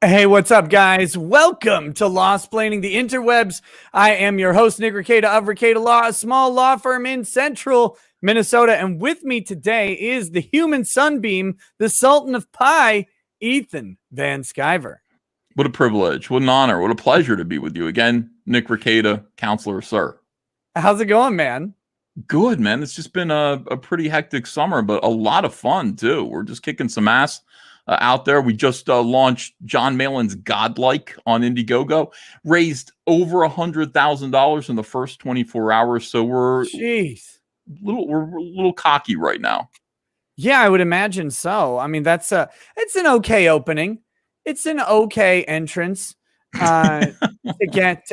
Hey, what's up, guys? Welcome to Law Splaining the Interwebs. I am your host, Nick Rekieta of Rekieta Law, a small law firm in central Minnesota. And with me today is the human sunbeam, the Sultan of Pie, Ethan Van Sciver. What a privilege. What an honor. What a pleasure to be with you again, Nick Rekieta, counselor, sir. How's it going, man? Good, man. It's just been a pretty hectic summer, but a lot of fun, too. We're just kicking some ass out there. We just launched John Malin's Godlike on Indiegogo, raised over $100,000 in the first 24 hours. So we're a little cocky right now. Yeah, I would imagine so. I mean, it's an okay opening. It's an okay entrance to get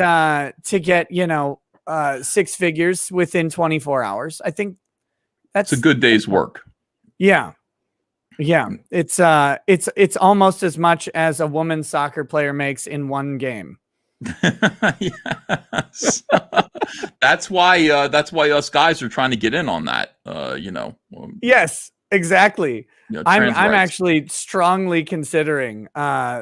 six figures within 24 hours. I think it's a good day's work. Yeah. It's almost as much as a women's soccer player makes in one game. Yes. That's why us guys are trying to get in on that. Yes, exactly. I'm rights. actually strongly considering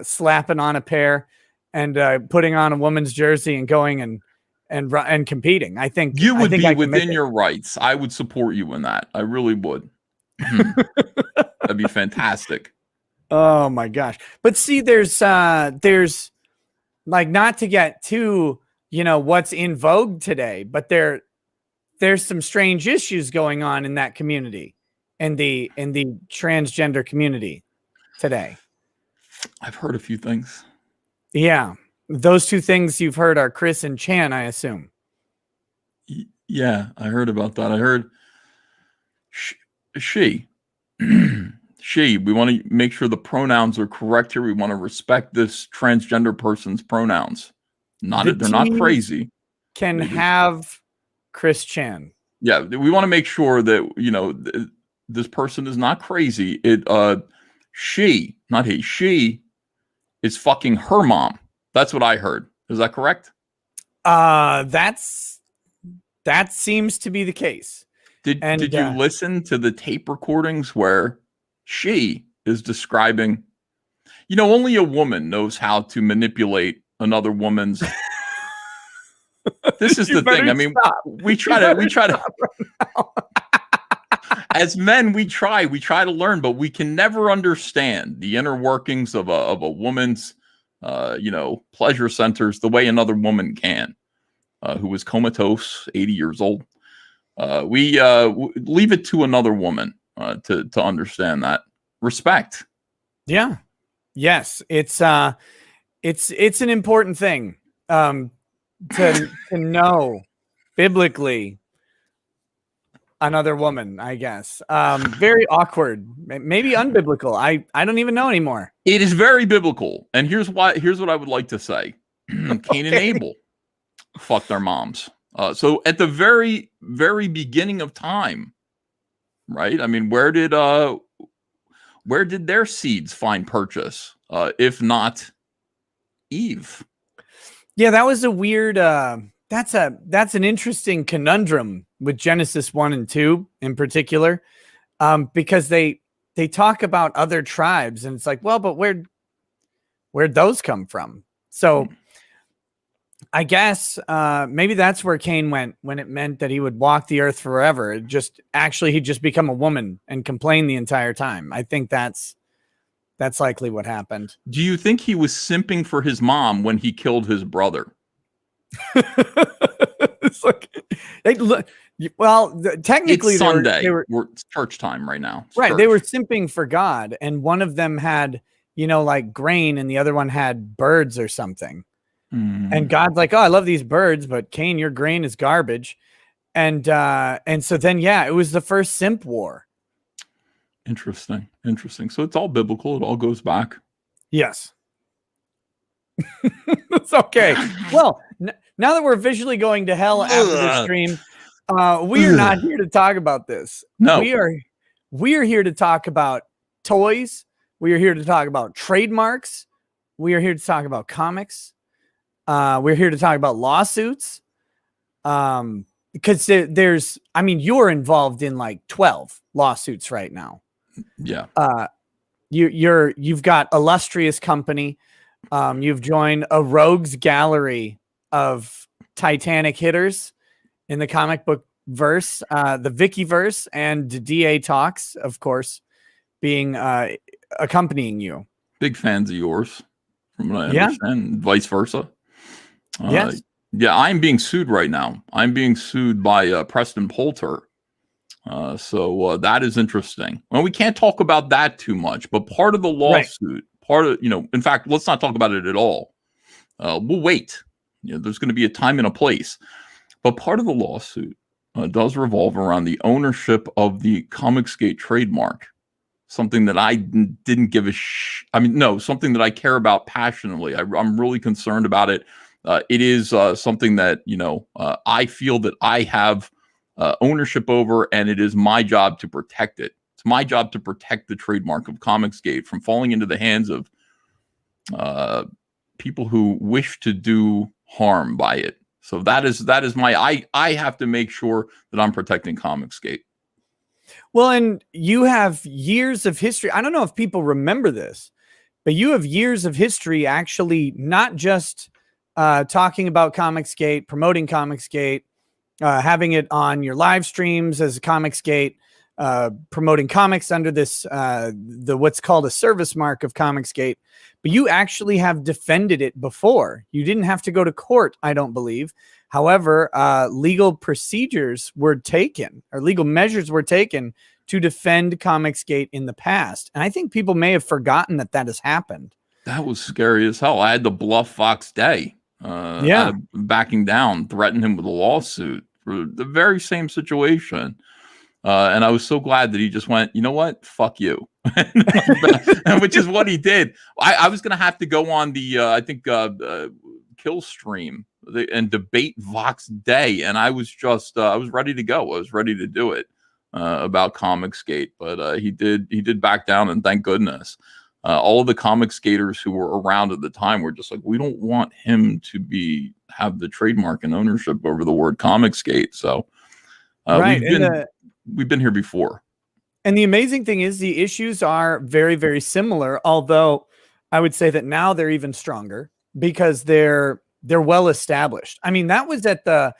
slapping on a pair and putting on a woman's jersey and going and competing. I think you would be within your rights. I would support you in that. I really would. That'd be fantastic. Oh my gosh. But see, there's like, not to get too, what's in vogue today, but there's some strange issues going on in that community, in the transgender community today. I've heard a few things. Yeah. Those two things you've heard are Chris and Chan, I assume. Yeah, I heard about that. I heard she. She. We want to make sure the pronouns are correct here. We want to respect this transgender person's pronouns. They're not crazy. Can have Chris Chan. Yeah, we want to make sure that this person is not crazy. She, not he. She is fucking her mom. That's what I heard. Is that correct? That seems to be the case. Did you listen to the tape recordings where she is describing, only a woman knows how to manipulate another woman's. This is the thing. I mean, we try to as men, we try to learn, but we can never understand the inner workings of a woman's pleasure centers the way another woman can, who was comatose, 80 years old. We leave it to another woman to understand that. Respect. Yeah. Yes. It's an important thing to know biblically another woman, I guess. Very awkward, maybe unbiblical. I don't even know anymore. It is very biblical. And here's what I would like to say. Cain and Abel fucked their moms. So at the very, very beginning of time, right? I mean, where did their seeds find purchase, if not Eve? Yeah, that was a weird. That's an interesting conundrum with Genesis 1 and 2 in particular, because they talk about other tribes, and it's like, well, but where'd those come from? So I guess maybe that's where Cain went when it meant that he would walk the earth forever. He'd just become a woman and complain the entire time. I think that's likely what happened. Do you think he was simping for his mom when he killed his brother? It's like, technically, it's Sunday. It's church time right now. It's right. church. They were simping for God, and one of them had, like grain, and the other one had birds or something. And God's like, oh, I love these birds, but Cain, your grain is garbage. And so then, yeah, it was the first simp war. Interesting. So it's all biblical. It all goes back. Yes. It's okay. Well, now that we're visually going to hell after the stream, we are not here to talk about this. No, we are here to talk about toys. We are here to talk about trademarks. We are here to talk about comics. We're here to talk about lawsuits. Because you're involved in like 12 lawsuits right now. Yeah. You've got illustrious company. You've joined a rogues gallery of Titanic hitters in the comic book verse, the Vicky verse, and DA Talks, of course, being accompanying you. Big fans of yours, from what I Yeah. understand, and vice versa. Yes. Yeah, I'm being sued right now. I'm being sued by Preston Poulter. So that is interesting. Well, we can't talk about that too much, but part of the lawsuit, part of, in fact, let's not talk about it at all. We'll wait. There's going to be a time and a place. But part of the lawsuit does revolve around the ownership of the Comicsgate trademark. Something that I didn't give a something that I care about passionately. I'm really concerned about it. It is something that, I feel that I have ownership over, and it is my job to protect it. It's my job to protect the trademark of Comicsgate from falling into the hands of people who wish to do harm by it. So that is I have to make sure that I'm protecting Comicsgate. Well, and you have years of history. I don't know if people remember this, but you have years of history actually not just talking about Comicsgate, promoting Comicsgate, having it on your live streams as a Comicsgate, promoting comics under this, the what's called a service mark of Comicsgate. But you actually have defended it before. You didn't have to go to court, I don't believe. However, legal procedures were taken, or legal measures were taken to defend Comicsgate in the past. And I think people may have forgotten that that has happened. That was scary as hell. I had to bluff Fox Day. Out of backing down, threaten him with a lawsuit for the very same situation. And I was so glad that he just went, you know what? Fuck you. Which is what he did. I was going to have to go on the, Kill stream and debate Vox Day. And I was I was ready to go. I was ready to do it about Comicsgate. But he did back down, and thank goodness. All of the Comicsgaters who were around at the time were just like, we don't want him to have the trademark and ownership over the word Comicsgate. So we've been here before. And the amazing thing is the issues are very, very similar, although I would say that now they're even stronger because they're well established. I mean, that was at the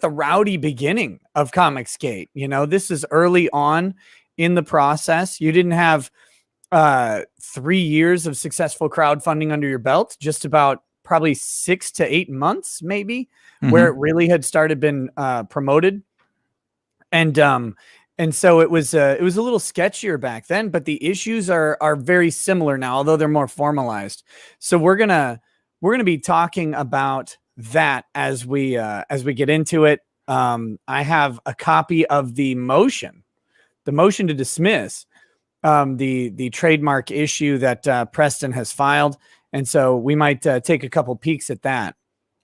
rowdy beginning of Comicsgate. This is early on in the process. You didn't have 3 years of successful crowdfunding under your belt, just about probably 6 to 8 months, maybe, where it really had started been promoted. And so it was a little sketchier back then, but the issues are very similar now, although they're more formalized. So we're gonna be talking about that as we get into it. I have a copy of the motion to dismiss the trademark issue that Preston has filed, and so we might take a couple peeks at that.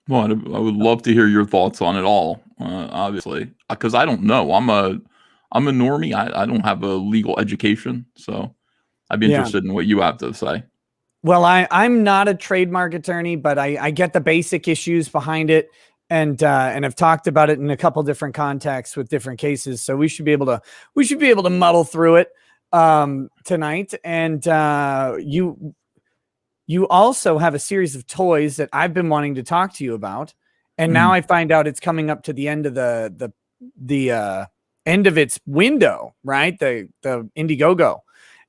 Well, I would love to hear your thoughts on it all, obviously, because I don't know. I'm a normie. I don't have a legal education, so I'd be interested in what you have to say. Well, I'm not a trademark attorney, but I get the basic issues behind it, and I've talked about it in a couple different contexts with different cases. So we should be able to muddle through it tonight. And you also have a series of toys that I've been wanting to talk to you about, and now I find out it's coming up to the end of the end of its window, right? The Indiegogo.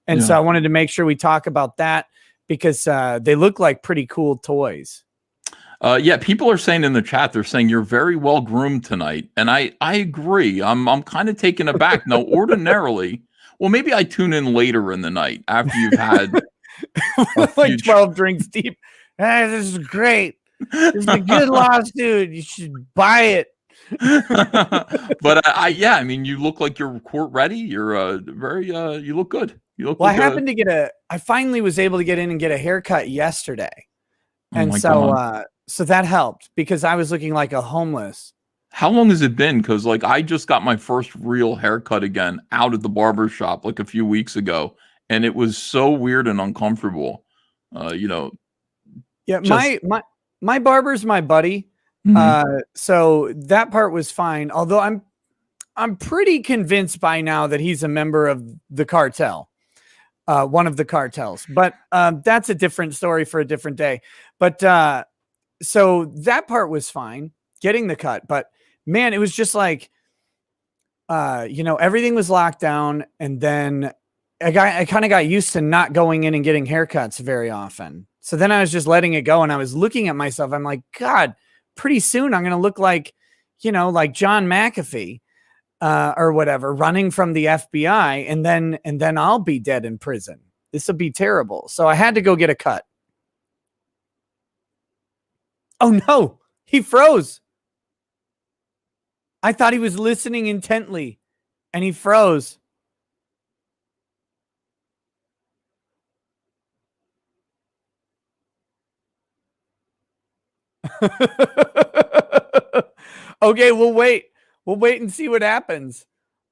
And so I wanted to make sure we talk about that because they look like pretty cool toys. People are saying in the chat, they're saying you're very well groomed tonight. And I agree. I'm kind of taken aback. Now, ordinarily, well, maybe I tune in later in the night after you've had like 12 drinks deep. Hey, this is great. This is a good lawsuit. You should buy it. But I mean, you look like you're court ready. You're you look good. You look. Well, I finally was able to get in and get a haircut yesterday. And so that helped because I was looking like a homeless. How long has it been? Because I just got my first real haircut again out at the barber shop a few weeks ago, and it was so weird and uncomfortable. Yeah, my barber's my buddy. So that part was fine. Although I'm pretty convinced by now that he's a member of the cartel. one of the cartels. But that's a different story for a different day. But so that part was fine, getting the cut. But man, it was just like, everything was locked down. And then I kind of got used to not going in and getting haircuts very often. So then I was just letting it go. And I was looking at myself. I'm like, God, pretty soon I'm going to look like, like John McAfee. Or whatever, running from the FBI, and then I'll be dead in prison. This will be terrible. So I had to go get a cut. Oh no, he froze. I thought he was listening intently, and he froze. Okay, we'll wait. We'll wait and see what happens.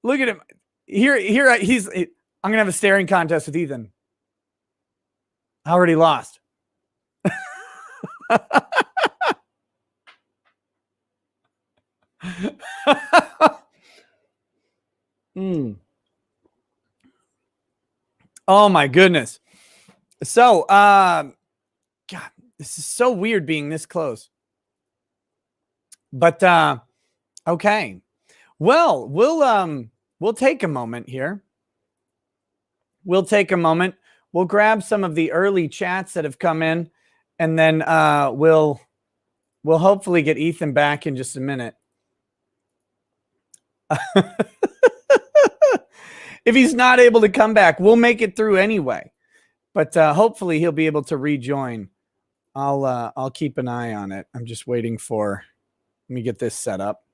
Look at him. Here, I'm going to have a staring contest with Ethan. I already lost. Oh my goodness. So, God, this is so weird being this close. But okay. Well, we'll take a moment here. We'll take a moment. We'll grab some of the early chats that have come in, and then we'll hopefully get Ethan back in just a minute. If he's not able to come back, we'll make it through anyway. But hopefully he'll be able to rejoin. I'll keep an eye on it. I'm just waiting for. Let me get this set up.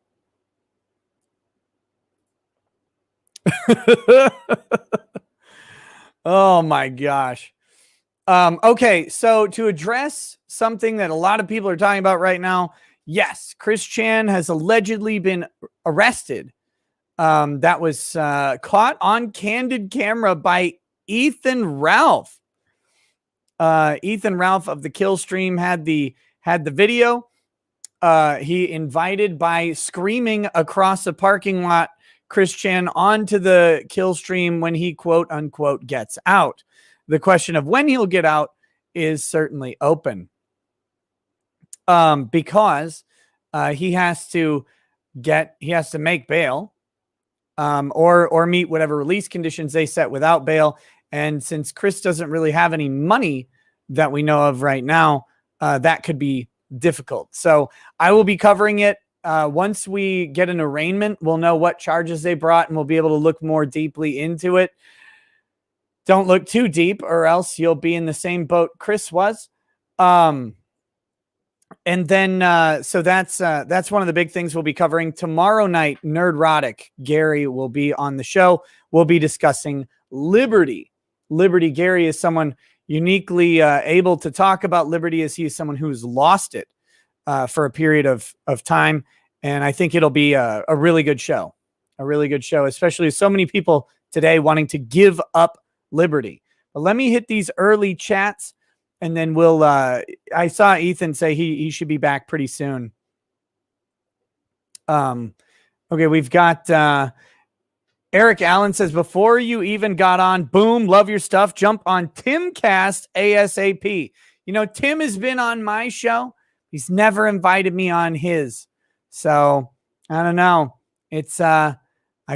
Oh my gosh. Okay, so to address something that a lot of people are talking about right now, yes, Chris Chan has allegedly been arrested. That was caught on candid camera by Ethan Ralph. Ethan Ralph of the Kill Stream had the video. He invited by screaming across a parking lot Chris Chan onto the kill stream when he quote unquote gets out. The question of when he'll get out is certainly open. Because he has to make bail, or meet whatever release conditions they set without bail. And since Chris doesn't really have any money that we know of right now, that could be difficult. So I will be covering it. Once we get an arraignment, we'll know what charges they brought, and we'll be able to look more deeply into it. Don't look too deep, or else you'll be in the same boat Chris was. And then, so that's one of the big things we'll be covering tomorrow night. Nerdrotic Gary will be on the show. We'll be discussing liberty. Gary is someone uniquely able to talk about liberty, as he is someone who's lost it for a period of time. And I think it'll be a really good show, especially with so many people today wanting to give up liberty. But let me hit these early chats, and then we'll, I saw Ethan say he should be back pretty soon. Okay, we've got, Eric Allen says, before you even got on, boom, love your stuff. Jump on Timcast ASAP. Tim has been on my show. He's never invited me on his. So I don't know. It's, I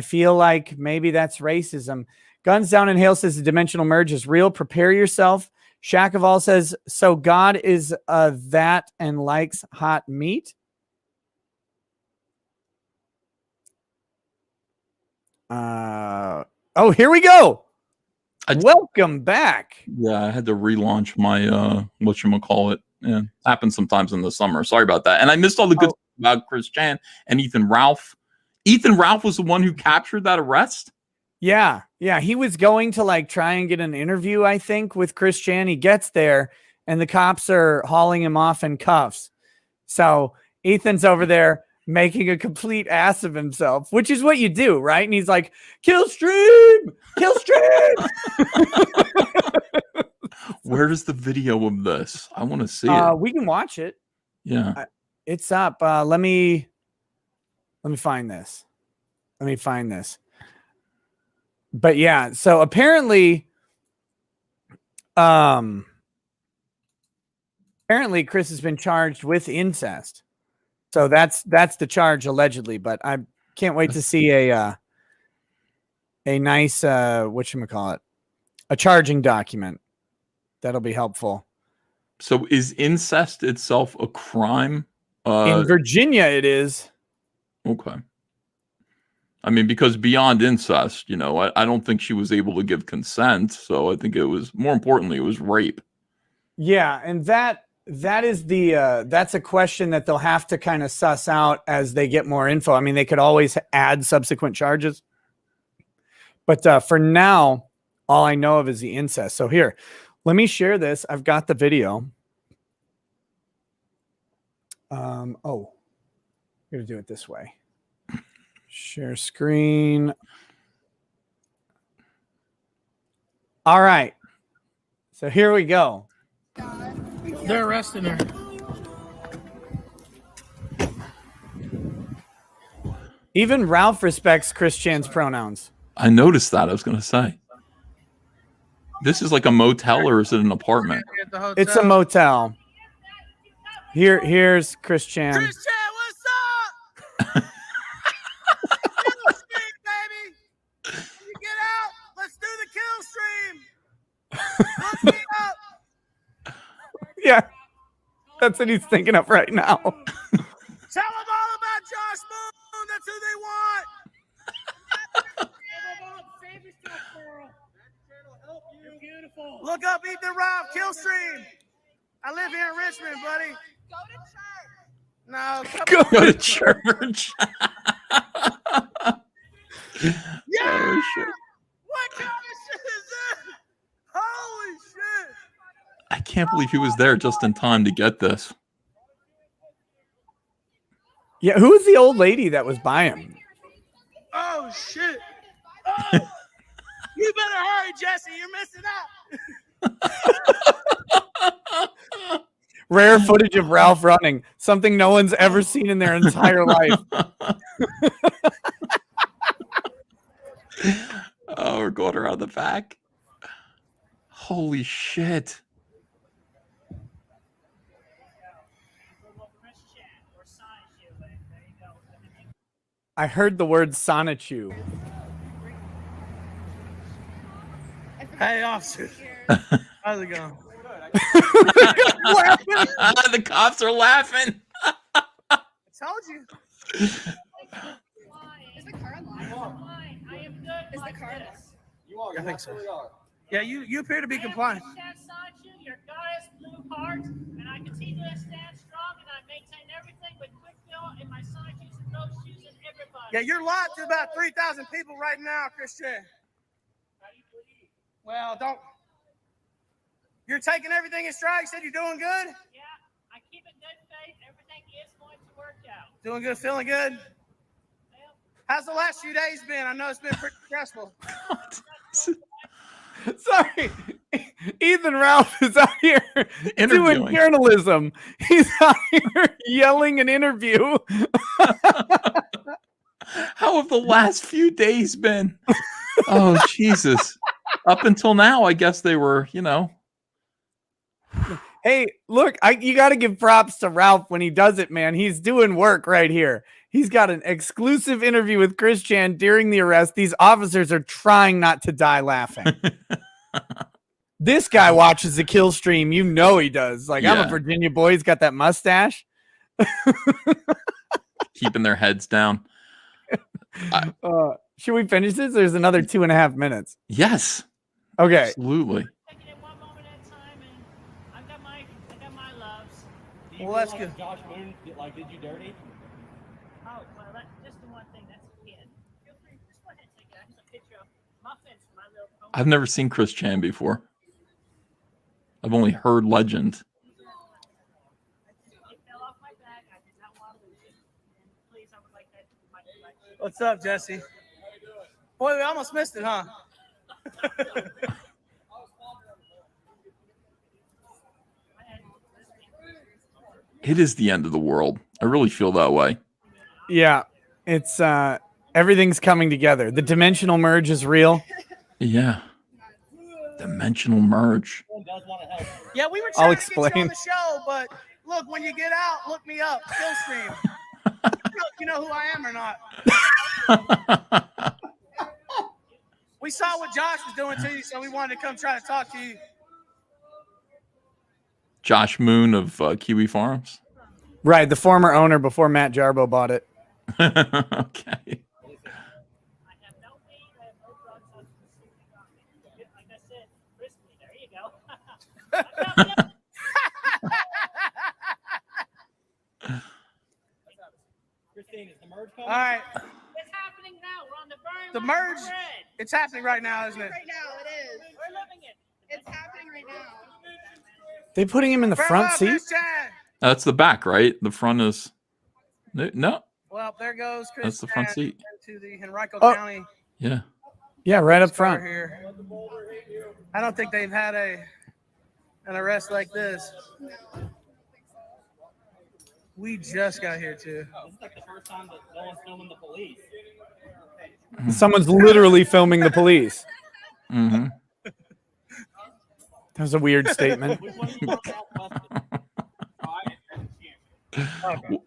feel like maybe that's racism. Guns Down in Hail says the dimensional merge is real. Prepare yourself. Shakaval says, so God is that and likes hot meat. Oh, here we go. Welcome back. Yeah, I had to relaunch my whatchamacallit. Yeah, happens sometimes in the summer. Sorry about that. And I missed all the good stuff about Chris Chan and Ethan Ralph. Ethan Ralph was the one who captured that arrest. Yeah. He was going to try and get an interview, I think, with Chris Chan. He gets there and the cops are hauling him off in cuffs. So Ethan's over there making a complete ass of himself, which is what you do, right? And he's like, kill stream. Where's the video of this? I want to see it. We can watch it. Yeah. It's up. Let me find this. But yeah, so apparently Apparently Chris has been charged with incest. So that's the charge allegedly, but I can't wait to see a nice whatchamacallit, a charging document. That'll be helpful. So is incest itself a crime? In Virginia it is. Okay. I mean, because beyond incest, I don't think she was able to give consent. So I think it was, more importantly, it was rape. Yeah, and that is that's a question that they'll have to kind of suss out as they get more info. I mean, they could always add subsequent charges. But for now, all I know of is the incest. So here, let me share this. I've got the video. I'm going to do it this way. Share screen. All right. So here we go. They're arresting her. Even Ralph respects Chris Chan's pronouns. I noticed that. I was going to say. This is like a motel, or is it an apartment? It's a motel. Here's Chris Chan. Chris Chan, what's up? Kill stream, baby. When you get out, let's do the kill stream. Look me up. Yeah, that's what he's thinking of right now. Tell them all about Josh Moon. That's who they want. Save yourself, girl. You're beautiful. Look up Ethan Ralph, kill stream. I live here in Richmond, buddy. Go to church. No, Go to church. Yeah! Oh, shit. What kind of shit is this? Holy shit! I can't believe he was there just in time to get this. Yeah, who was the old lady that was by him? Oh shit! Oh, you better hurry, Jesse. You're missing out. Rare footage of Ralph running, something no one's ever seen in their entire life. Oh, we're going around the back. Holy shit. I heard the word Sonichu. Hey, officer. How's it going? The cops are laughing. I told you. Is the car alive? Is the car alive? I think so. Yeah, you appear to be compliant. Your goddess blue heart, and I continue to stand strong, and I maintain everything with quick fill in my side shoes and those shoes and everybody. Yeah, you're live to about 3,000 people right now, Christian. How do you believe? Well, don't. You're taking everything in stride. You said you're doing good? Yeah, I keep it good faith. Everything is going to work out. Doing good, feeling good? Well, How's the last few days been? I know it's been pretty stressful. Sorry, Ethan Ralph is out here doing Interviewing. journalism. He's out here yelling an interview. How have the last few days been? Oh, Jesus. Up until now, I guess they were, Hey, look, you got to give props to Ralph when he does it, man. He's doing work right here. He's got an exclusive interview with Chris Chan during the arrest. These officers are trying not to die laughing. This guy watches the kill stream. You know he does. Like, I'm Yeah. a Virginia boy. He's got that mustache. Keeping their heads down. Should we finish this? There's another 2.5 minutes. Yes, Okay. absolutely. taking it one moment at a time, and I got my loves. Well, that's good. Josh Moon, did you dirty? Oh, well, that's just the one thing. That's a kid. Feel free, just go ahead and take it. That's a picture of muffins for my little pony. I've never seen Chris Chan before. I've only heard legend. It fell off my back. I did not want to lose it. And please, I would like that. What's up, Jesse? Boy, we almost missed it, huh? It is the end of the world. I really feel that way. Yeah. It's everything's coming together. The dimensional merge is real. Yeah. Dimensional merge. Someone does want to help. Yeah, we were I'll trying to get you explain. on the show, but look, when you get out, look me up. Killstream. You know who I am or not? We saw what Josh was doing to you, so we wanted to come try to talk to you. Josh Moon of Kiwi Farms. Right, the former owner before Matt Jarbo bought it. Okay. I have no weed, I have no drugs, I'm sleeping on me. Like I said, crispy, there you go. Christine, is the merge coming? All right, It's happening now. We're on the very the line merge, of red. it's happening right now, isn't it? Right now, it is. We're living it. It's happening right now. They putting him in the front Farewell, seat? Chris Chan. That's the back, right? The front is no. Well, there goes Chris That's the front Chan seat. into the Henrico Oh. County Yeah. Yeah, right up Star front. here. I don't think they've had an arrest like this. We just got here too. This is like the first time that no one's filming the police. Someone's literally filming the police. Mm-hmm. That was a weird statement. Which one of you wants out question?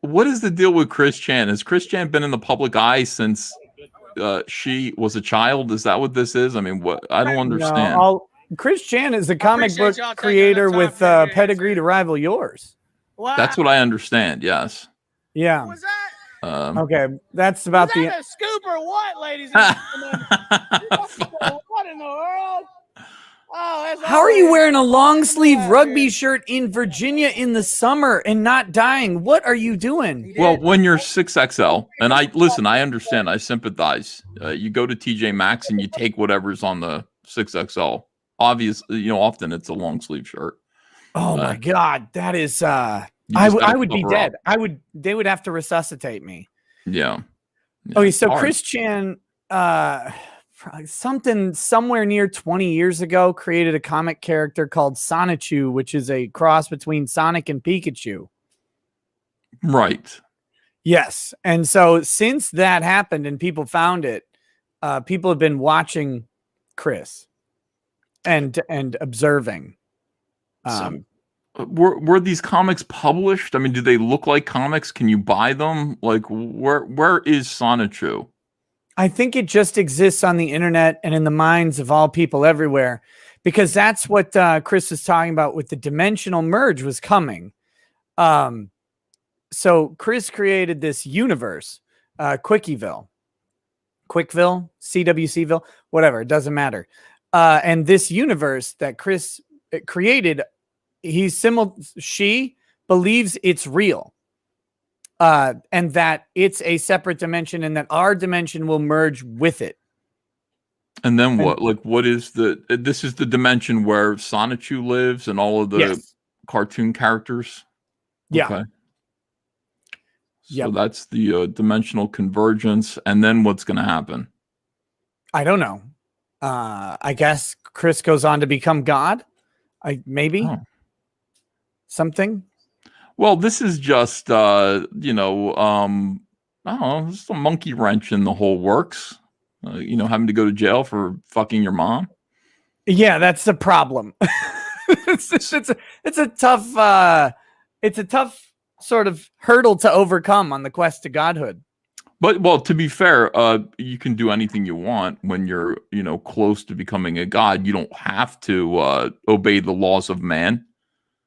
What is the deal with Chris Chan? Has Chris Chan been in the public eye since she was a child? Is that what this is? I mean, what? I don't understand. No, Chris Chan is a comic appreciate book y'all taking creator the time with to hear me pedigree answer. to rival yours. Wow. That's what I understand. Yes. Yeah. was that? Okay, that's about Was the. that a scoop or what, ladies and gentlemen? What in the world? Oh, that's How are you always- wearing a long sleeve Yeah, rugby dude. shirt in Virginia in the summer and not dying? What are you doing? He did. Well, when you're 6XL, and I listen, I understand, I sympathize. You go to TJ Maxx and you take whatever's on the 6XL. Obviously, often it's a long sleeve shirt. Oh my God, that is. You I just gotta would be cover dead. up. They would have to resuscitate me. Yeah. Okay, so Hard. Chris Chan, somewhere near 20 years ago, created a comic character called Sonichu, which is a cross between Sonic and Pikachu. Right. Yes, and so since that happened and people found it, people have been watching Chris and observing. Were these comics published? I mean, do they look like comics? Can you buy them? Like, where is Sonichu? I think it just exists on the internet and in the minds of all people everywhere, because that's what Chris was talking about with the dimensional merge was coming. So Chris created this universe, Quickville, CWCville, whatever, it doesn't matter. And this universe that Chris created, she believes it's real. And that it's a separate dimension and that our dimension will merge with it. And then what? Like, what is this is the dimension where Sonichu lives and all of the cartoon characters? Yeah. Okay. So Yep. that's the dimensional convergence. And then what's going to happen? I don't know. I guess Chris goes on to become God. Maybe something. Well, this is just, I don't know, just a monkey wrench in the whole works. Having to go to jail for fucking your mom. Yeah, that's the problem. it's a tough sort of hurdle to overcome on the quest to godhood. But, well, to be fair, you can do anything you want when you're, close to becoming a god. You don't have to obey the laws of man.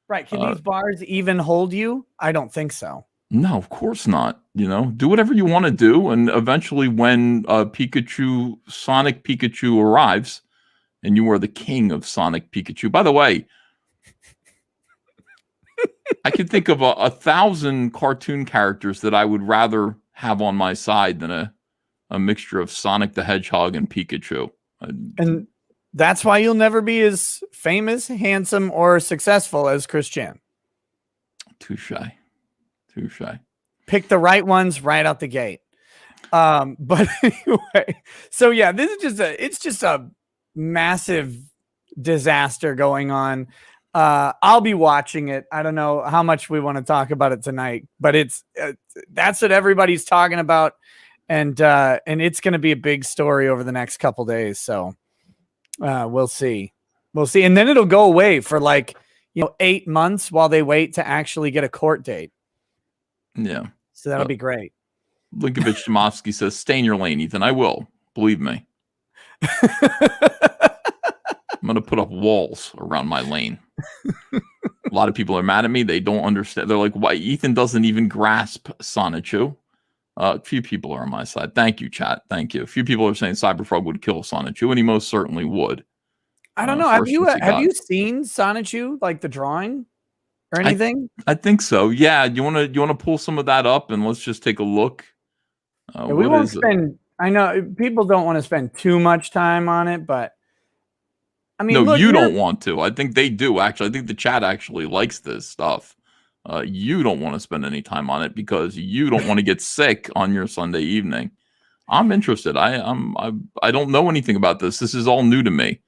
Right. Can these bars even hold you? I don't think so. No, of course not. Do whatever you want to do. And eventually when Sonic Pikachu arrives and you are the king of Sonic Pikachu. By the way, I could think of 1,000 cartoon characters that I would rather have on my side than a mixture of Sonic the Hedgehog and Pikachu. And that's why you'll never be as famous, handsome, or successful as Chris Chan. Touche. Pick the right ones right out the gate. But anyway, so yeah, it's just a massive disaster going on. I'll be watching it. I don't know how much we want to talk about it tonight, but that's what everybody's talking about. And it's going to be a big story over the next couple days. So we'll see. We'll see. And then it'll go away for 8 months while they wait to actually get a court date. Yeah. So that'll be great. Linkovich Tomovsky says, stay in your lane, Ethan. I will. Believe me. I'm going to put up walls around my lane. A lot of people are mad at me. They don't understand. They're like, why? Ethan doesn't even grasp Sonichu. A few people are on my side. Thank you, chat. Thank you. A few people are saying Cyberfrog would kill Sonichu, and he most certainly would. I don't know. Have you seen Sonichu, like the drawing or anything? I think so. Yeah. You want to pull some of that up and let's just take a look. We won't spend. I know people don't want to spend too much time on it, but I mean, no, look, you don't want to. I think they do actually. I think the chat actually likes this stuff. You don't want to spend any time on it because you don't want to get sick on your Sunday evening. I'm interested. I don't know anything about this. This is all new to me.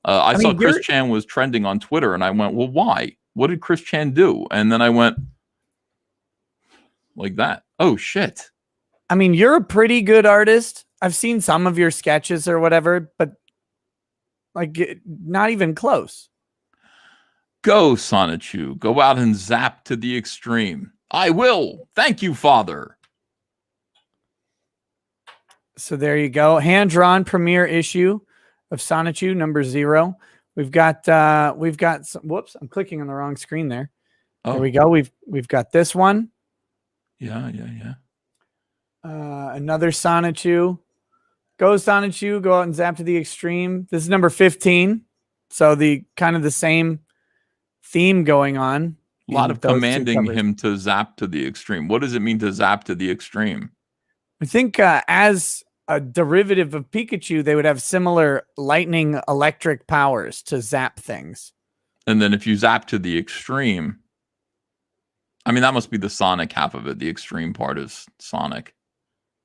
I saw Chris Chan was trending on Twitter, and I went, "Well, why? What did Chris Chan do?" And then I went like that. Oh shit! I mean, you're a pretty good artist. I've seen some of your sketches or whatever, but not even close. Go, Sonichu. Go out and zap to the extreme. I will. Thank you, Father. So there you go. Hand-drawn premiere issue of Sonichu #0. We've got some, whoops, I'm clicking on the wrong screen there. Oh. There we go. We've got this one. Yeah. Another Sonichu. Go Sonichu, go out and zap to the extreme. This is number 15. So the kind of the same theme going on. A lot of commanding him to zap to the extreme. What does it mean to zap to the extreme? I think as a derivative of Pikachu, they would have similar lightning electric powers to zap things. And then if you zap to the extreme, I mean, that must be the Sonic half of it. The extreme part is Sonic.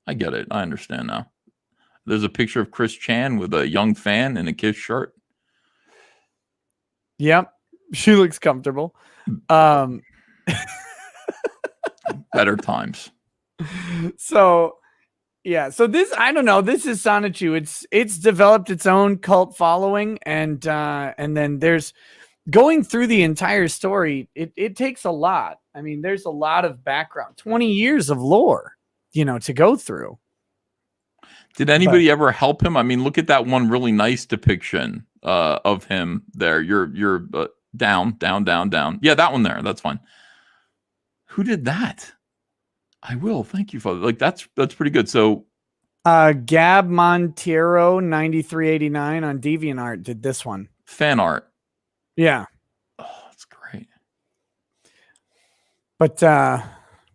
I get it. I understand now. There's a picture of Chris Chan with a young fan in a Kiss shirt. Yep. She looks comfortable. Better times. So, yeah. So this, I don't know. This is Sonichu. It's developed its own cult following, and then there's going through the entire story. It takes a lot. I mean, there's a lot of background, 20 years of lore, to go through. Did anybody ever help him? I mean, look at that one really nice depiction of him there. You're down. Yeah, that one there. That's fine. Who did that? I will. Thank you, Father. Like that's pretty good. So, Gab Montero 9389 on DeviantArt did this one. Fan art. Yeah. Oh, that's great. But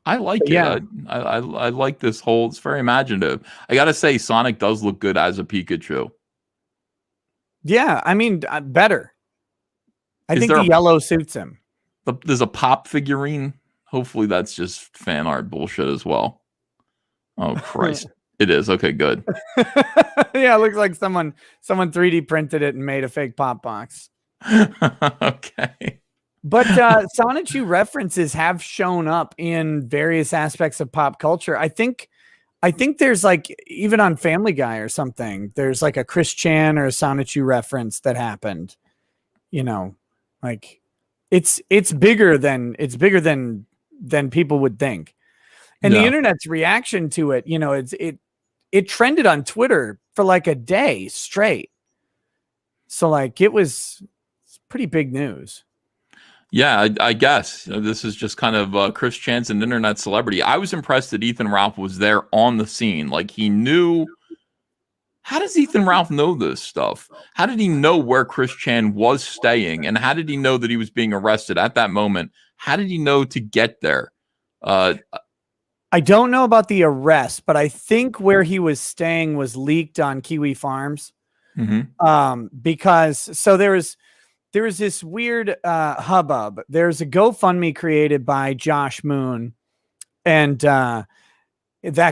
I like it. Yeah. I like this whole. It's very imaginative. I gotta say, Sonic does look good as a Pikachu. Yeah, I mean, better. I think the yellow suits him. There's a pop figurine. Hopefully, that's just fan art bullshit as well. Oh Christ, it is. Okay, good. Yeah, it looks like someone 3D printed it and made a fake pop box. Okay. But Sonichu references have shown up in various aspects of pop culture. I think there's even on Family Guy or something, there's like a Chris Chan or a Sonichu reference that happened. It's bigger than people would think. And the internet's reaction to it, it trended on Twitter for like a day straight. So it was pretty big news. Yeah, I guess this is just kind of Chris Chan's an internet celebrity. I was impressed that Ethan Ralph was there on the scene. Like he knew. How does Ethan Ralph know this stuff? How did he know where Chris Chan was staying? And how did he know that he was being arrested at that moment? How did he know to get there? I don't know about the arrest, but I think where he was staying was leaked on Kiwi Farms. Mm-hmm. Because there was this weird hubbub. There's a GoFundMe created by Josh Moon, and that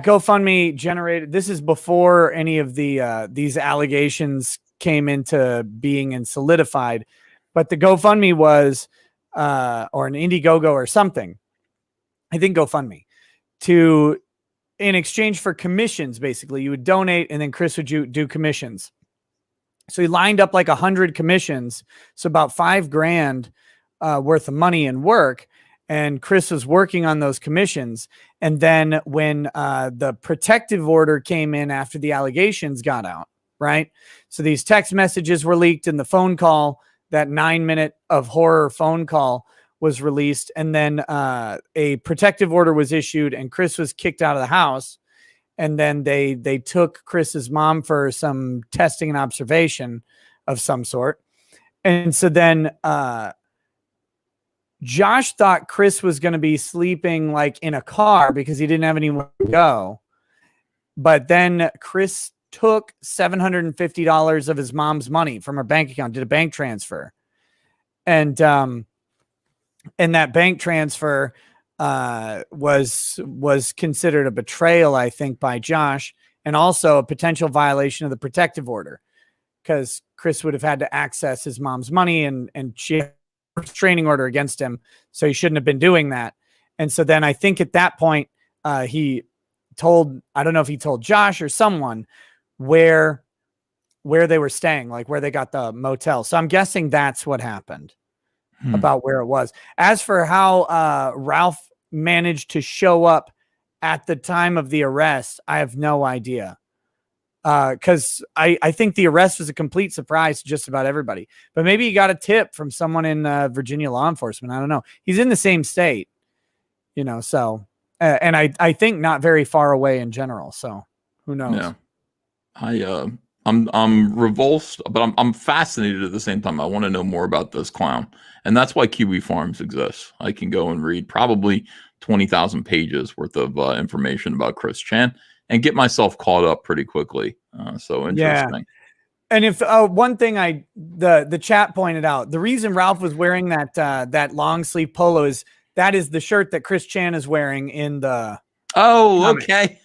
GoFundMe generated. This is before any of these allegations came into being and solidified, but the GoFundMe was or an Indiegogo or something. I think GoFundMe in exchange for commissions. Basically, you would donate, and then Chris would do commissions. So he lined up like 100 commissions. So about $5,000 worth of money and work. And Chris was working on those commissions. And then when the protective order came in after the allegations got out, right? So these text messages were leaked and the phone call, that 9-minute of horror phone call was released. And then a protective order was issued and Chris was kicked out of the house. And then they took Chris's mom for some testing and observation of some sort. And so then Josh thought Chris was going to be sleeping like in a car because he didn't have anywhere to go. But then Chris took $750 of his mom's money from her bank account, did a bank transfer. And that bank transfer was considered a betrayal, I think, by Josh, and also a potential violation of the protective order because Chris would have had to access his mom's money and she had a restraining order against him. So he shouldn't have been doing that. And so then I think at that point, he told, I don't know if he told Josh or someone where they were staying, like where they got the motel. So I'm guessing that's what happened. About where it was. As for how Ralph managed to show up at the time of the arrest, I have no idea. Because I think the arrest was a complete surprise to just about everybody. But maybe he got a tip from someone in Virginia law enforcement. I don't know. He's in the same state, so and I think not very far away in general. So who knows? Yeah. I'm revulsed, but I'm fascinated at the same time. I want to know more about this clown. And that's why Kiwi Farms exists. I can go and read probably 20,000 pages worth of information about Chris Chan and get myself caught up pretty quickly. So interesting. Yeah. And if one thing the chat pointed out, the reason Ralph was wearing that long sleeve polo is that is the shirt that Chris Chan is wearing in the. Oh, comic. okay.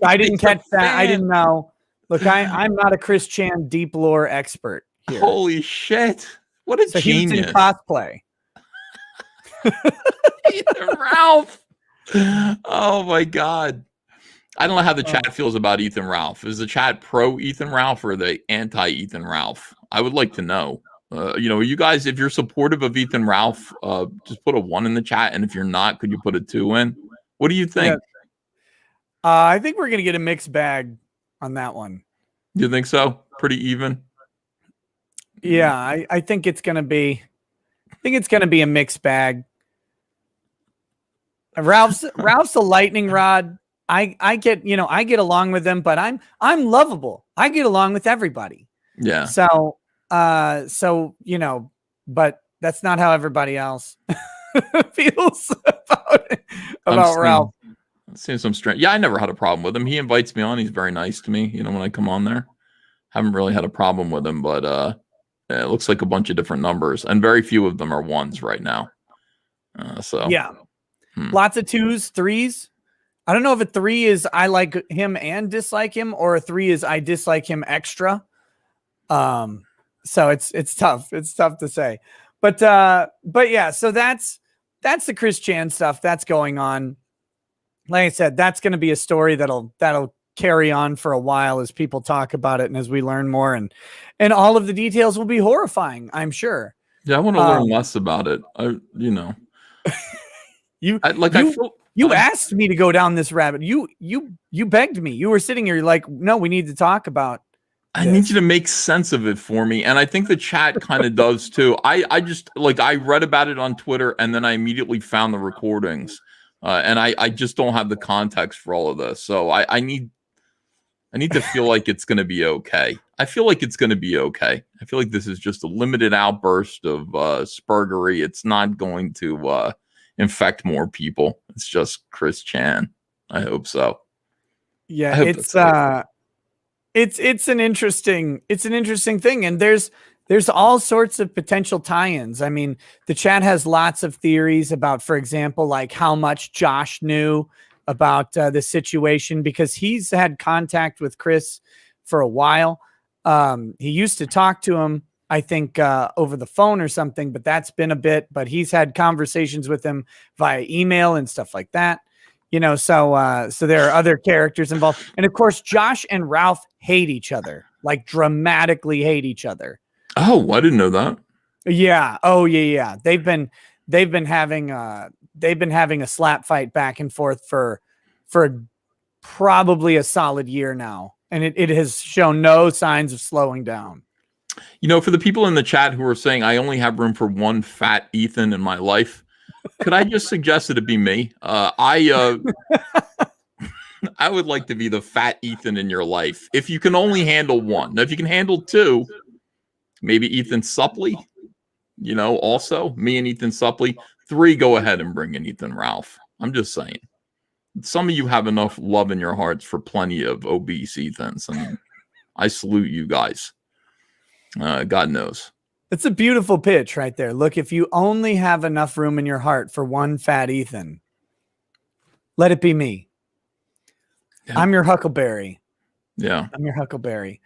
I didn't catch that. I didn't know. Look, I'm not a Chris Chan deep lore expert here. Holy shit. What a genius. He's in cosplay. Ethan Ralph. Oh my God. I don't know how the chat feels about Ethan Ralph. Is the chat pro Ethan Ralph or are they anti Ethan Ralph? I would like to know. You guys, if you're supportive of Ethan Ralph, just put a 1 in the chat. And if you're not, could you put a 2 in? What do you think? Yeah. I think we're going to get a mixed bag on that one. You think so? Pretty even? Yeah, I think it's going to be a mixed bag. Ralph's a lightning rod. I get along with him, but I'm lovable. I get along with everybody. Yeah. So but that's not how everybody else feels about Ralph. Seeing some strength. Yeah, I never had a problem with him. He invites me on. He's very nice to me, when I come on there. Haven't really had a problem with him, but it looks like a bunch of different numbers, and very few of them are 1s right now. Yeah. Lots of 2s, 3s. I don't know if a 3 is I like him and dislike him, or a 3 is I dislike him extra. So it's tough. It's tough to say. But yeah, so that's the Chris Chan stuff that's going on. Like I said, that's going to be a story that'll carry on for a while as people talk about it and as we learn more, and all of the details will be horrifying, I'm sure. Yeah, I want to learn less about it. You asked me to go down this rabbit. You begged me. You were sitting here like, no, we need to talk about I need you to make sense of it for me. And I think the chat kind of does too. I just I read about it on Twitter and then I immediately found the recordings. And I just don't have the context for all of this. So I need to feel like it's going to be okay. I feel like it's going to be okay. I feel like this is just a limited outburst of spurgery. It's not going to infect more people. It's just Chris Chan. I hope so. Yeah, it's an interesting thing, and there's all sorts of potential tie-ins. I mean, the chat has lots of theories about, for example, like how much Josh knew about the situation, because he's had contact with Chris for a while. He used to talk to him, I think, over the phone or something, but that's been a bit. But he's had conversations with him via email and stuff like that. So there are other characters involved. And of course, Josh and Ralph hate each other. like dramatically hate each other. Oh, I didn't know that. Yeah. Oh yeah. They've been having a slap fight back and forth for probably a solid year now. And it has shown no signs of slowing down. You know, for the people in the chat who are saying I only have room for one fat Ethan in my life, could I just suggest that it be me? I would like to be the fat Ethan in your life. If you can only handle one. Now, if you can handle two, maybe Ethan Suppley, you know, also me and Ethan Suppley. 3, go ahead and bring in Ethan Ralph. I'm just saying. Some of you have enough love in your hearts for plenty of obese Ethans. I mean, I salute you guys. God knows. It's a beautiful pitch right there. Look, if you only have enough room in your heart for one fat Ethan, let it be me. Yeah. I'm your Huckleberry. Yeah. I'm your Huckleberry.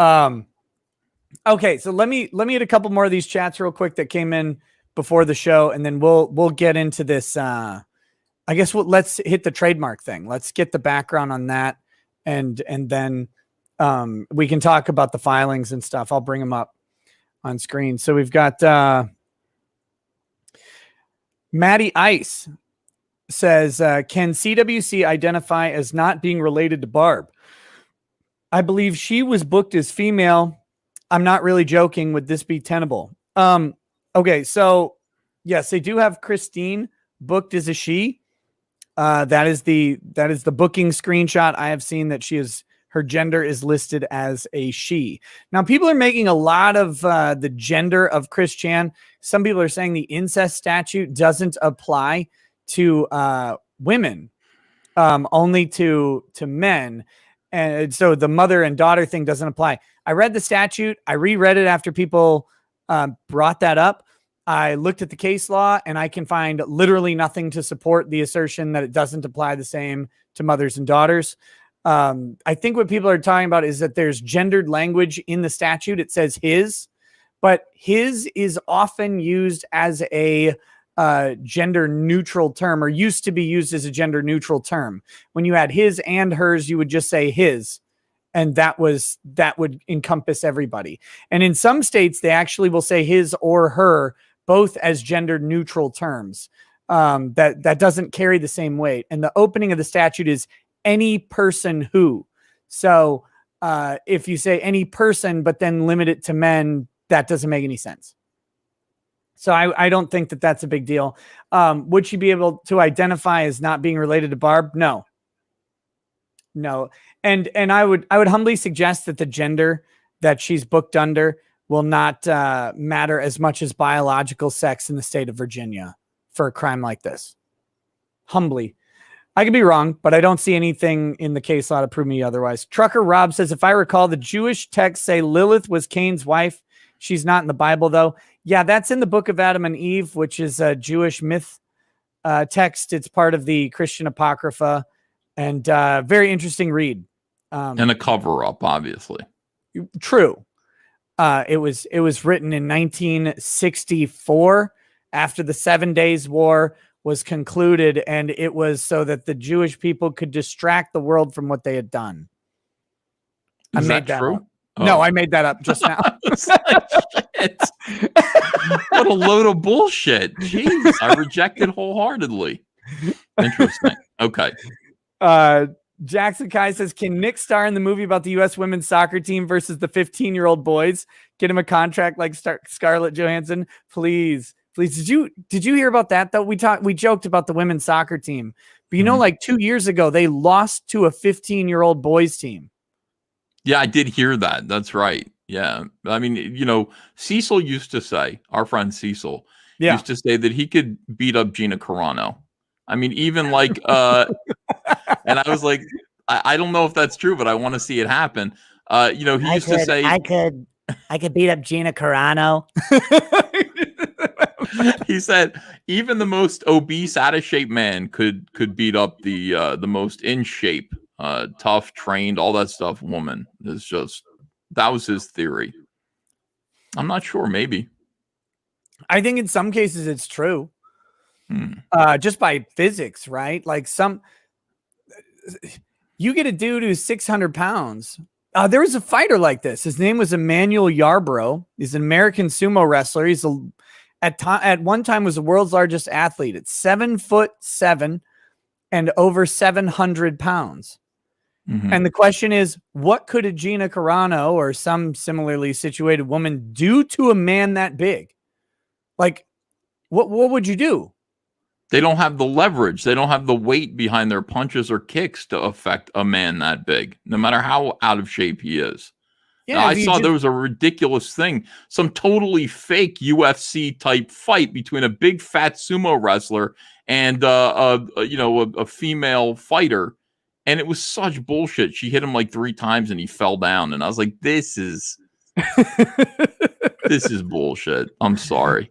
Okay, so let me hit a couple more of these chats real quick that came in before the show, and then we'll get into this. I guess let's hit the trademark thing. Let's get the background on that, and then we can talk about the filings and stuff. I'll bring them up on screen. So we've got Maddie Ice says, can CWC identify as not being related to Barb? I believe she was booked as female. I'm not really joking. Would this be tenable? Okay, so yes, they do have Christine booked as a she. That is the booking screenshot I have seen, that her gender is listed as a she. Now, people are making a lot of the gender of Chris Chan. Some people are saying the incest statute doesn't apply to women, only to men. And so the mother and daughter thing doesn't apply. I read the statute. I reread it after people brought that up. I looked at the case law, and I can find literally nothing to support the assertion that it doesn't apply the same to mothers and daughters. I think what people are talking about is that there's gendered language in the statute. It says his, but his is often used as a gender neutral term, or used to be used as a gender neutral term. When you had his and hers, you would just say his, and that would encompass everybody. And in some states, they actually will say his or her, both as gender neutral terms. That doesn't carry the same weight. And the opening of the statute is any person who. So if you say any person, but then limit it to men, that doesn't make any sense. So I don't think that that's a big deal. Would she be able to identify as not being related to Barb? No. And I would humbly suggest that the gender that she's booked under will not matter as much as biological sex in the state of Virginia for a crime like this. Humbly. I could be wrong, but I don't see anything in the case law to prove me otherwise. Trucker Rob says, if I recall, the Jewish texts say Lilith was Cain's wife. She's not in the Bible, though. Yeah, that's in the Book of Adam and Eve, which is a Jewish myth text. It's part of the Christian Apocrypha, and very interesting read. And a cover-up, obviously. True. It was written in 1964 after the 7 Days War was concluded, and it was so that the Jewish people could distract the world from what they had done. Is that true? Up. Oh. No, I made that up just now. Shit. What a load of bullshit. Jeez, I reject it wholeheartedly. Interesting. Okay. Jackson Kai says, can Nick star in the movie about the U.S. women's soccer team versus the 15-year-old boys? Get him a contract like Scarlett Johansson, please. Did you hear about that though? We joked about the women's soccer team, but you know, like 2 years ago, they lost to a 15-year-old boys team. Yeah, I did hear that. That's right. Yeah. I mean, you know, Cecil used to say, our friend Cecil used to say that he could beat up Gina Carano. I mean, even like, and I was like, I don't know if that's true, but I want to see it happen. You know, he used to say, I could beat up Gina Carano. He said even the most obese, out of shape man could beat up the most in shape, tough, trained, all that stuff woman. Is just, that was his theory. I'm not sure. Maybe. I think in some cases it's true. Just by physics, right? Like you get a dude who's 600 pounds There was a fighter like this. His name was Emmanuel Yarbrough. He's an American sumo wrestler. He's at one time was the world's largest athlete at 7'7" and over 700 pounds. Mhm. And the question is, what could a Gina Carano or some similarly situated woman do to a man that big? Like, what would you do? They don't have the leverage. They don't have the weight behind their punches or kicks to affect a man that big, no matter how out of shape he is. Now, I saw there was a ridiculous thing, some totally fake UFC type fight between a big fat sumo wrestler and a female fighter, and it was such bullshit. She hit him like 3 times and he fell down, and I was like, this is bullshit. I'm sorry.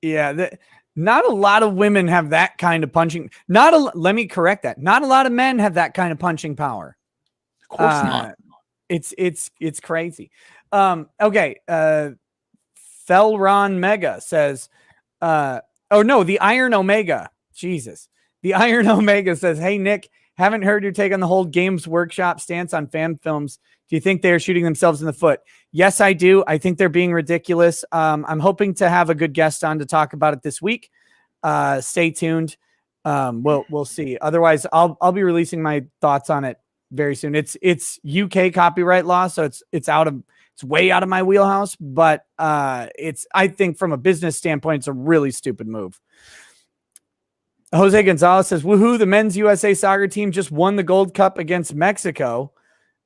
Yeah, not a lot of women have that kind of punching. Let me correct that. Not a lot of men have that kind of punching power. Of course not. It's crazy. Okay. Felron Mega says, the Iron Omega. Jesus. The Iron Omega says, hey, Nick, haven't heard your take on the whole Games Workshop stance on fan films. Do you think they are shooting themselves in the foot? Yes, I do. I think they're being ridiculous. I'm hoping to have a good guest on to talk about it this week. Stay tuned. We'll see. Otherwise, I'll be releasing my thoughts on it very soon. It's UK copyright law, so it's way out of my wheelhouse. But I think from a business standpoint, it's a really stupid move. Jose Gonzalez says, "Woohoo! The men's USA soccer team just won the Gold Cup against Mexico.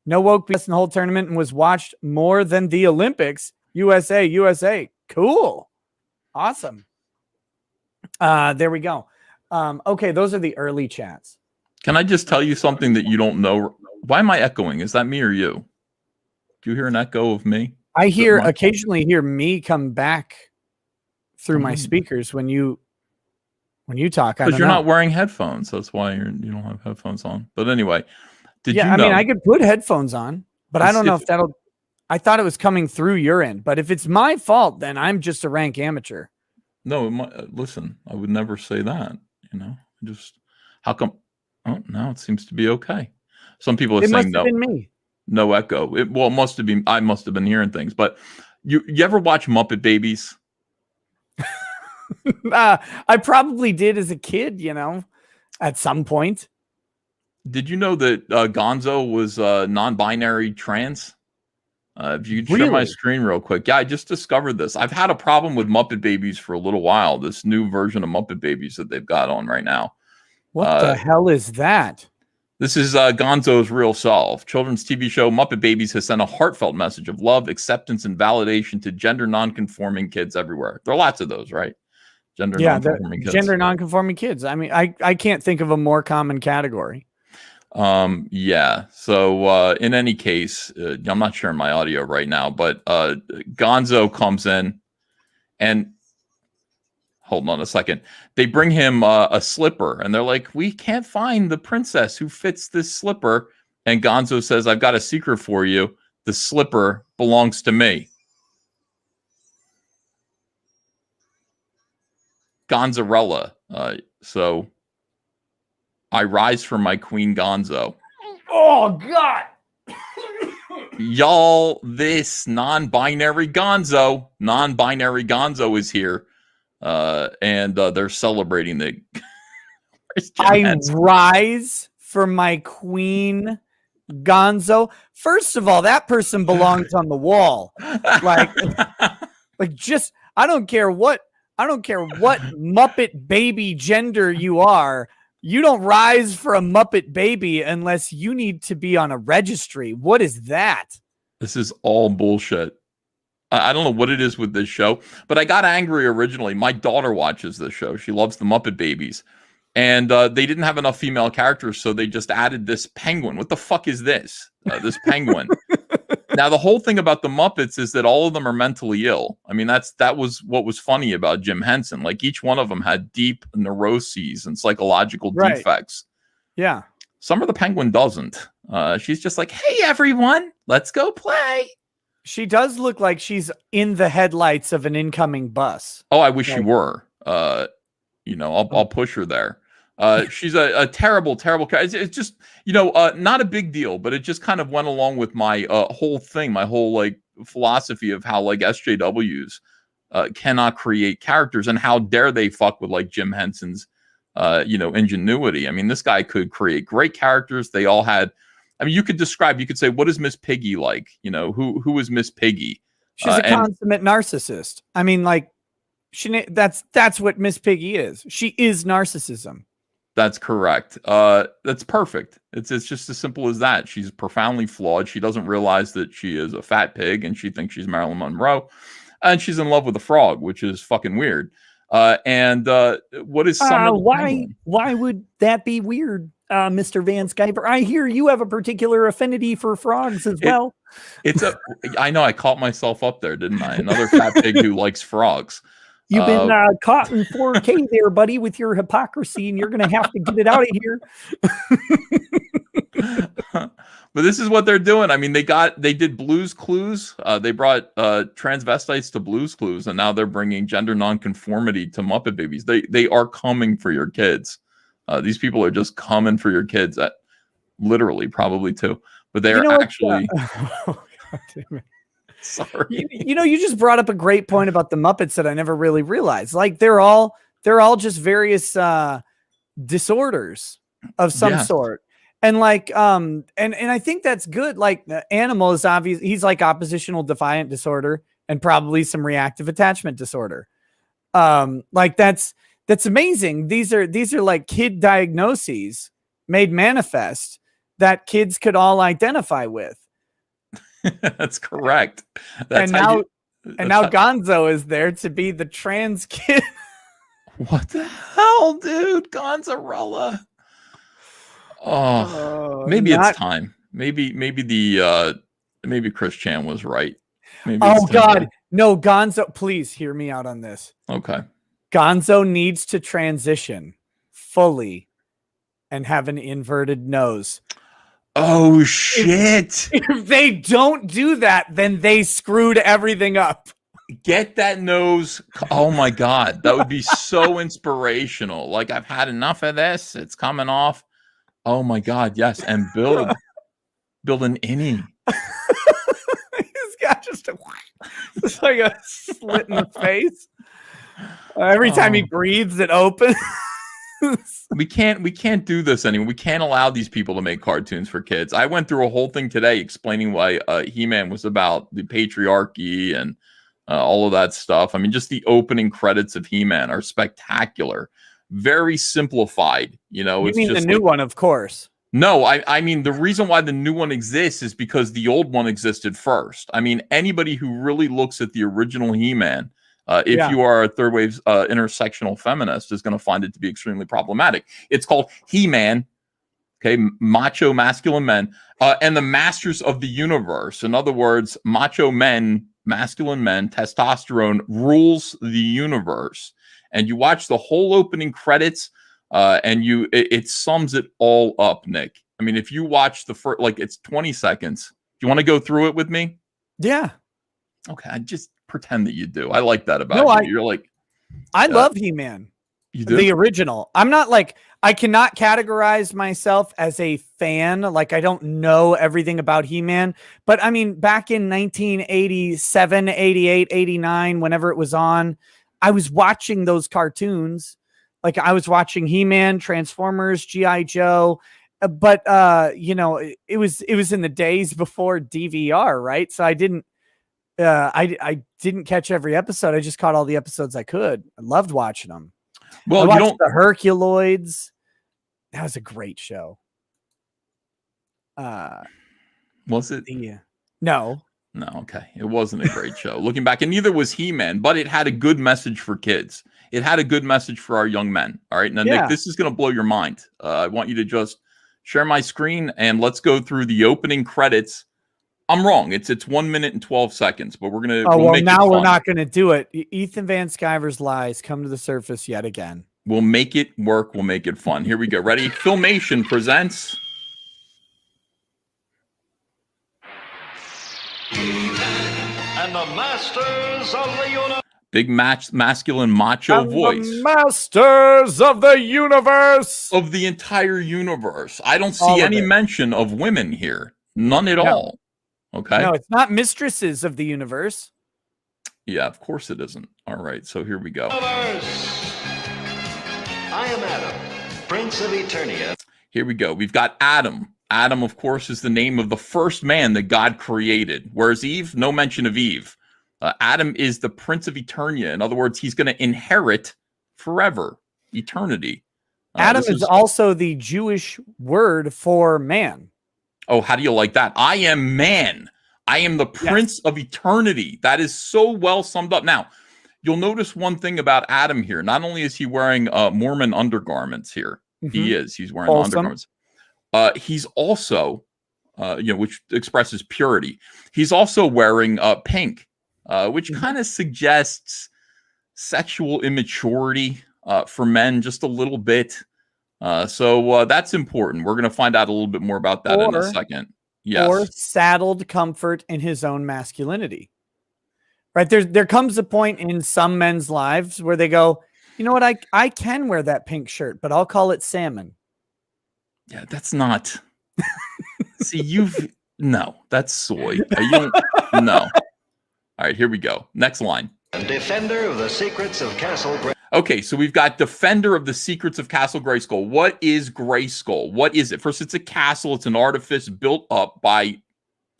No woke BS in the whole tournament and was watched more than the Olympics. USA. Cool. Awesome. There we go. Okay, those are the early chats. Can I just tell you something that you don't know? Why am I echoing? Is that me or you? Do you hear an echo of me? I occasionally hear me come back through my speakers when you talk. Because you're not wearing headphones. That's why you don't have headphones on. But anyway, you know? I mean, I could put headphones on, but I don't know if that'll. I thought it was coming through your end, but if it's my fault, then I'm just a rank amateur. No, listen, I would never say that. How come? Oh, now it seems to be okay. Some people are saying no. It must have been me. No echo. It must have been. I must have been hearing things. But you ever watch Muppet Babies? I probably did as a kid, at some point. Did you know that Gonzo was non-binary trans? If you could share my screen real quick. Yeah, I just discovered this. I've had a problem with Muppet Babies for a little while. This new version of Muppet Babies that they've got on right now. What the hell is that? This is Gonzo's real self. Children's TV show Muppet Babies has sent a heartfelt message of love, acceptance, and validation to gender non-conforming kids everywhere. There are lots of those, right? Gender non-conforming kids. I mean, I can't think of a more common category. Yeah. So in any case, I'm not sharing my audio right now, but Gonzo comes in and hold on a second. They bring him a slipper and they're like, we can't find the princess who fits this slipper. And Gonzo says, I've got a secret for you. The slipper belongs to me. Gonzarella. So I rise from my queen Gonzo. Oh, God. Y'all, this non-binary Gonzo is here. And they're celebrating the... I rise for my queen Gonzo. First of all, that person belongs on the wall. Just, I don't care what Muppet baby gender you are. You don't rise for a Muppet baby unless you need to be on a registry. What is that? This is all bullshit. I don't know what it is with this show, but I got angry originally. My daughter watches this show. She loves the Muppet Babies. And they didn't have enough female characters, so they just added this penguin. What the fuck is this? This penguin. Now, the whole thing about the Muppets is that all of them are mentally ill. I mean, that was what was funny about Jim Henson. Like, each one of them had deep neuroses and psychological defects. Yeah. Summer the Penguin doesn't. She's just like, hey, everyone, let's go play. She does look like she's in the headlights of an incoming bus. Oh, I wish she were. I'll push her there. She's a terrible, terrible character. It's just, not a big deal, but it just kind of went along with my whole thing, my whole like philosophy of how like SJWs cannot create characters, and how dare they fuck with like Jim Henson's, ingenuity. I mean, this guy could create great characters. They all had. I mean, you could say, what is Miss Piggy like? Who is Miss Piggy? She's a consummate narcissist. I mean, like, that's what Miss Piggy is. She is narcissism. That's correct. That's perfect. It's just as simple as that. She's profoundly flawed. She doesn't realize that she is a fat pig, and she thinks she's Marilyn Monroe, and she's in love with a frog, which is fucking weird. What is why would that be weird, Mr. Van Sciver? I hear you have a particular affinity for frogs as well. I know, I caught myself up there, didn't I? Another fat pig who likes frogs. You've been caught in 4K there, buddy, with your hypocrisy, and you're going to have to get it out of here. But this is what they're doing. I mean, they did Blue's Clues. They brought transvestites to Blue's Clues, and now they're bringing gender nonconformity to Muppet Babies. They are coming for your kids. These people are just coming for your kids. Literally, probably too. But they are actually. Oh, God damn it. Sorry. You just brought up a great point about the Muppets that I never really realized. Like they're all just various disorders of some sort. And like and I think that's good. Like Animal is obvious. He's like oppositional defiant disorder and probably some reactive attachment disorder. Like that's amazing. These are like kid diagnoses made manifest that kids could all identify with. That's correct. And now Gonzo is there to be the trans kid. What the hell, dude? Gonzarella. Oh, maybe it's time. Maybe Chris Chan was right. Maybe God. No, Gonzo, please hear me out on this. Okay. Gonzo needs to transition fully and have an inverted nose. Oh, shit. If they don't do that, then they screwed everything up. Get that nose. Oh, my God. That would be so inspirational. Like, I've had enough of this. It's coming off. Oh, my God. Yes. And build an innie. He's got just like a slit in the face. Every time he breathes, it opens. We can't do this anymore. We can't allow these people to make cartoons for kids. I went through a whole thing today explaining why He-Man was about the patriarchy and all of that stuff. I mean, just the opening credits of He-Man are spectacular. Very simplified. You mean just the new one, of course. No, I mean, the reason why the new one exists is because the old one existed first. I mean, anybody who really looks at the original He-Man, if you are a third wave intersectional feminist, is going to find it to be extremely problematic. It's called He-Man, okay, macho masculine men, and the masters of the universe. In other words, macho men, masculine men, testosterone rules the universe. And you watch the whole opening credits, and it sums it all up, Nick. I mean, if you watch the first, like, it's 20 seconds. Do you want to go through it with me? Yeah. Okay, I just pretend that you do. I like that about you. You're like, I love He-Man. You do? The original. I'm not like, I cannot categorize myself as a fan. Like, I don't know everything about He-Man. But I mean, back in 1987, 88, 89, whenever it was on, I was watching those cartoons. Like, I was watching He-Man, Transformers, G.I. Joe. But it was in the days before DVR, right? So I didn't catch every episode. I just caught all the episodes I could. I loved watching them. Well, I watched the Herculoids. That was a great show. Was it? No. No, okay. It wasn't a great show. Looking back, and neither was He-Man, but it had a good message for kids. It had a good message for our young men. All right. Now, Nick, this is going to blow your mind. I want you to just share my screen and let's go through the opening credits. I'm wrong. It's 1 minute and 12 seconds, but we're gonna. We're not gonna do it. Ethan Van Sciver's lies come to the surface yet again. We'll make it work. We'll make it fun. Here we go. Ready? Filmation presents. And the Masters of the Universe. big masculine macho And voice the masters of the universe. of the entire universe. I don't All see of any it. mention of women here. None at No. all. Okay. No, it's not mistresses of the universe. Yeah, of course it isn't. All right, so here we go. I am Adam, Prince of Eternia. Here we go. We've got Adam. Adam, of course, is the name of the first man that God created. Whereas Eve, no mention of Eve. Adam is the Prince of Eternia. In other words, he's going to inherit forever, eternity. Adam is also the Jewish word for man. Oh, how do you like that? I am man. I am the Prince of Eternity. That is so well summed up. Now, you'll notice one thing about Adam here. Not only is he wearing Mormon undergarments here, he's wearing undergarments. He's also, which expresses purity. He's also wearing pink, which kind of suggests sexual immaturity for men just a little bit. So that's important. We're going to find out a little bit more about that in a second. Yes. Or saddled comfort in his own masculinity. Right? There comes a point in some men's lives where they go, you know what, I can wear that pink shirt, but I'll call it salmon. Yeah, that's not. See, no, that's soy. No. All right, here we go. Next line. And defender of the secrets of Castle Grayskull. Okay, so we've got defender of the secrets of Castle Grayskull. What is Grayskull? What is it? First, it's a castle. It's an artifice built up by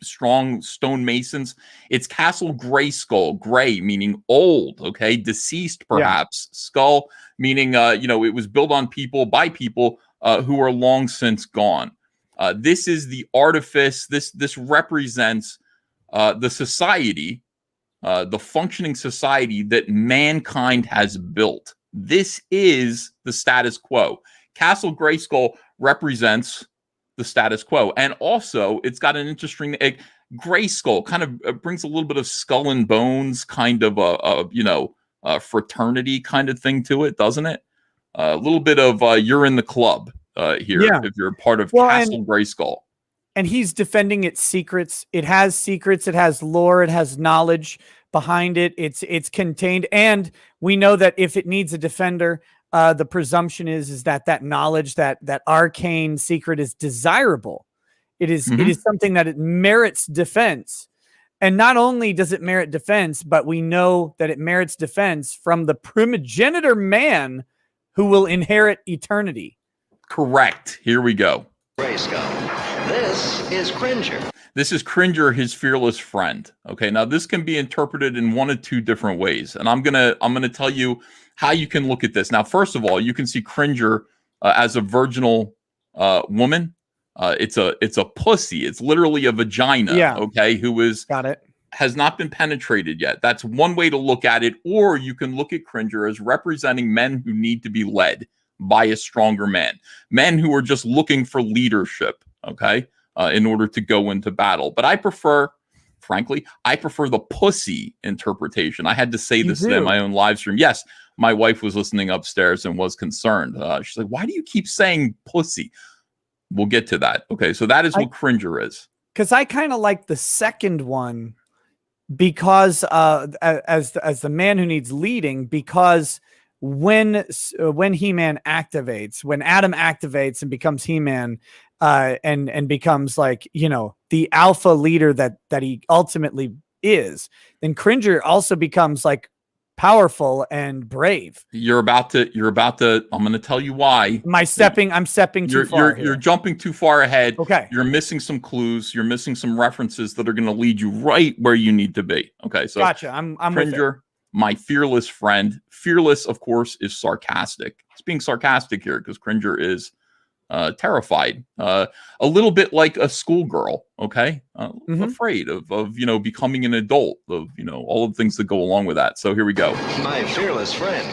strong stonemasons. It's Castle Grayskull. Gray meaning old, okay? Deceased, perhaps. Yeah. Skull meaning, it was built on people, by people who are long since gone. This is the artifice. This represents the society, the functioning society that mankind has built. This is the status quo. Castle Grayskull represents the status quo. And also, it's got an interesting Grayskull kind of brings a little bit of skull and bones kind of a fraternity kind of thing to it, doesn't it? A little bit of you're in the club here if you're a part of Castle Grayskull. And he's defending its secrets. It has secrets. It has lore. It has knowledge behind it. It's contained. And we know that if it needs a defender, the presumption is that knowledge, that arcane secret is desirable. It is something that it merits defense. And not only does it merit defense, but we know that it merits defense from the primogenitor man who will inherit eternity. Correct. Here we go. Grayskull. This is Cringer. This is Cringer, his fearless friend. Okay, now this can be interpreted in one of two different ways, and I'm gonna tell you how you can look at this. Now, first of all, you can see Cringer as a virginal woman. It's a pussy. It's literally a vagina. Yeah. Okay, has not been penetrated yet. That's one way to look at it. Or you can look at Cringer as representing men who need to be led by a stronger man, men who are just looking for leadership. Okay, in order to go into battle. But frankly, I prefer the pussy interpretation. I had to say this in my own live stream. Yes, my wife was listening upstairs and was concerned. She's like, why do you keep saying pussy? We'll get to that. Okay, so that is what Cringer is. Because I kind of like the second one because as the man who needs leading, because when He-Man activates, when Adam activates and becomes He-Man, and becomes the alpha leader that he ultimately is, then Cringer also becomes powerful and brave. You're about to I'm going to tell you why. I'm stepping too far. You're jumping too far ahead. Okay. You're missing some clues. You're missing some references that are going to lead you right where you need to be. Okay. So gotcha. I'm Cringer, my fearless friend. Fearless, of course, is sarcastic. It's being sarcastic here because Cringer is terrified, a little bit like a schoolgirl, okay? Afraid of becoming an adult, of all of the things that go along with that. So here we go. My fearless friend.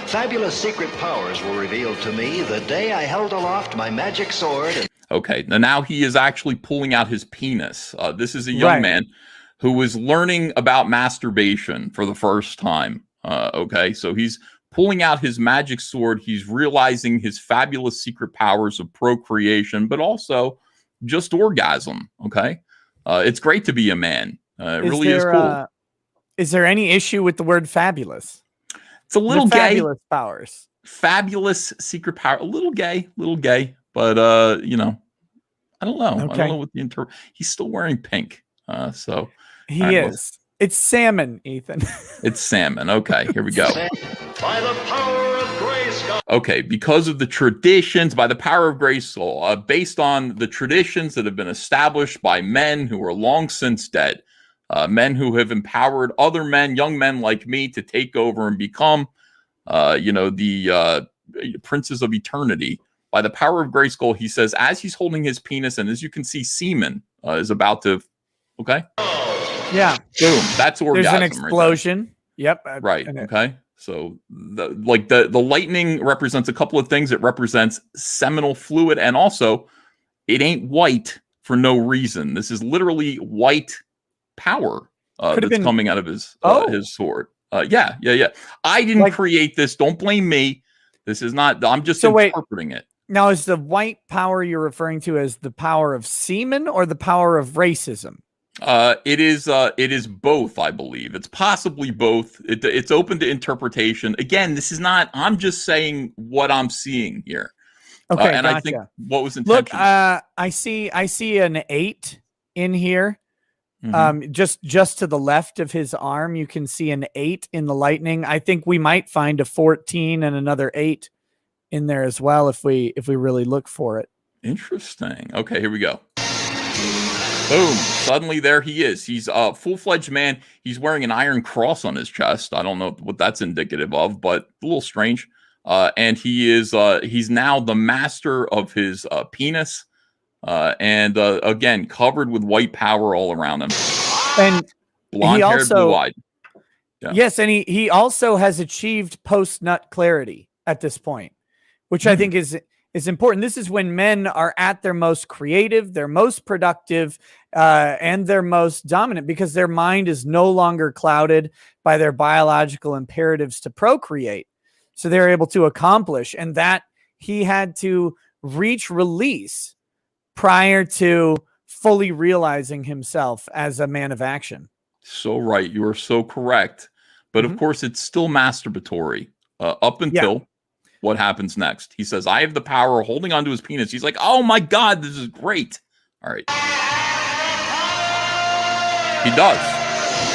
Fabulous secret powers were revealed to me the day I held aloft my magic sword. Okay, now he is actually pulling out his penis. This is a young man who is learning about masturbation for the first time. Okay, so he's pulling out his magic sword. He's realizing his fabulous secret powers of procreation, but also just orgasm. Okay. It's great to be a man. It really is cool. Is there any issue with the word fabulous? It's a little gay. Fabulous powers. Fabulous secret power. A little gay, but you know, I don't know. I Okay. don't know what the he's still wearing pink. So He all right, is. It's salmon, Ethan. it's salmon. Okay, here we go. By the power of Grayskull. Okay, because of the traditions, by the power of Grayskull, based on the traditions that have been established by men who are long since dead, men who have empowered other men, young men like me, to take over and become, the princes of eternity. By the power of Grayskull, he says, as he's holding his penis, and as you can see, semen is about to, okay? Yeah. Boom. That's orgasm. There's an explosion. Yep. Right. Okay. So the lightning represents a couple of things. It represents seminal fluid, and also it ain't white for no reason. This is literally white power that's coming out of his sword. Yeah. I didn't create this. Don't blame me. This is not. I'm just interpreting it. Now, is the white power you're referring to as the power of semen or the power of racism? It is both, I believe. It's possibly both. It's open to interpretation. Again, this is not, I'm just saying what I'm seeing here. Okay. And gotcha. I think what was intentional. Look, I see an 8 in here. Just to the left of his arm, you can see an 8 in the lightning. I think we might find a 14 and another 8 in there as well if we really look for it. Interesting. Okay, here we go. Boom. Suddenly there he is. He's a full-fledged man. He's wearing an iron cross on his chest. I don't know what that's indicative of, but a little strange. And he's now the master of his penis. And again, covered with white power all around him. And blonde-haired, blue-eyed. Yeah. Yes, and he also has achieved post-nut clarity at this point, which I think is important. This is when men are at their most creative, their most productive, and their most dominant, because their mind is no longer clouded by their biological imperatives to procreate. So they're able to accomplish, and that he had to reach release prior to fully realizing himself as a man of action. So right. You are so correct. But of course, it's still masturbatory up until what happens next. He says, I have the power of holding onto his penis. He's like, oh my God, this is great. All right. He does.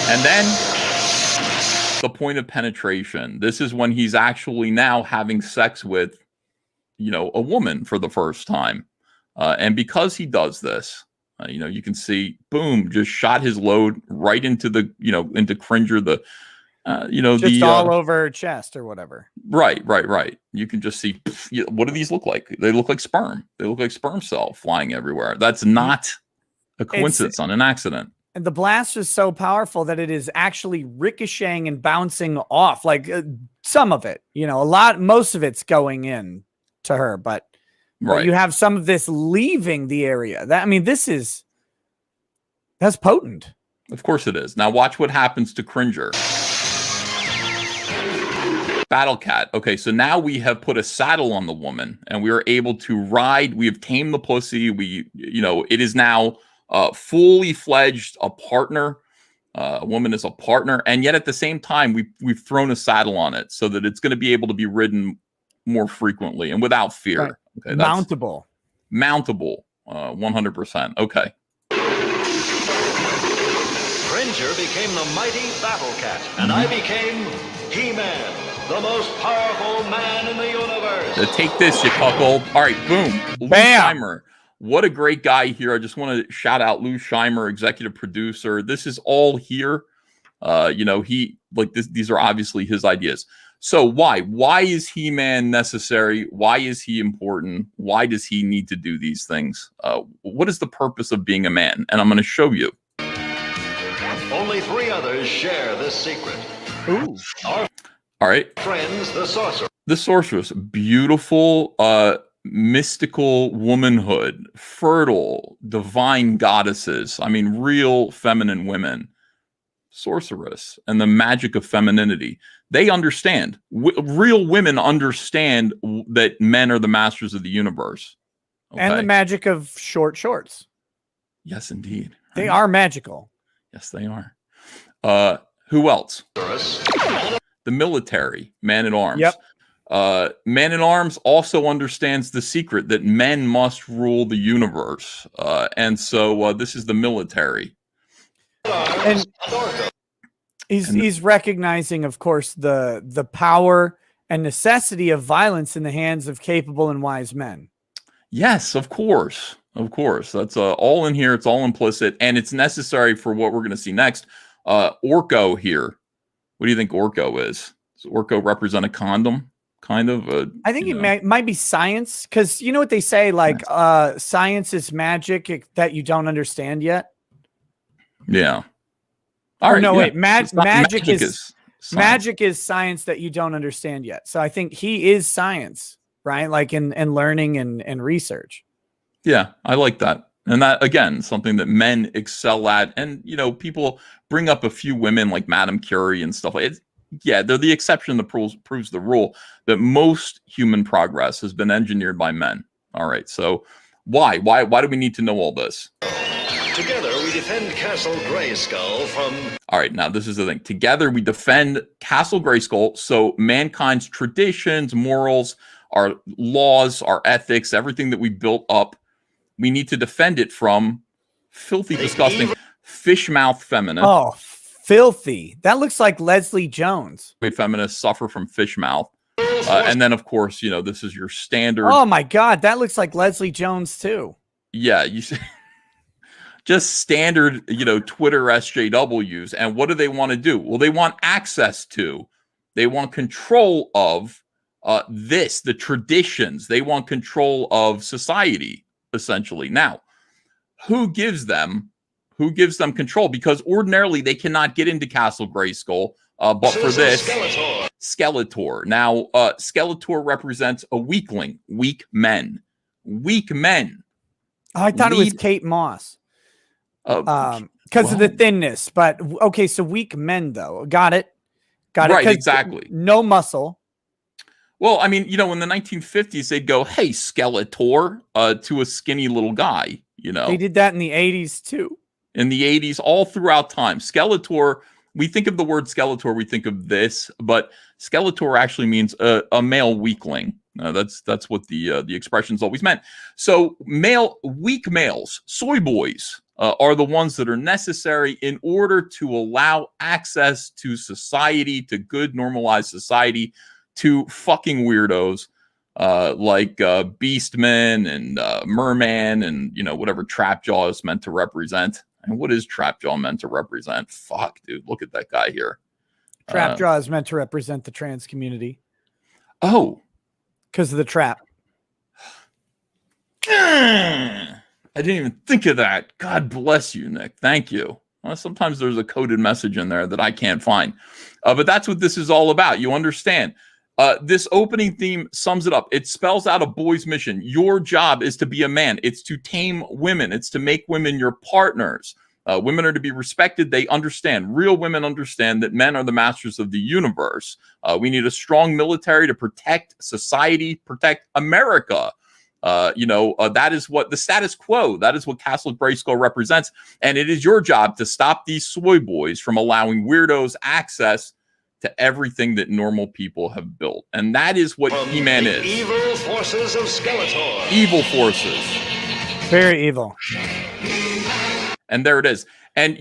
And then the point of penetration. This is when he's actually now having sex with, a woman for the first time. And because he does this, you can see, boom, just shot his load right into the, into Cringer, just all over her chest or whatever. Right. You can just see, what do these look like? They look like sperm. They look like sperm cell flying everywhere. That's not a coincidence, on an accident. And the blast is so powerful that it is actually ricocheting and bouncing off, like some of it, most of it's going in to her, but you have some of this leaving the area. That's potent. Of course it is. Now watch what happens to Cringer. Battle Cat. Okay, so now we have put a saddle on the woman and we are able to ride. We have tamed the pussy. It is now fully fledged a partner. A woman is a partner. And yet at the same time, we've thrown a saddle on it so that it's going to be able to be ridden more frequently and without fear. Right. Okay, Mountable, 100%. Okay. Cringer became the mighty Battle Cat, and I became He-Man, the most powerful man in the universe. Take this, you cuckold. All right, boom. Lou Scheimer. What a great guy here. I just want to shout out Lou Scheimer, executive producer. This is all here. These are obviously his ideas. So why is He-Man necessary? Why is he important? Why does he need to do these things? What is the purpose of being a man? And I'm going to show you. Only 3 others share this secret. Ooh. Our all right. friends, the Sorcerer. The Sorceress. Beautiful, mystical womanhood. Fertile, divine goddesses. Real feminine women. Sorceress and the magic of femininity. They understand. Real women understand that men are the masters of the universe. Okay? And the magic of short shorts. Yes, indeed. They are magical. Yes, they are. Who else? Doris. The military, man-at-arms. Yep. Man-at-arms also understands the secret that men must rule the universe. And so this is the military. And he's recognizing, of course, the power and necessity of violence in the hands of capable and wise men. Yes, of course. Of course. That's all in here. It's all implicit. And it's necessary for what we're going to see next. Orko here. What do you think Orko is? Does Orko represent a condom? Kind of? I think it might be science. Because you know what they say? Like, science is magic that you don't understand yet. Yeah. All right. No, yeah. wait. Magic is science. Magic is science that you don't understand yet. So I think he is science, right? Like in learning and research. Yeah, I like that. And that, again, something that men excel at. And, people bring up a few women like Madame Curie and stuff like it. Yeah, they're the exception that proves the rule that most human progress has been engineered by men. All right. So why do we need to know all this? Together we defend Castle Grayskull from... All right, now this is the thing. Together we defend Castle Grayskull, so mankind's traditions, morals, our laws, our ethics, everything that we built up, we need to defend it from filthy, disgusting, fish-mouth feminists. Oh, filthy. That looks like Leslie Jones. Feminists suffer from fish mouth. And then, of course, this is your standard. Oh, my God. That looks like Leslie Jones, too. Yeah, you see. Just standard, Twitter SJWs. And what do they want to do? Well, they want access to, they want control of the traditions. They want control of society, essentially. Now, who gives them control? Because ordinarily they cannot get into Castle Grayskull, but for this, Skeletor. Now, Skeletor represents a weakling, weak men. Oh, I thought it was Kate Moss. Because of the thinness, but okay, so weak men though. Got it. Right, exactly. No muscle. Well, I mean, in the 1950s, they'd go, "Hey, Skeletor," to a skinny little guy. They did that in the 80s too. In the 80s, all throughout time, Skeletor. We think of the word Skeletor, we think of this, but Skeletor actually means a male weakling. That's what the expression's always meant. So weak males, soy boys, are the ones that are necessary in order to allow access to society, to good normalized society, to fucking weirdos like Beastman and Merman and whatever Trapjaw is meant to represent. And what is Trapjaw meant to represent? Fuck, dude, look at that guy here. Trapjaw is meant to represent the trans community. Oh, because of the trap. I didn't even think of that. God bless you, Nick. Thank you. Well, sometimes there's a coded message in there that I can't find. But that's what this is all about. You understand. This opening theme sums it up. It spells out a boy's mission. Your job is to be a man. It's to tame women. It's to make women your partners. Women are to be respected. They understand. Real women understand that men are the masters of the universe. We need a strong military to protect society, protect America. That is what the status quo, that is what Castle Grayskull represents. And it is your job to stop these soy boys from allowing weirdos access to everything that normal people have built. And that is what He-Man is. Evil forces of Skeletor. Evil forces. Very evil. And there it is. And,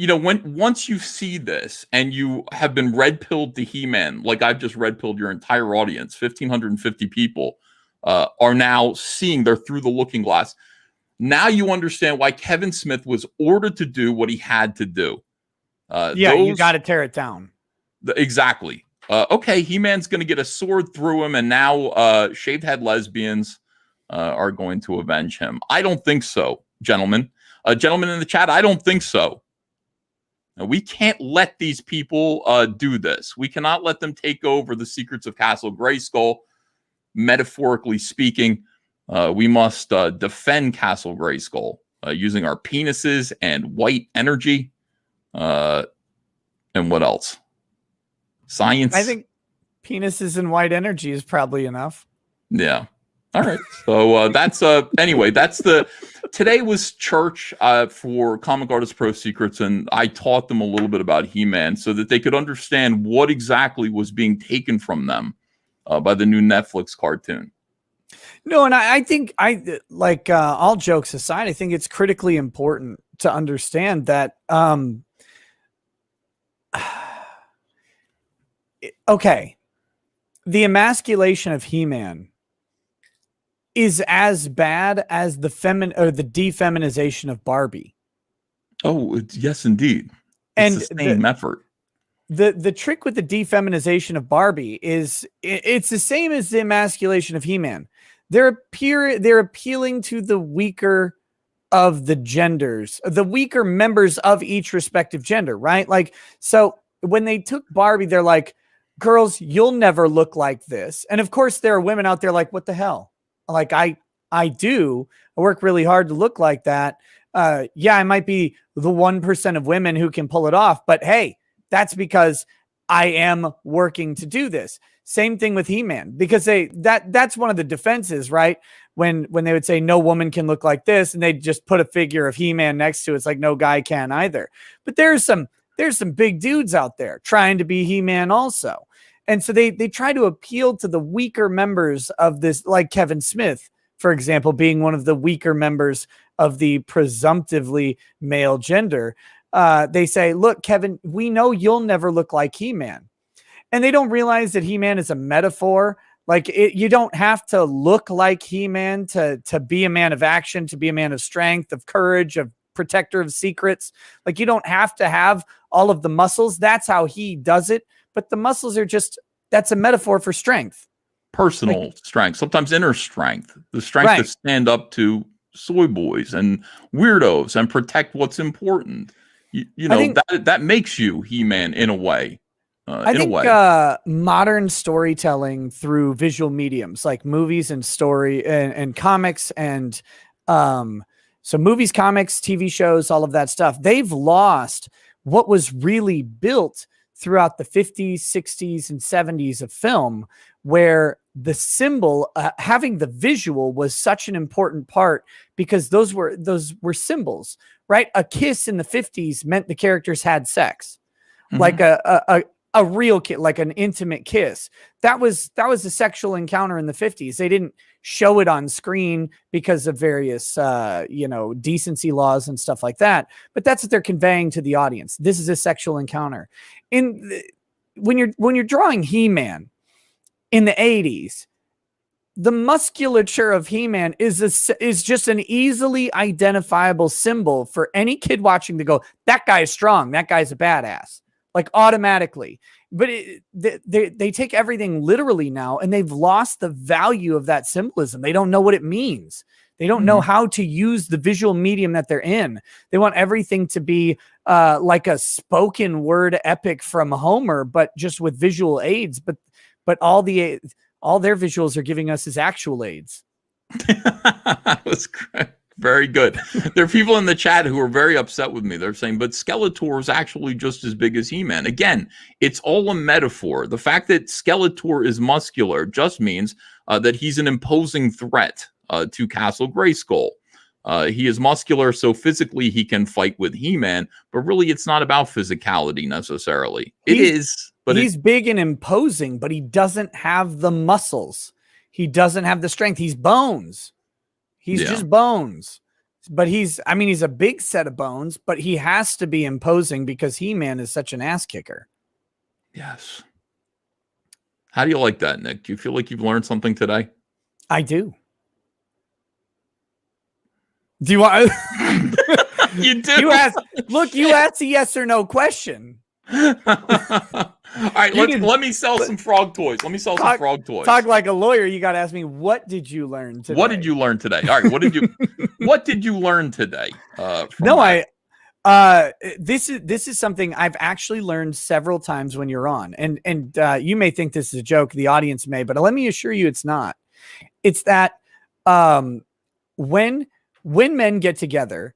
once you see this and you have been red-pilled to He-Man, like I've just red-pilled your entire audience, 1,550 people are now seeing, they're through the looking glass. Now you understand why Kevin Smith was ordered to do what he had to do. You got to tear it down. Exactly. Okay, He-Man's going to get a sword through him, and now shaved head lesbians are going to avenge him. I don't think so, gentlemen. Gentlemen in the chat, I don't think so. Now, we can't let these people do this. We cannot let them take over the secrets of Castle Grayskull. Metaphorically speaking, we must defend Castle Grayskull using our penises and white energy. And what else? Science. I think penises and white energy is probably enough. Yeah. All right. So that's anyway, today was church for Comic Artist Pro Secrets, and I taught them a little bit about He-Man so that they could understand what exactly was being taken from them by the new Netflix cartoon. No, and I think all jokes aside, I think it's critically important to understand that okay, the emasculation of He-Man is as bad as the defeminization of Barbie. Oh, yes, indeed. It's the same effort. The trick with the defeminization of Barbie is it's the same as the emasculation of He-Man. They're appealing to the weaker of the genders, the weaker members of each respective gender, right? Like, so when they took Barbie, they're like, girls, you'll never look like this. And of course, there are women out there like, what the hell? Like, I work really hard to look like that. Yeah, I might be the 1% of women who can pull it off, but hey, that's because I am working to do this. Same thing with He-Man, because that's one of the defenses, right? When they would say no woman can look like this, and they just put a figure of He-Man next to it, it's like no guy can either. But there's some big dudes out there trying to be He-Man also. And so they try to appeal to the weaker members of this, like Kevin Smith, for example, being one of the weaker members of the presumptively male gender. They say, look, Kevin, we know you'll never look like He-Man. And they don't realize that He-Man is a metaphor. Like, you don't have to look like He-Man to be a man of action, to be a man of strength, of courage, of protector of secrets. Like, you don't have to have all of the muscles. That's how he does it. But the muscles are that's a metaphor for strength. Personal strength, sometimes inner strength, the strength to stand up to soy boys and weirdos and protect what's important. You know, that makes you He-Man in a way. I think modern storytelling through visual mediums like movies and story and comics and so movies, comics, TV shows, all of that stuff, they've lost what was really built throughout the 50s, 60s, and 70s of film, where the symbol, having the visual was such an important part because those were symbols, right? A kiss in the 50s meant the characters had sex. Mm-hmm. Like a real kiss, like an intimate kiss. That was a sexual encounter in the 50s. They didn't show it on screen because of various, decency laws and stuff like that. But that's what they're conveying to the audience. This is a sexual encounter. When you're drawing He-Man in the 80s, the musculature of He-Man is just an easily identifiable symbol for any kid watching to go, that guy is strong. That guy's a badass. Like, automatically. But they take everything literally now, and they've lost the value of that symbolism. They don't know what it means. They don't know how to use the visual medium that they're in. They want everything to be like a spoken word epic from Homer, but just with visual aids. But all their visuals are giving us is actual aids. That was great. Very good. There are people in the chat who are very upset with me. They're saying, but Skeletor is actually just as big as He-Man. Again, it's all a metaphor. The fact that Skeletor is muscular just means that he's an imposing threat to Castle Grayskull. He is muscular, so physically he can fight with He-Man, but really it's not about physicality necessarily. But he's big and imposing, but he doesn't have the muscles. He doesn't have the strength. He's bones. He's just bones, but he's a big set of bones, but he has to be imposing because He-Man is such an ass kicker. Yes. How do you like that, Nick? Do you feel like you've learned something today? I do. Do you want? You do. You asked a yes or no question. All right, let me sell some frog toys. Some frog toys. Talk like a lawyer. You got to ask me, what did you learn today? What did you learn today? All right, what did you learn today? This is something I've actually learned several times when you're on, and you may think this is a joke. The audience may, but let me assure you, it's not. It's that when men get together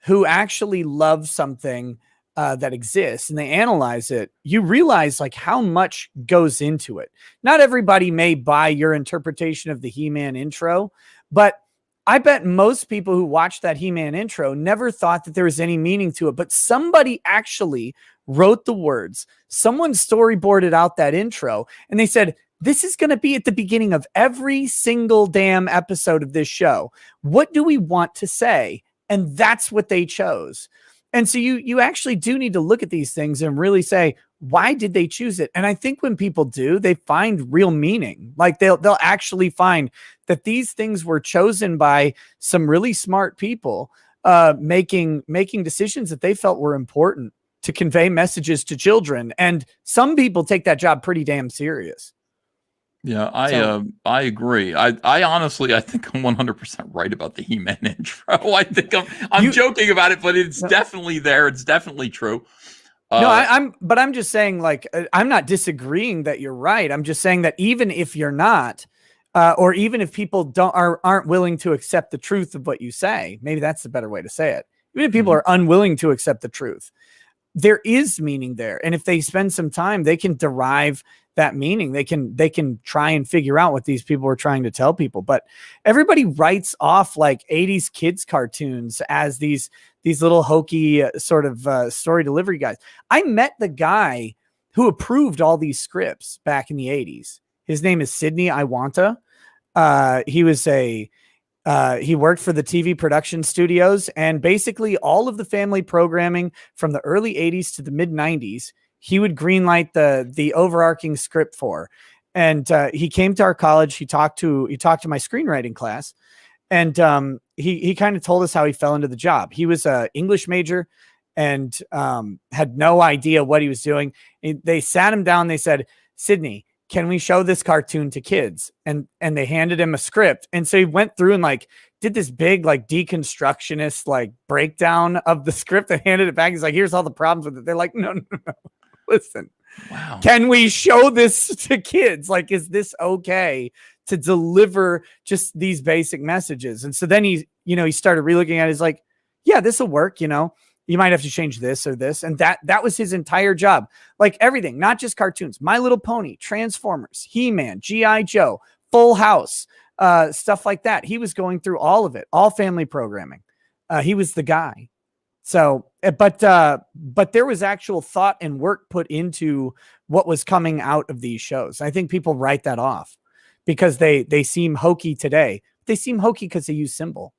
who actually love something that exists and they analyze it, you realize like how much goes into it. Not everybody may buy your interpretation of the He-Man intro, but I bet most people who watched that He-Man intro never thought that there was any meaning to it, but somebody actually wrote the words. Someone storyboarded out that intro and they said, this is going to be at the beginning of every single damn episode of this show. What do we want to say? And that's what they chose. And so you actually do need to look at these things and really say, why did they choose it? And I think when people do, they find real meaning. Like they'll actually find that these things were chosen by some really smart people, making decisions that they felt were important to convey messages to children. And some people take that job pretty damn serious. Yeah, I agree. I honestly, I think I'm 100% right about the He-Man intro. I think I'm joking about it, but it's definitely there. It's definitely true. No, I'm just saying, like, I'm not disagreeing that you're right. I'm just saying that even if you're not, or even if people aren't willing to accept the truth of what you say, maybe that's the better way to say it. Even if people are unwilling to accept the truth, there is meaning there. And if they spend some time, they can derive that meaning. They can try and figure out what these people were trying to tell people. But everybody writes off like 80s kids cartoons as these little hokey sort of story delivery guys. I met the guy who approved all these scripts back in the 80s. His name is Sidney Iwanta. He worked for the TV production studios, and basically all of the family programming from the early 80s to the mid 90s, he would greenlight the overarching script for. And he came to our college. He talked to my screenwriting class, and he kind of told us how he fell into the job. He was an English major and had no idea what he was doing. They sat him down. They said, Sidney, can we show this cartoon to kids? And they handed him a script. And so he went through and like did this big like deconstructionist like breakdown of the script and handed it back. He's like, here's all the problems with it. They're like, no. Listen, wow. Can we show this to kids? Like, is this okay to deliver just these basic messages? And so then he started relooking at it. He's like, yeah, this will work. You might have to change this or this. And that was his entire job. Like everything, not just cartoons, My Little Pony, Transformers, He-Man, G.I. Joe, Full House, stuff like that. He was going through all of it, all family programming. He was the guy. So, but there was actual thought and work put into what was coming out of these shows. I think people write that off because they seem hokey today. They seem hokey because they use symbol.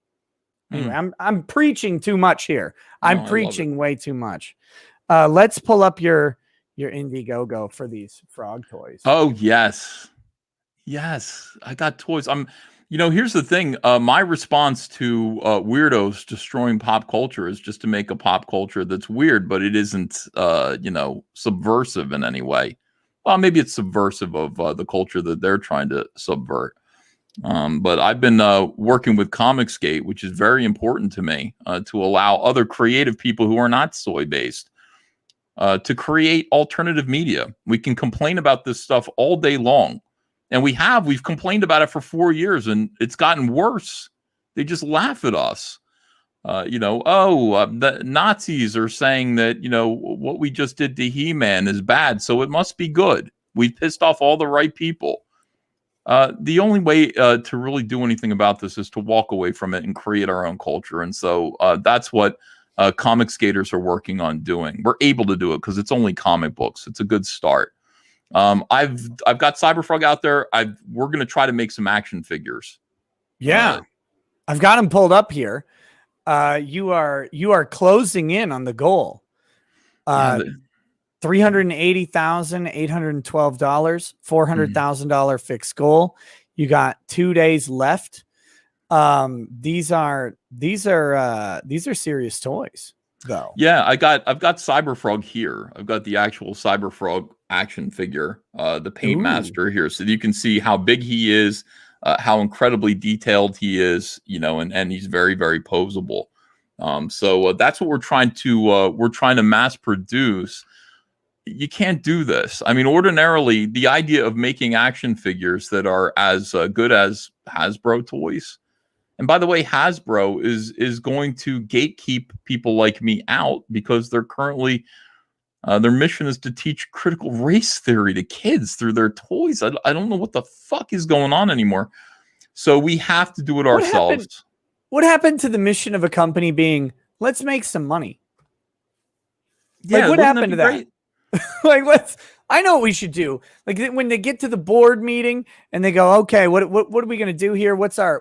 Anyway, I'm preaching too much here. I'm preaching way too much. Let's pull up your Indiegogo for these frog toys. Oh yes, I got toys. Here's the thing. My response to weirdos destroying pop culture is just to make a pop culture that's weird, but it isn't, subversive in any way. Well, maybe it's subversive of the culture that they're trying to subvert. But I've been working with Comicsgate, which is very important to me, to allow other creative people who are not soy-based to create alternative media. We can complain about this stuff all day long. And we've complained about it for 4 years and it's gotten worse. They just laugh at us. The Nazis are saying that, what we just did to He-Man is bad, so it must be good. We pissed off all the right people. The only way to really do anything about this is to walk away from it and create our own culture. And so that's what comic skaters are working on doing. We're able to do it because it's only comic books. It's a good start. I've got Cyberfrog out there. We're going to try to make some action figures. Yeah. I've got them pulled up here. You are closing in on the goal. $380,812, $400,000 fixed goal. You got 2 days left. These are serious toys though. Yeah, I've got Cyberfrog here. I've got the actual Cyberfrog action figure, the Paint Master here. So you can see how big he is, how incredibly detailed he is, and he's very, very posable. So that's what we're trying to mass produce. You can't do this. I mean, ordinarily, the idea of making action figures that are as good as Hasbro toys And by the way, Hasbro is going to gatekeep people like me out because they're currently their mission is to teach critical race theory to kids through their toys. I don't know what the fuck is going on anymore. So we have to do it ourselves. What happened to the mission of a company being, let's make some money? Yeah, like, what happened to that? Great? Like, I know what we should do. Like when they get to the board meeting and they go, okay, what are we going to do here? What's our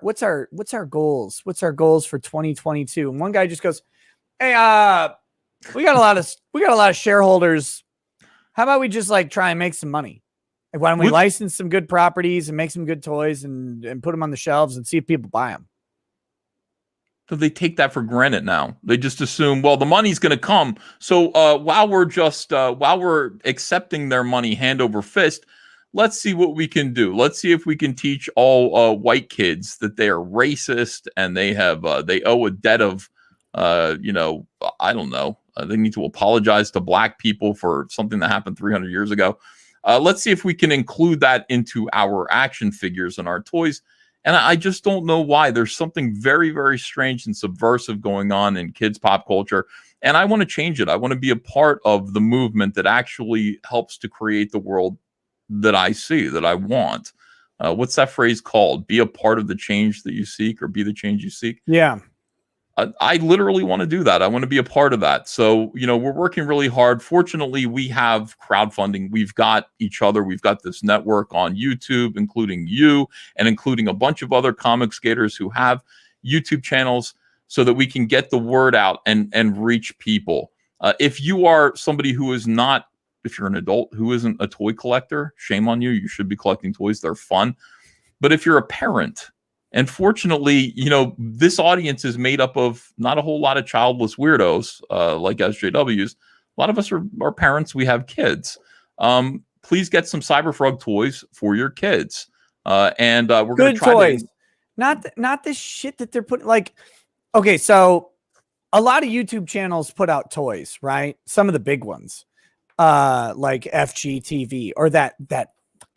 goals? What's our goals for 2022? And one guy just goes, hey, we got a lot of shareholders. How about we just like try and make some money? Like, why don't we license some good properties and make some good toys and put them on the shelves and see if people buy them? So they take that for granted now. They just assume, well, the money's going to come. So while we're accepting their money hand over fist, let's see what we can do. Let's see if we can teach all white kids that they are racist and they owe a debt of, I don't know. They need to apologize to black people for something that happened 300 years ago. Let's see if we can include that into our action figures and our toys. And I just don't know why. There's something very, very strange and subversive going on in kids' pop culture. And I want to change it. I want to be a part of the movement that actually helps to create the world that I see, that I want. What's that phrase called? Be a part of the change that you seek, or be the change you seek? Yeah. I literally want to do that. I want to be a part of that. So, we're working really hard. Fortunately, we have crowdfunding. We've got each other. We've got this network on YouTube, including you and including a bunch of other comic skaters who have YouTube channels so that we can get the word out and reach people. If you are somebody who is not, if you're an adult who isn't a toy collector, shame on you. You should be collecting toys. They're fun. But if you're a parent, and fortunately, this audience is made up of not a whole lot of childless weirdos like SJWs. A lot of us are parents. We have kids. Please get some Cyberfrog toys for your kids. And we're going to try toys. Not this shit that they're putting. Like, okay, so a lot of YouTube channels put out toys, right? Some of the big ones, like FGTV or that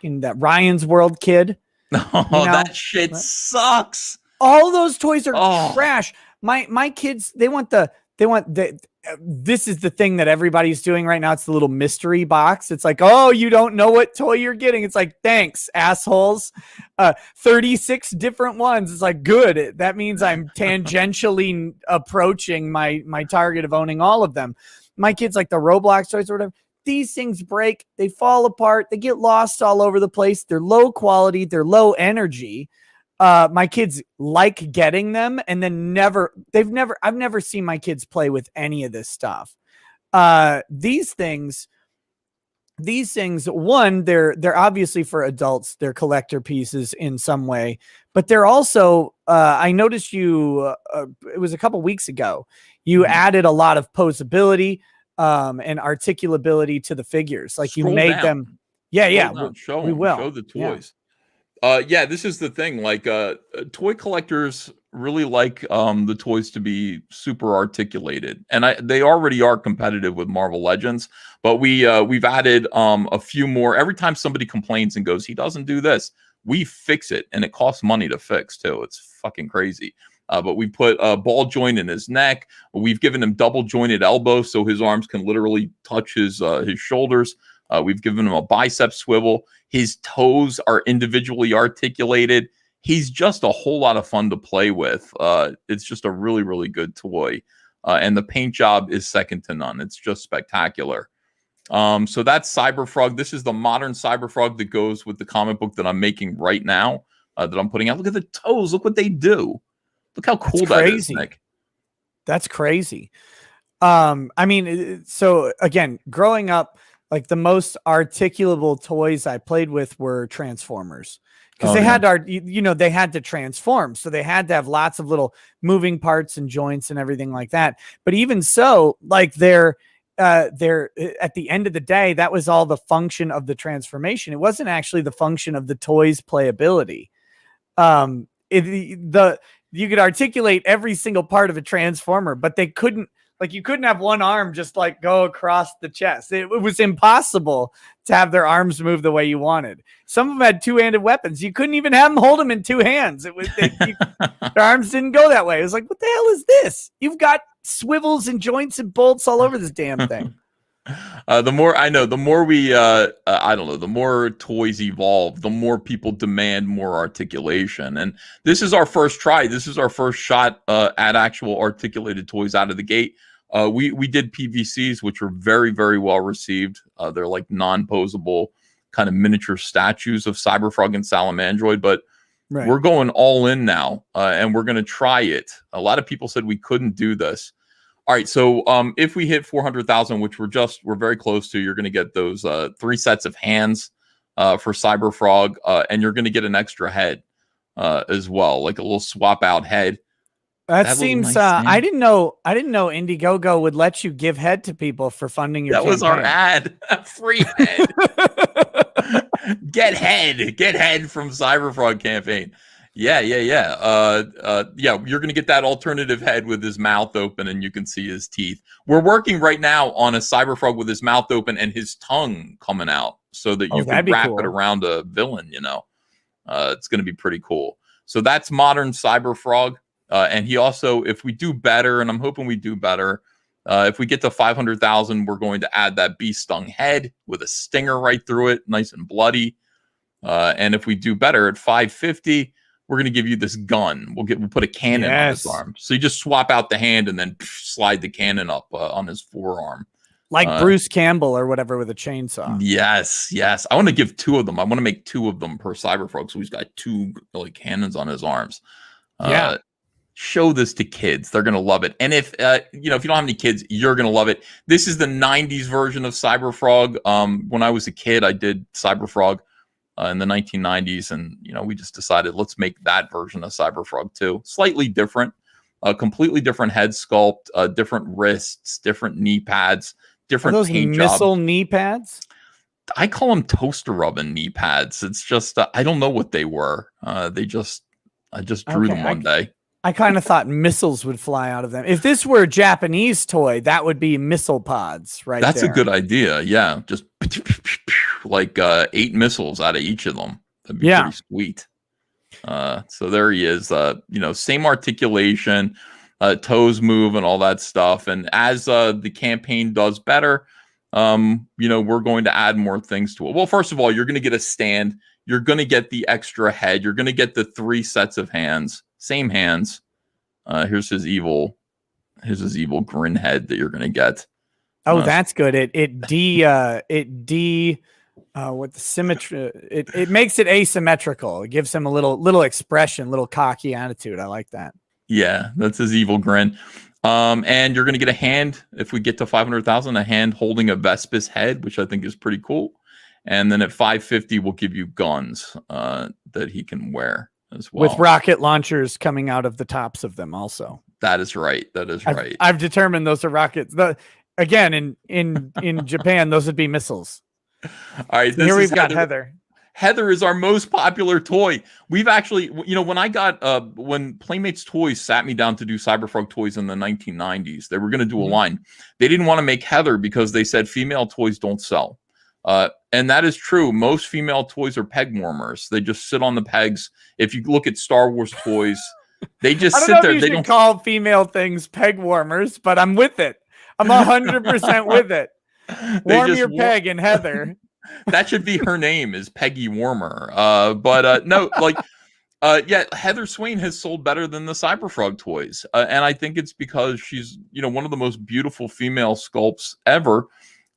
Ryan's World kid. Oh, that shit sucks. All those toys are trash. My kids, they want this is the thing that everybody's doing right now. It's the little mystery box. It's like, oh, you don't know what toy you're getting. It's like, thanks, assholes. 36 different ones. It's like, good. That means I'm tangentially approaching my target of owning all of them. My kids like the Roblox toys or whatever. These things break, they fall apart, they get lost all over the place. They're low quality, they're low energy. My kids like getting them, and then I've never seen my kids play with any of this stuff. These things, one, they're obviously for adults, they're collector pieces in some way, but they're also, I noticed it was a couple weeks ago, you added a lot of posability and articulability to the figures. Like you made them. Yeah. We will show the toys. Yeah, this is the thing. Like toy collectors really like the toys to be super articulated, and they already are competitive with Marvel Legends. But we've added a few more. Every time somebody complains and goes, he doesn't do this, we fix it, and it costs money to fix too. It's fucking crazy. But we put a ball joint in his neck. We've given him double jointed elbows so his arms can literally touch his shoulders. We've given him a bicep swivel. His toes are individually articulated. He's just a whole lot of fun to play with. It's just a really, really good toy. And the paint job is second to none. It's just spectacular. So that's Cyberfrog. This is the modern Cyberfrog that goes with the comic book that I'm making right now, that I'm putting out. Look at the toes. Look what they do. Look how cool that is, Nick. That's crazy. I mean, so again, growing up, like the most articulable toys I played with were Transformers, because they had they had to transform. So they had to have lots of little moving parts and joints and everything like that. But even so, like they're at the end of the day, that was all the function of the transformation. It wasn't actually the function of the toy's playability. You could articulate every single part of a transformer, but they couldn't Like you couldn't have one arm just like go across the chest. It was impossible to have their arms move the way you wanted. Some of them had two-handed weapons. You couldn't even have them hold them in two hands. It was their arms didn't go that way. It was like, what the hell is this? You've got swivels and joints and bolts all over this damn thing. The more I know, the more we, I don't know, the more toys evolve, the more people demand more articulation. And this is our first try. This is our first shot at actual articulated toys out of the gate. We did PVCs, which were very, very well received. They're like non-posable kind of miniature statues of Cyberfrog and Salamandroid, but we're going all in now, and we're going to try it. A lot of people said we couldn't do this. All right, so if we hit 400,000, which we're very close to, you're going to get those 3 sets of hands for Cyberfrog, and you're going to get an extra head as well, like a little swap out head. That seems. Nice I didn't know Indiegogo would let you give head to people for funding your. That was our ad. Free head. Get head from Cyberfrog campaign. Yeah. You're gonna get that alternative head with his mouth open, and you can see his teeth. We're working right now on a Cyberfrog with his mouth open and his tongue coming out, so that you can wrap it around a villain. You know, it's gonna be pretty cool. So that's modern Cyberfrog. And he also, if we do better, and I'm hoping we do better, if we get to 500,000, we're going to add that bee stung head with a stinger right through it, nice and bloody. And if we do better at 550, we're going to give you this gun. We'll put a cannon on his arm. So you just swap out the hand and then slide the cannon up on his forearm. Like Bruce Campbell or whatever with a chainsaw. Yes. I want to give 2 of them. I want to make 2 of them per Cyberfrog. So he's got 2 like cannons on his arms. Show this to kids. They're going to love it. And if if you don't have any kids, you're going to love it. This is the 90s version of Cyberfrog. When I was a kid, I did Cyberfrog in the 1990s. And, we just decided let's make that version of Cyberfrog too. Slightly different, completely different head sculpt, different wrists, different knee pads, different paint job. Missile knee pads? I call them toaster oven knee pads. It's just, I don't know what they were. I just drew them one day. I kind of thought missiles would fly out of them. If this were a Japanese toy, that would be missile pods, right? That's a good idea. Yeah. Just like 8 missiles out of each of them. That'd be pretty sweet. So there he is, same articulation, toes move and all that stuff. And as the campaign does better, we're going to add more things to it. Well, first of all, you're going to get a stand. You're going to get the extra head. You're going to get the 3 sets of hands. Same hands. Here's his evil grin head that you're gonna get. Oh, that's good. With the symmetry, it makes it asymmetrical. It gives him a little expression, little cocky attitude. I like that. Yeah, that's his evil grin. And you're gonna get a hand if we get to 500,000, a hand holding a Vespis head, which I think is pretty cool. And then at 550, we'll give you guns that he can wear as well, with rocket launchers coming out of the tops of them also. That is right. Right. I've determined those are rockets. Again, in Japan, those would be missiles. All right. Here we've got Heather. Heather is our most popular toy. We've actually, when I got, when Playmates Toys sat me down to do Cyberfrog toys in the 1990s, they were going to do a line. They didn't want to make Heather because they said female toys don't sell. And that is true. Most female toys are peg warmers. They just sit on the pegs. If you look at Star Wars toys, they just sit there. They don't call female things peg warmers, but I'm with it. I'm 100% with it. Warm your peg in Heather. That should be her name, is Peggy Warmer. No, Heather Swain has sold better than the Cyberfrog toys. And I think it's because she's, one of the most beautiful female sculpts ever.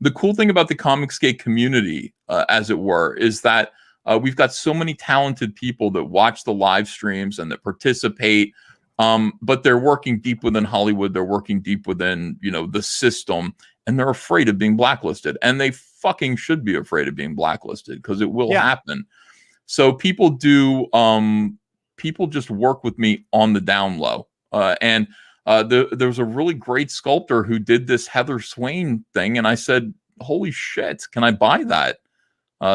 The cool thing about the Comicsgate community, as it were, is that we've got so many talented people that watch the live streams and that participate, but they're working deep within Hollywood. They're working deep within, the system, and they're afraid of being blacklisted. And they fucking should be afraid of being blacklisted because it will happen. So people just work with me on the down low. There was a really great sculptor who did this Heather Swain thing, and I said, holy shit, can I buy that?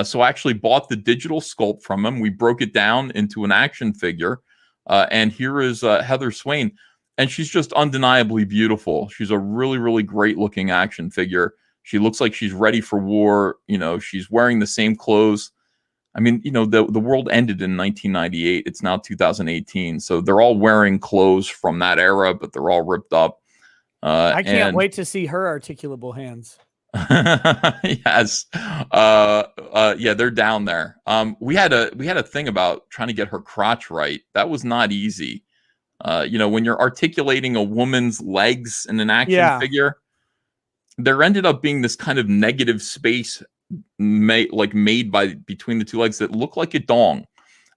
So I actually bought the digital sculpt from him. We broke it down into an action figure, and here is Heather Swain. and she's just undeniably beautiful. She's a really, really great looking action figure. She looks like she's ready for war. You know, she's wearing the same clothes. I mean, you know, the world ended in 1998. It's now 2018. So they're all wearing clothes from that era, but they're all ripped up. I can't wait to see her articulable hands. Yes. Yeah, they're down there. We had a thing about trying to get her crotch right. That was not easy. You know, when you're articulating a woman's legs in an action figure, there ended up being this kind of negative space made by between the two legs that looked like a dong.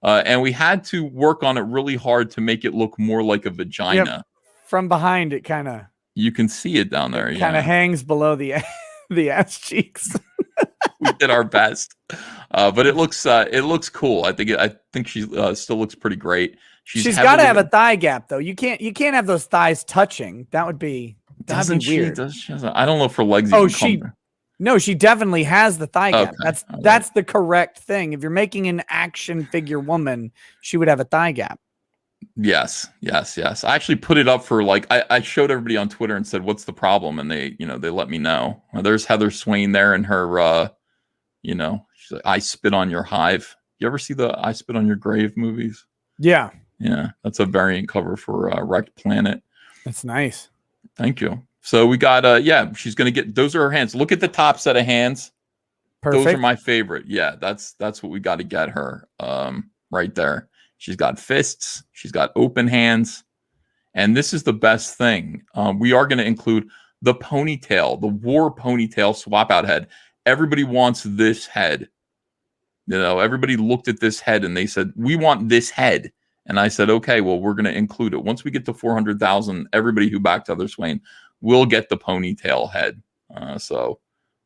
And we had to work on it really hard to make it look more like a vagina. Yep. From behind, it kind of you can see it down there. Kind of hangs below the ass cheeks. We did our best, but it looks cool. I think she still looks pretty great. She's got to have a thigh gap though. You can't have those thighs touching. That would be weird. I don't know if her legs. No, she definitely has the thigh gap. Okay. That's the correct thing. If you're making an action figure woman, she would have a thigh gap. Yes. I actually put it up for I showed everybody on Twitter and said, "What's the problem?" And they let me know. There's Heather Swain there in her, she's like, "I spit on your hive." You ever see the "I spit on your grave" movies? Yeah. That's a variant cover for Wrecked Planet. That's nice. Thank you. So we got she's gonna get, those are her hands. Look at the top set of hands. Perfect. Those are my favorite. Yeah, that's what we got to get her. Right there. She's got fists. She's got open hands. And this is the best thing. We are going to include the ponytail, the war ponytail swap out head. Everybody wants this head. Everybody looked at this head and they said, "We want this head." And I said, "Okay, well, we're going to include it. Once we get to 400,000, everybody who backed Heather Swain will get the ponytail head." So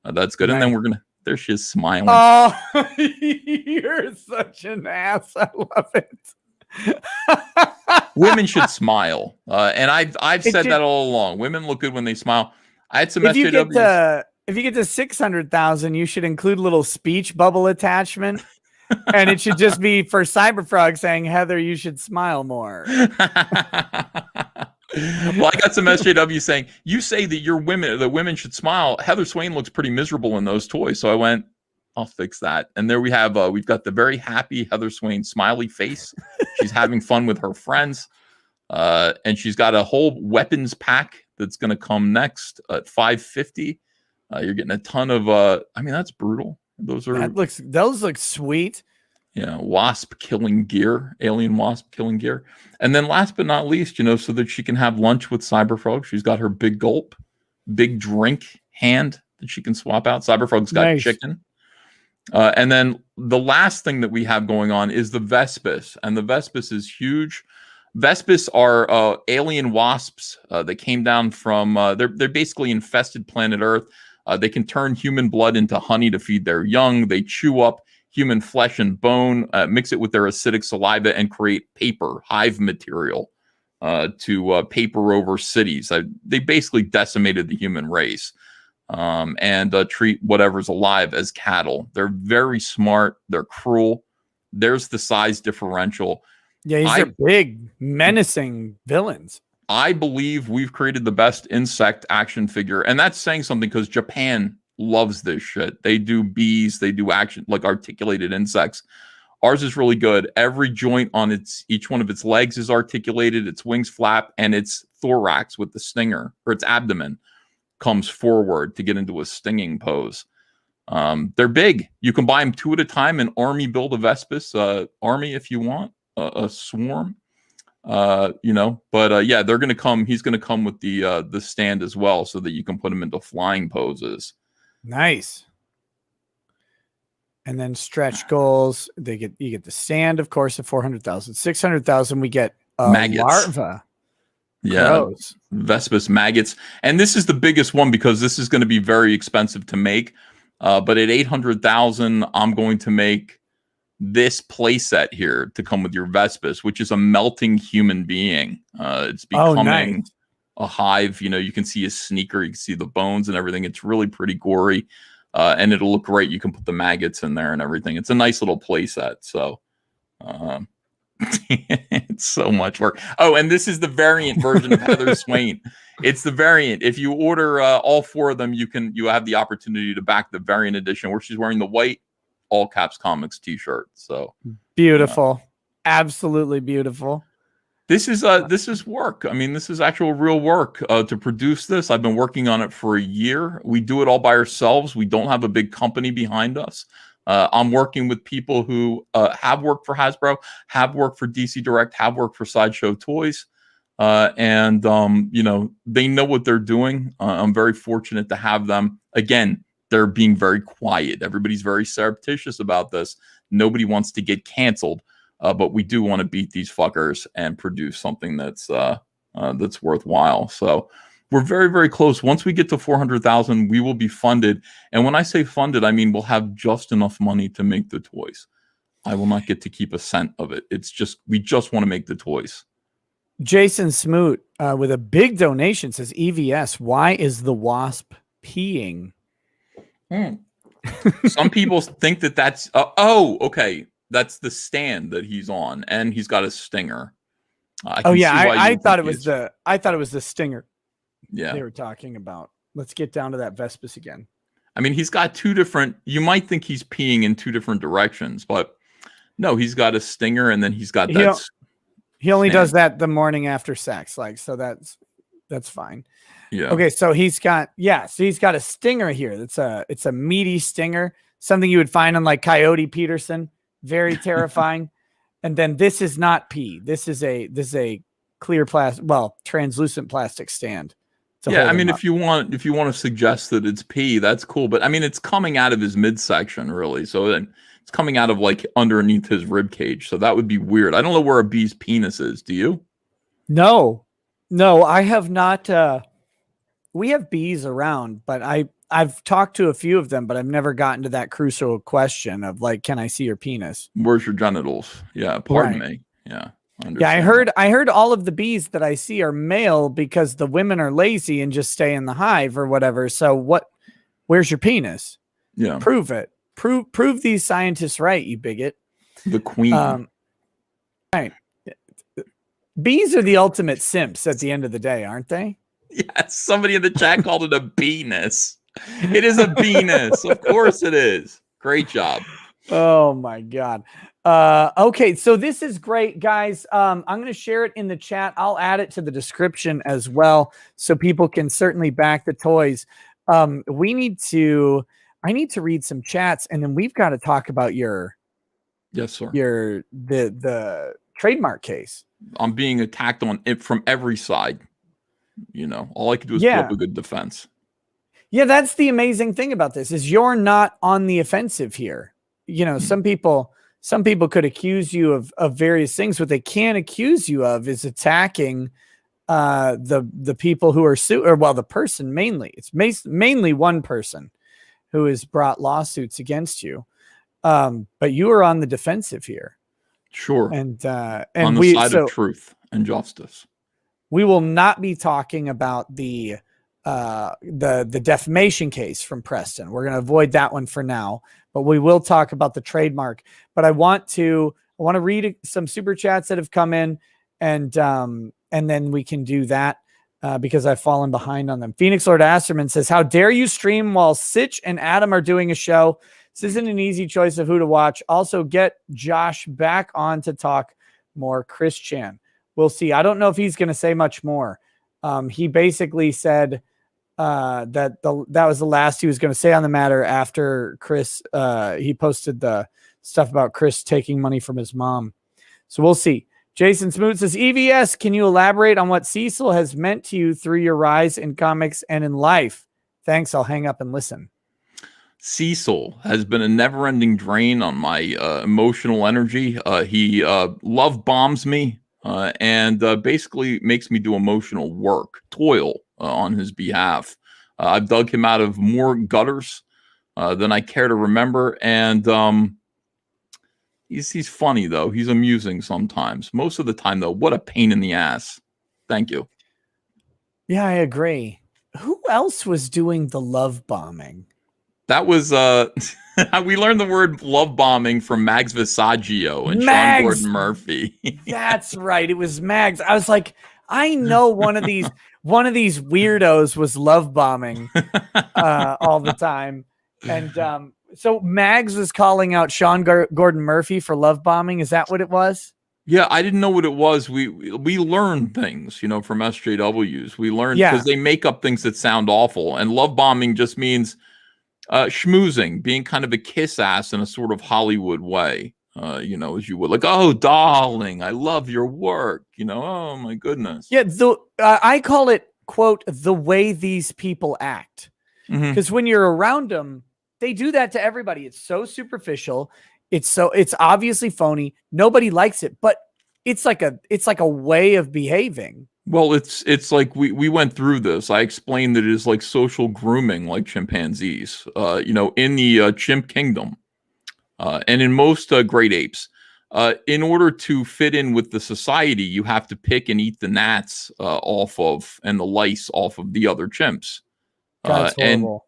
that's good. Nice. And then we're going to, there she is smiling. Oh, you're such an ass. I love it. Women should smile. And I've said that all along. Women look good when they smile. I had some SJWs. If you get to 600,000, you should include a little speech bubble attachment. And it should just be for Cyberfrog saying, "Heather, you should smile more." Well, I got some SJW saying, "You say that the women should smile. Heather Swain looks pretty miserable in those toys." So I went, "I'll fix that." And there we have, we've got the very happy Heather Swain smiley face. She's having fun with her friends. And she's got a whole weapons pack that's going to come next at $550. You're getting a ton of, that's brutal. Those look sweet. Yeah, wasp killing gear, alien wasp killing gear. And then last but not least, so that she can have lunch with Cyberfrog, she's got her big gulp, big drink hand that she can swap out. Cyberfrog's got chicken. And then the last thing that we have going on is the Vespis. And the Vespis is huge. Vespis are alien wasps that came down from, they're basically infested planet Earth. They can turn human blood into honey to feed their young. They chew up human flesh and bone, mix it with their acidic saliva, and create paper, hive material to paper over cities. They basically decimated the human race and treat whatever's alive as cattle. They're very smart. They're cruel. There's the size differential. Yeah, they're big, menacing villains. I believe we've created the best insect action figure. And that's saying something because Japan loves this shit. They do bees, they do action, like articulated insects. Ours is really good. Every joint on each one of its legs is articulated, its wings flap, and its thorax with the stinger, or its abdomen, comes forward to get into a stinging pose. They're big. You can buy them 2 at a time and army build a Vespis army if you want, a swarm. But they're going to come. He's going to come with the stand as well, so that you can put him into flying poses. Nice. And then stretch goals. You get the stand, of course, at 400,000. 600,000. We get maggots. Larva. Yeah, gross. Vespis maggots, and this is the biggest one because this is going to be very expensive to make. But at 800,000, I'm going to make this playset here to come with your Vespis, which is a melting human being. It's becoming a hive. You can see his sneaker, you can see the bones and everything. It's really pretty gory, and it'll look great. You can put the maggots in there and everything. It's a nice little playset. So It's so much work. Oh, and this is the variant version of Heather Swain. It's the variant. If you order all 4 of them, you have the opportunity to back the variant edition where she's wearing the white all caps comics t-shirt. So Beautiful. Absolutely beautiful. this is work. I mean, this is actual real work to produce this. I've been working on it for a year. We do it all by ourselves. We don't have a big company behind us. I'm working with people who have worked for Hasbro, have worked for DC Direct, have worked for Sideshow Toys. And they know what they're doing. I'm very fortunate to have them. Again, they're being very quiet. Everybody's very surreptitious about this. Nobody wants to get canceled, but we do want to beat these fuckers and produce something that's worthwhile. So we're very, very close. Once we get to 400,000, we will be funded. And when I say funded, I mean we'll have just enough money to make the toys. I will not get to keep a cent of it. We just want to make the toys. Jason Smoot with a big donation says, EVS, why is the wasp peeing? Some people think that's okay. That's the stand that he's on, and he's got a stinger. I thought it was the stinger. Yeah, they were talking about. Let's get down to that Vespus again. I mean, he's got 2 different. You might think he's peeing in 2 different directions, but no, he's got a stinger, and then he's got that. He only does that the morning after sex, so that's fine. Yeah. Okay, so he's got a stinger here. It's a meaty stinger, something you would find on like Coyote Peterson. Very terrifying. And then this is not pee. This is a clear translucent plastic stand. Yeah, I mean, if you want to suggest that it's pee, that's cool. But I mean, it's coming out of his midsection, really. So then it's coming out of like underneath his rib cage. So that would be weird. I don't know where a bee's penis is. Do you? No, I have not. We have bees around, but I've talked to a few of them, but I've never gotten to that crucial question of like, can I see your penis? Where's your genitals? Yeah, pardon me. Yeah. Yeah, I heard all of the bees that I see are male because the women are lazy and just stay in the hive or whatever. So where's your penis? Yeah. Prove it. Prove these scientists right, you bigot. The queen. Right. Bees are the ultimate simps at the end of the day, aren't they? Yes, somebody in the chat called it a beenus. It is a penis. Of course it is. Great job. Oh my God. Okay, so this is great, guys. I'm going to share it in the chat. I'll add it to the description as well, so people can certainly back the toys. I need to read some chats, and then we've got to talk about yes, sir. The trademark case. I'm being attacked on it from every side. All I can do is put up a good defense. Yeah, that's the amazing thing about this is you're not on the offensive here. Some people could accuse you of various things. What they can't accuse you of is attacking the people who are the person mainly. It's mainly one person who has brought lawsuits against you. But you are on the defensive here. Sure. And on the side of truth and justice. We will not be talking about the defamation case from Preston. We're going to avoid that one for now, but we will talk about the trademark. But I want to read some super chats that have come in, and then we can do that because I've fallen behind on them. Phoenix Lord Asterman says, "How dare you stream while Sitch and Adam are doing a show? This isn't an easy choice of who to watch. Also, get Josh back on to talk more Chris Chan." We'll see. I don't know if he's going to say much more. He basically said that was the last he was going to say on the matter after Chris. He posted the stuff about Chris taking money from his mom. So we'll see. Jason Smoot says, EVS, can you elaborate on what Cecil has meant to you through your rise in comics and in life? Thanks. I'll hang up and listen. Cecil has been a never-ending drain on my emotional energy. He love bombs me. And basically makes me do emotional work, toil on his behalf. I've dug him out of more gutters than I care to remember. And he's funny, though. He's amusing sometimes. Most of the time, though, what a pain in the ass. Thank you. Yeah, I agree. Who else was doing the love bombing? That was we learned the word love bombing from Mags Visaggio and Sean Mags! Gordon Murphy. That's right. It was Mags. I was like, I know one of these weirdos was love bombing all the time. And so Mags was calling out Sean Gordon Murphy for love bombing. Is that what it was? Yeah, I didn't know what it was. We learn things, you know, from SJWs. We learn because they make up things that sound awful. And love bombing just means schmoozing, being kind of a kiss ass in a sort of Hollywood way. You know, as you would, like, oh, darling, I love your work. You know, oh my goodness. Yeah, I call it, quote, the way these people act. Because when you're around them, they do that to everybody. It's so superficial. It's obviously phony. Nobody likes it, but it's like a way of behaving. Well, it's like we went through this. I explained that it is like social grooming, like chimpanzees. You know, in the chimp kingdom, and in most great apes, in order to fit in with the society, you have to pick and eat the gnats off of and the lice off of the other chimps. That's horrible.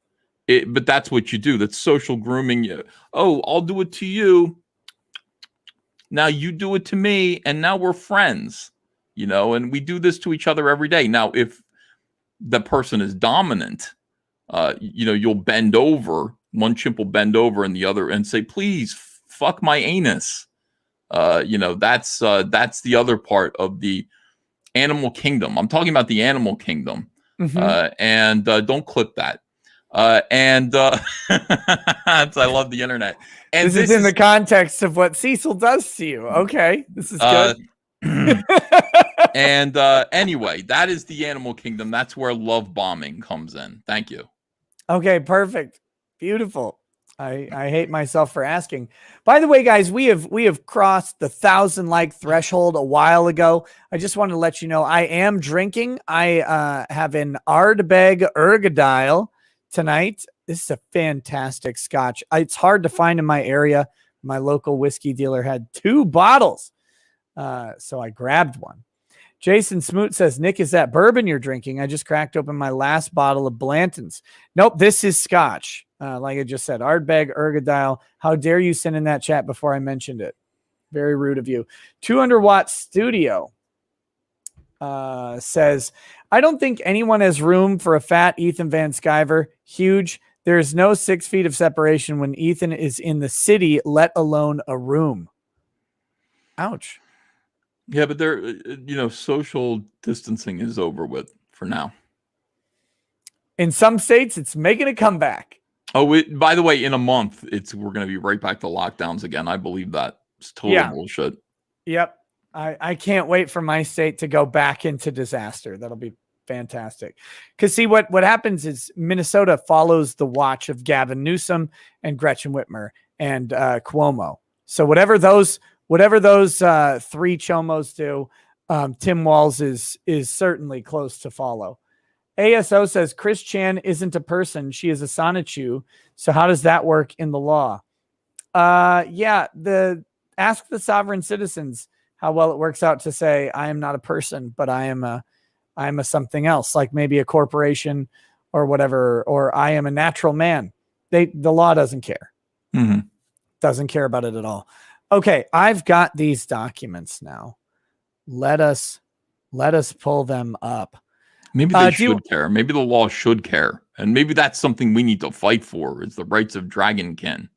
But that's what you do. That's social grooming. Oh, I'll do it to you. Now you do it to me, and now we're friends. You know, and we do this to each other every day. Now, if the person is dominant, you know, you'll bend over. One chimp will bend over, and the other and say, "Please, fuck my anus." You know, that's the other part of the animal kingdom. I'm talking about the animal kingdom, and don't clip that. I love the internet. And this is in the context of what Cecil does to you. Okay, this is good. And anyway, that is the animal kingdom. That's where love bombing comes in. Thank you. Okay, perfect. Beautiful. I hate myself for asking. By the way, guys, we have crossed the 1,000 like threshold a while ago. I just wanted to let you know I am drinking. I have an Ardbeg Ergodile tonight. This is a fantastic scotch. It's hard to find in my area. My local whiskey dealer had 2 bottles. So I grabbed one. Jason Smoot says, Nick, is that bourbon you're drinking? I just cracked open my last bottle of Blanton's. Nope, this is scotch. Like I just said, Ardbeg Ergodile. How dare you send in that chat before I mentioned it? Very rude of you. 200 Watt Studio says, I don't think anyone has room for a fat Ethan Van Sciver. Huge. There's no 6 feet of separation when Ethan is in the city, let alone a room. Ouch. Yeah, but there, you know, social distancing is over with for now. In some states, it's making a comeback. Oh, by the way, in a month, we're going to be right back to lockdowns again. I believe that. It's total bullshit. Yep. I can't wait for my state to go back into disaster. That'll be fantastic. Because see, what happens is Minnesota follows the watch of Gavin Newsom and Gretchen Whitmer and Cuomo. So whatever those 3 chomos do, Tim Walz is certainly close to follow. ASO says Chris Chan isn't a person. She is a Sonichu. So how does that work in the law? Ask the sovereign citizens how well it works out to say I am not a person, but I am a something else, like maybe a corporation or whatever, or I am a natural man. The law doesn't care. Doesn't care about it at all. Okay, I've got these documents now. Let us pull them up. Maybe they should care. Maybe the law should care. And maybe that's something we need to fight for, is the rights of dragonkin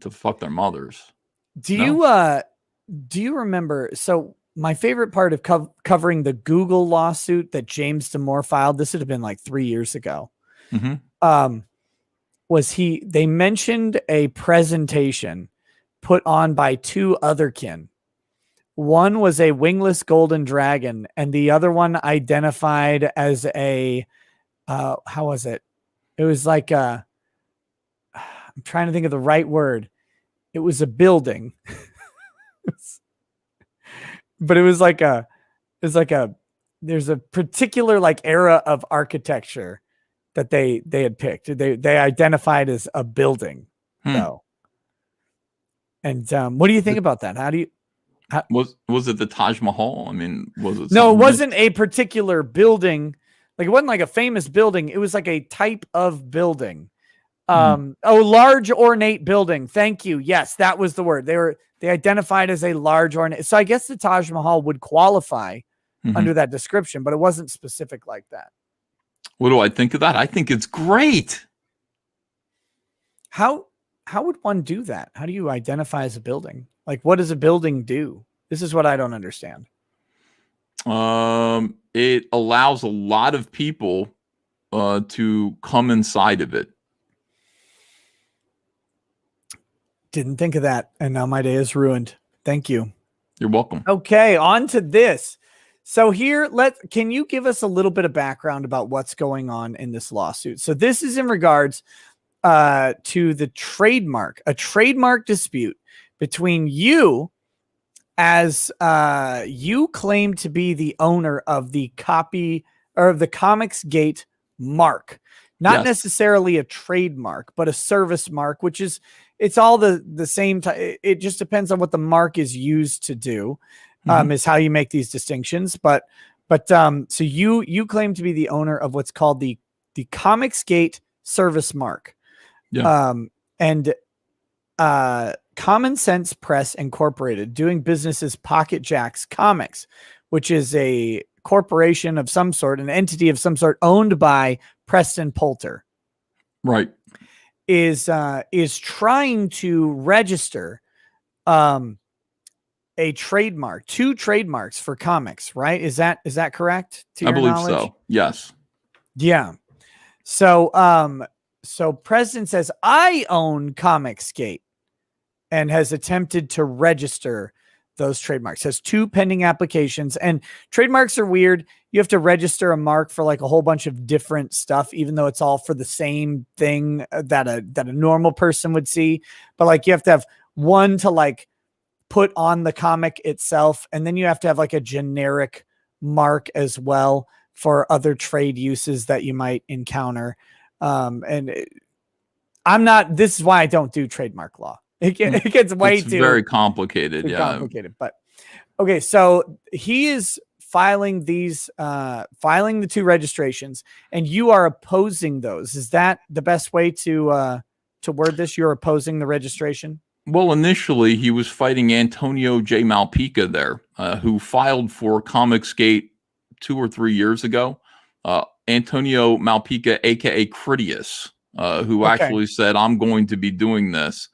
to fuck their mothers. Do you remember? So my favorite part of covering the Google lawsuit that James Damore filed, this would have been like 3 years ago. They mentioned a presentation put on by 2 other kin. One was a wingless golden dragon, and the other one identified as a, how was it? It was like I'm trying to think of the right word. It was a building, but there's a particular like era of architecture that they had picked. They identified as a building though. And what do you think about that? How do you, was it the Taj Mahal? I mean, was it? No, it wasn't a particular building. Like it wasn't like a famous building. It was like a type of building. Large ornate building. Thank you. Yes, that was the word. They identified as a large ornate. So I guess the Taj Mahal would qualify under that description, but it wasn't specific like that. What do I think of that? I think it's great. How would one do that? How do you identify as a building? Like, what does a building do? This is what I don't understand. It allows a lot of people to come inside of it. Didn't think of that, and now my day is ruined. Thank you. You're welcome. Okay, on to this. So here, can you give us a little bit of background about what's going on in this lawsuit? So this is in regards to the a trademark dispute between you, as you claim to be the owner of the copy or of the Comicsgate mark, not necessarily a trademark, but a service mark, which is it's all the same. It just depends on what the mark is used to do. Is how you make these distinctions. But so you claim to be the owner of what's called the Comicsgate service mark. Yeah. And Common Sense Press Incorporated, doing business as Pocket Jacks Comics, which is a corporation of some sort, an entity of some sort owned by Preston Poulter. Right. Is trying to register a trademark, 2 trademarks for comics, right? Is that correct? I believe so. Yes. Yeah. So President says, I own Comicsgate, and has attempted to register those trademarks. Has 2 pending applications, and trademarks are weird. You have to register a mark for like a whole bunch of different stuff, even though it's all for the same thing that a normal person would see. But like you have to have one to like put on the comic itself, and then you have to have like a generic mark as well for other trade uses that you might encounter. This is why I don't do trademark law. It gets way too very complicated. complicated. But okay, so he is filing the 2 registrations, and you are opposing those. Is that the best way to word this? You're opposing the registration? Well, initially he was fighting Antonio J. Malpica there, who filed for Comicsgate 2 or 3 years ago. Antonio Malpica, aka Critias, who actually said, I'm going to be doing this.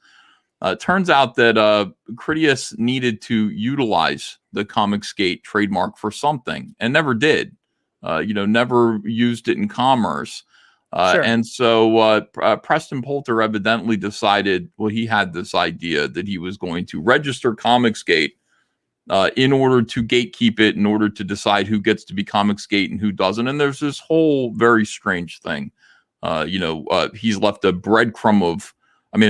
Turns out that Critias needed to utilize the Comicsgate trademark for something and never did. Never used it in commerce. And so Preston Poulter evidently decided, well, he had this idea that he was going to register Comicsgate in order to gatekeep it, in order to decide who gets to be Comicsgate and who doesn't. And there's this whole very strange thing. He's left a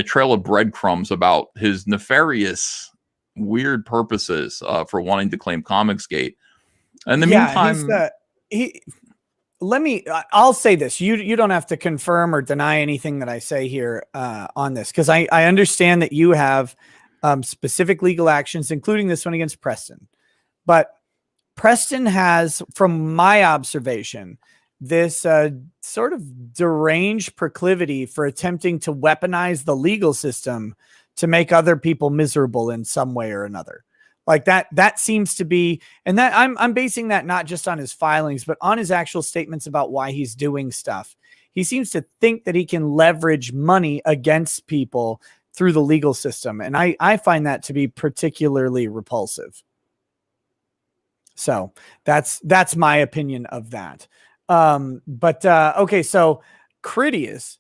trail of breadcrumbs about his nefarious, weird purposes for wanting to claim Comicsgate. In the meantime, I'll say this. You don't have to confirm or deny anything that I say here on this, because I understand that you have specific legal actions, including this one against Preston. But Preston has, from my observation, this sort of deranged proclivity for attempting to weaponize the legal system to make other people miserable in some way or another. Like that seems to be, and that I'm basing that not just on his filings, but on his actual statements about why he's doing stuff. He seems to think that he can leverage money against people through the legal system. And I find that to be particularly repulsive. So that's my opinion of that. Okay. So Critias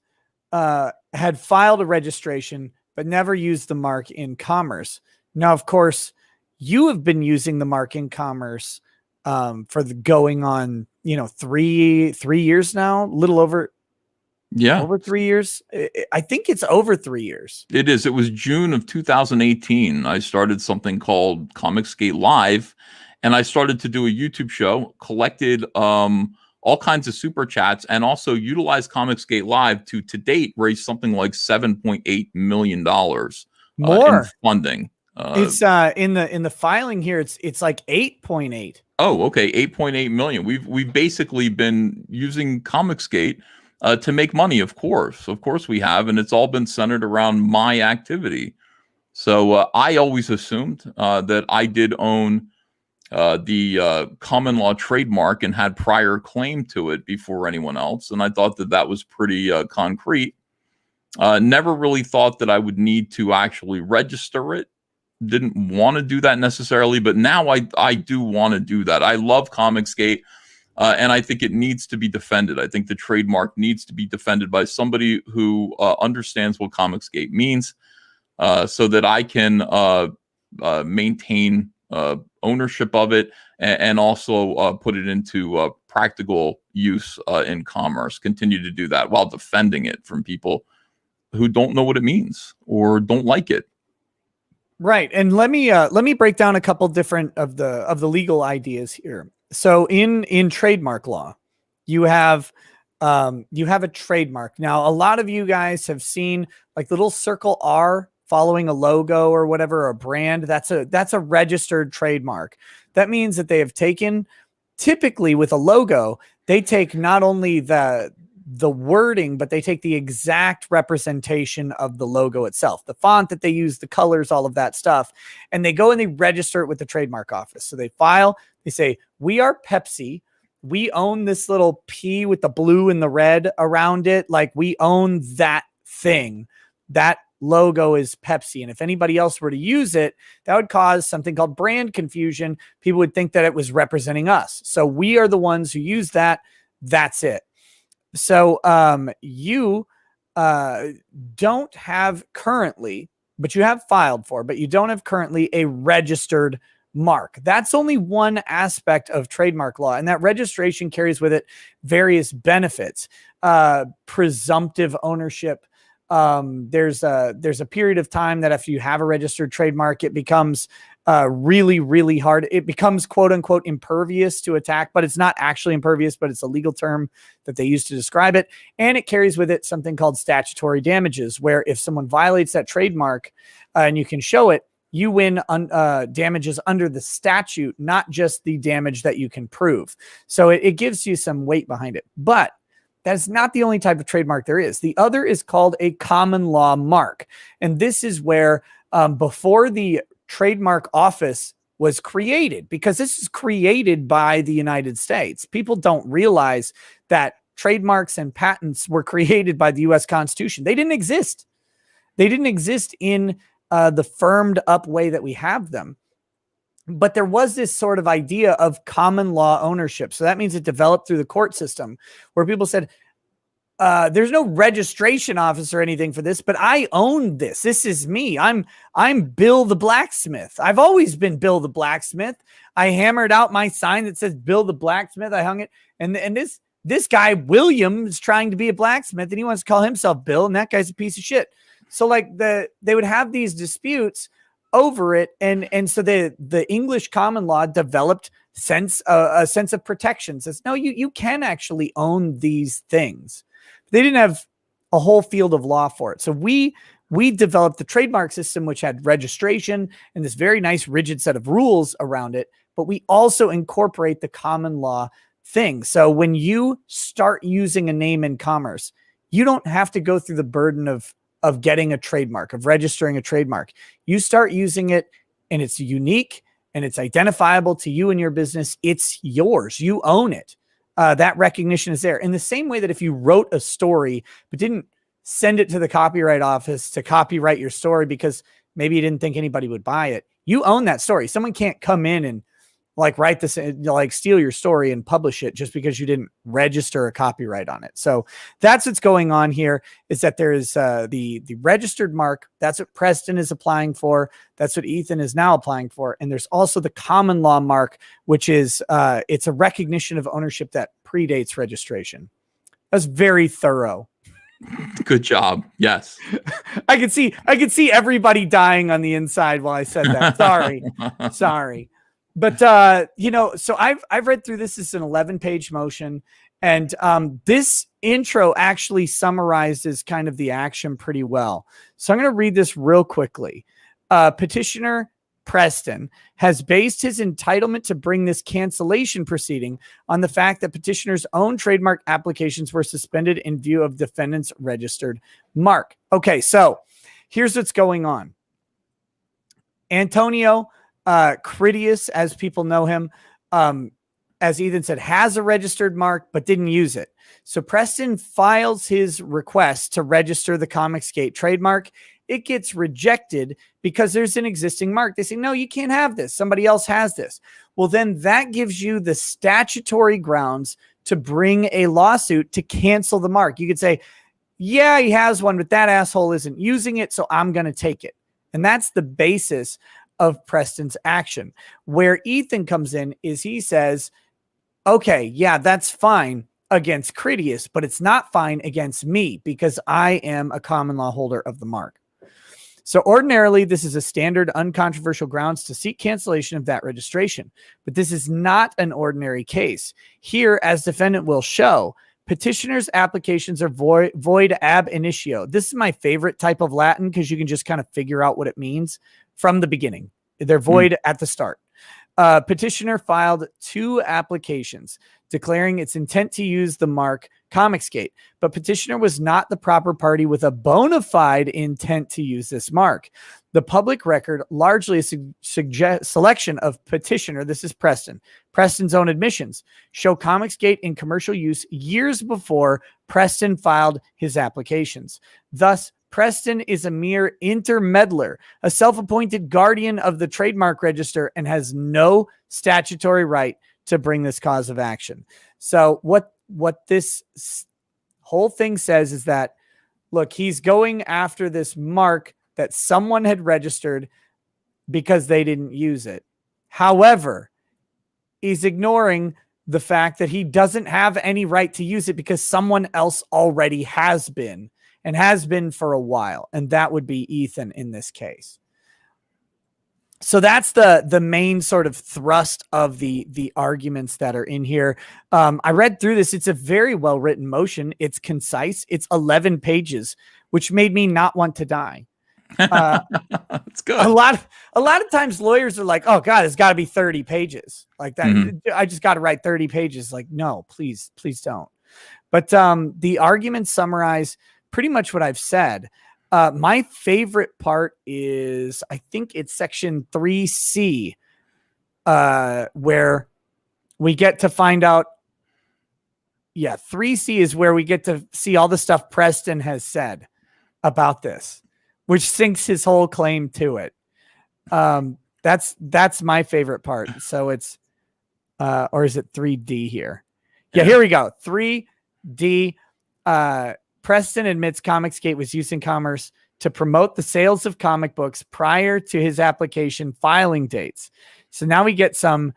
had filed a registration, but never used the mark in commerce. Now, of course, you have been using the mark in commerce for the going on, 3 years now, a little over. Yeah. Over 3 years. I think it's over 3 years. It is. It was June of 2018. I started something called Comicsgate Live, and I started to do a YouTube show, collected all kinds of super chats, and also utilized Comicsgate Live to date raise something like $7.8 million more in funding. It's in the filing here. It's like 8.8. Oh, okay, 8.8 million. We've basically been using Comicsgate to make money. Of course we have, and it's all been centered around my activity. So I always assumed that I did own the common law trademark and had prior claim to it before anyone else. And I thought that that was pretty concrete. Never really thought that I would need to actually register it. Didn't want to do that necessarily, but now I do want to do that. I love Comicsgate, and I think it needs to be defended. I think the trademark needs to be defended by somebody who understands what Comicsgate means, so that I can maintain ownership of it, and also put it into practical use in commerce. Continue to do that while defending it from people who don't know what it means or don't like it. Right. And let me break down a couple different of the legal ideas here. So in trademark law, you have a trademark. Now, a lot of you guys have seen like the little circle R following a logo or whatever, or a brand. That's a registered trademark. That means that they have taken, typically with a logo, they take not only the wording, but they take the exact representation of the logo itself, the font that they use, the colors, all of that stuff. And they go and they register it with the trademark office. So they file, they say, we are Pepsi. We own this little P with the blue and the red around it. Like, we own that thing. That logo is Pepsi. And if anybody else were to use it, that would cause something called brand confusion. People would think that it was representing us. So we are the ones who use that. That's it. So you don't have currently, but you have filed for, but you don't have currently a registered mark. That's only one aspect of trademark law. And that registration carries with it various benefits, presumptive ownership. There's a period of time that if you have a registered trademark, it becomes really, really hard. It becomes quote unquote impervious to attack, but it's not actually impervious, but it's a legal term that they use to describe it. And it carries with it something called statutory damages, where if someone violates that trademark and you can show it, you win damages under the statute, not just the damage that you can prove. So it gives you some weight behind it. But that's not the only type of trademark there is. The other is called a common law mark. And this is where before the trademark office was created, because this is created by the United States. People don't realize that trademarks and patents were created by the US Constitution. They didn't exist. They didn't exist in the firmed up way that we have them. But there was this sort of idea of common law ownership. So that means it developed through the court system, where people said, there's no registration office or anything for this, but I own this. This is me. I'm Bill the blacksmith. I've always been Bill the blacksmith. I hammered out my sign that says Bill the blacksmith. I hung it. And this guy, William, is trying to be a blacksmith, and he wants to call himself Bill, and that guy's a piece of shit. So like they would have these disputes over it. And so the English common law developed a sense of protection. Says, no, you can actually own these things. They didn't have a whole field of law for it. So we developed the trademark system, which had registration and this very nice rigid set of rules around it. But we also incorporate the common law thing. So when you start using a name in commerce, you don't have to go through the burden of getting a trademark, of registering a trademark. You start using it and it's unique and it's identifiable to you and your business. It's yours. You own it. That recognition is there. In the same way that if you wrote a story but didn't send it to the copyright office to copyright your story because maybe you didn't think anybody would buy it, you own that story. Someone can't come in and like write this, like steal your story and publish it just because you didn't register a copyright on it. So that's what's going on here, is that there is the registered mark. That's what Preston is applying for. That's what Ethan is now applying for. And there's also the common law mark, which is it's a recognition of ownership that predates registration. That's very thorough. Good job. Yes. I could see everybody dying on the inside while I said that. Sorry. But, so I've read through this. This is an 11-page motion. And this intro actually summarizes kind of the action pretty well. So I'm going to read this real quickly. Petitioner Preston, has based his entitlement to bring this cancellation proceeding on the fact that petitioner's own trademark applications were suspended in view of defendant's registered mark. Okay, so here's what's going on. Antonio Critias, as people know him, as Ethan said, has a registered mark but didn't use it. So Preston files his request to register the Comicsgate trademark. It gets rejected because there's an existing mark. They say, no, you can't have this. Somebody else has this. Well, then that gives you the statutory grounds to bring a lawsuit to cancel the mark. You could say, yeah, he has one, but that asshole isn't using it, so I'm going to take it. And that's the basis of Preston's action. Where Ethan comes in is he says, okay, yeah, that's fine against Critias, but it's not fine against me because I am a common law holder of the mark. So ordinarily, this is a standard uncontroversial grounds to seek cancellation of that registration, but this is not an ordinary case. Here, as defendant will show, petitioner's applications are void ab initio. This is my favorite type of Latin because you can just kind of figure out what it means from the beginning. They're void at the start. Petitioner filed 2 applications declaring its intent to use the mark Comicsgate, but petitioner was not the proper party with a bona fide intent to use this mark. The public record, largely a selection of petitioner, this is Preston's own admissions, show Comicsgate in commercial use years before Preston filed his applications. Thus, Preston is a mere intermeddler, a self-appointed guardian of the trademark register, and has no statutory right to bring this cause of action. So what this whole thing says is that, look, he's going after this mark that someone had registered because they didn't use it. However, he's ignoring the fact that he doesn't have any right to use it because someone else already has been, and has been for a while. And that would be Ethan in this case. So that's the main sort of thrust of the arguments that are in here. I read through this. It's a very well-written motion. It's concise. It's 11 pages, which made me not want to die. That's good. A lot of times lawyers are like, oh God, it's got to be 30 pages like that. Mm-hmm. I just got to write 30 pages. Like, no, please don't. But the arguments summarize pretty much what I've said. My favorite part is, I think it's section 3C, where we get to find out. Yeah, 3C is where we get to see all the stuff Preston has said about this, which sinks his whole claim to it. That's my favorite part. So it's, or is it 3D here? Yeah, here we go. 3D. Preston admits Comicsgate was used in commerce to promote the sales of comic books prior to his application filing dates. So now we get some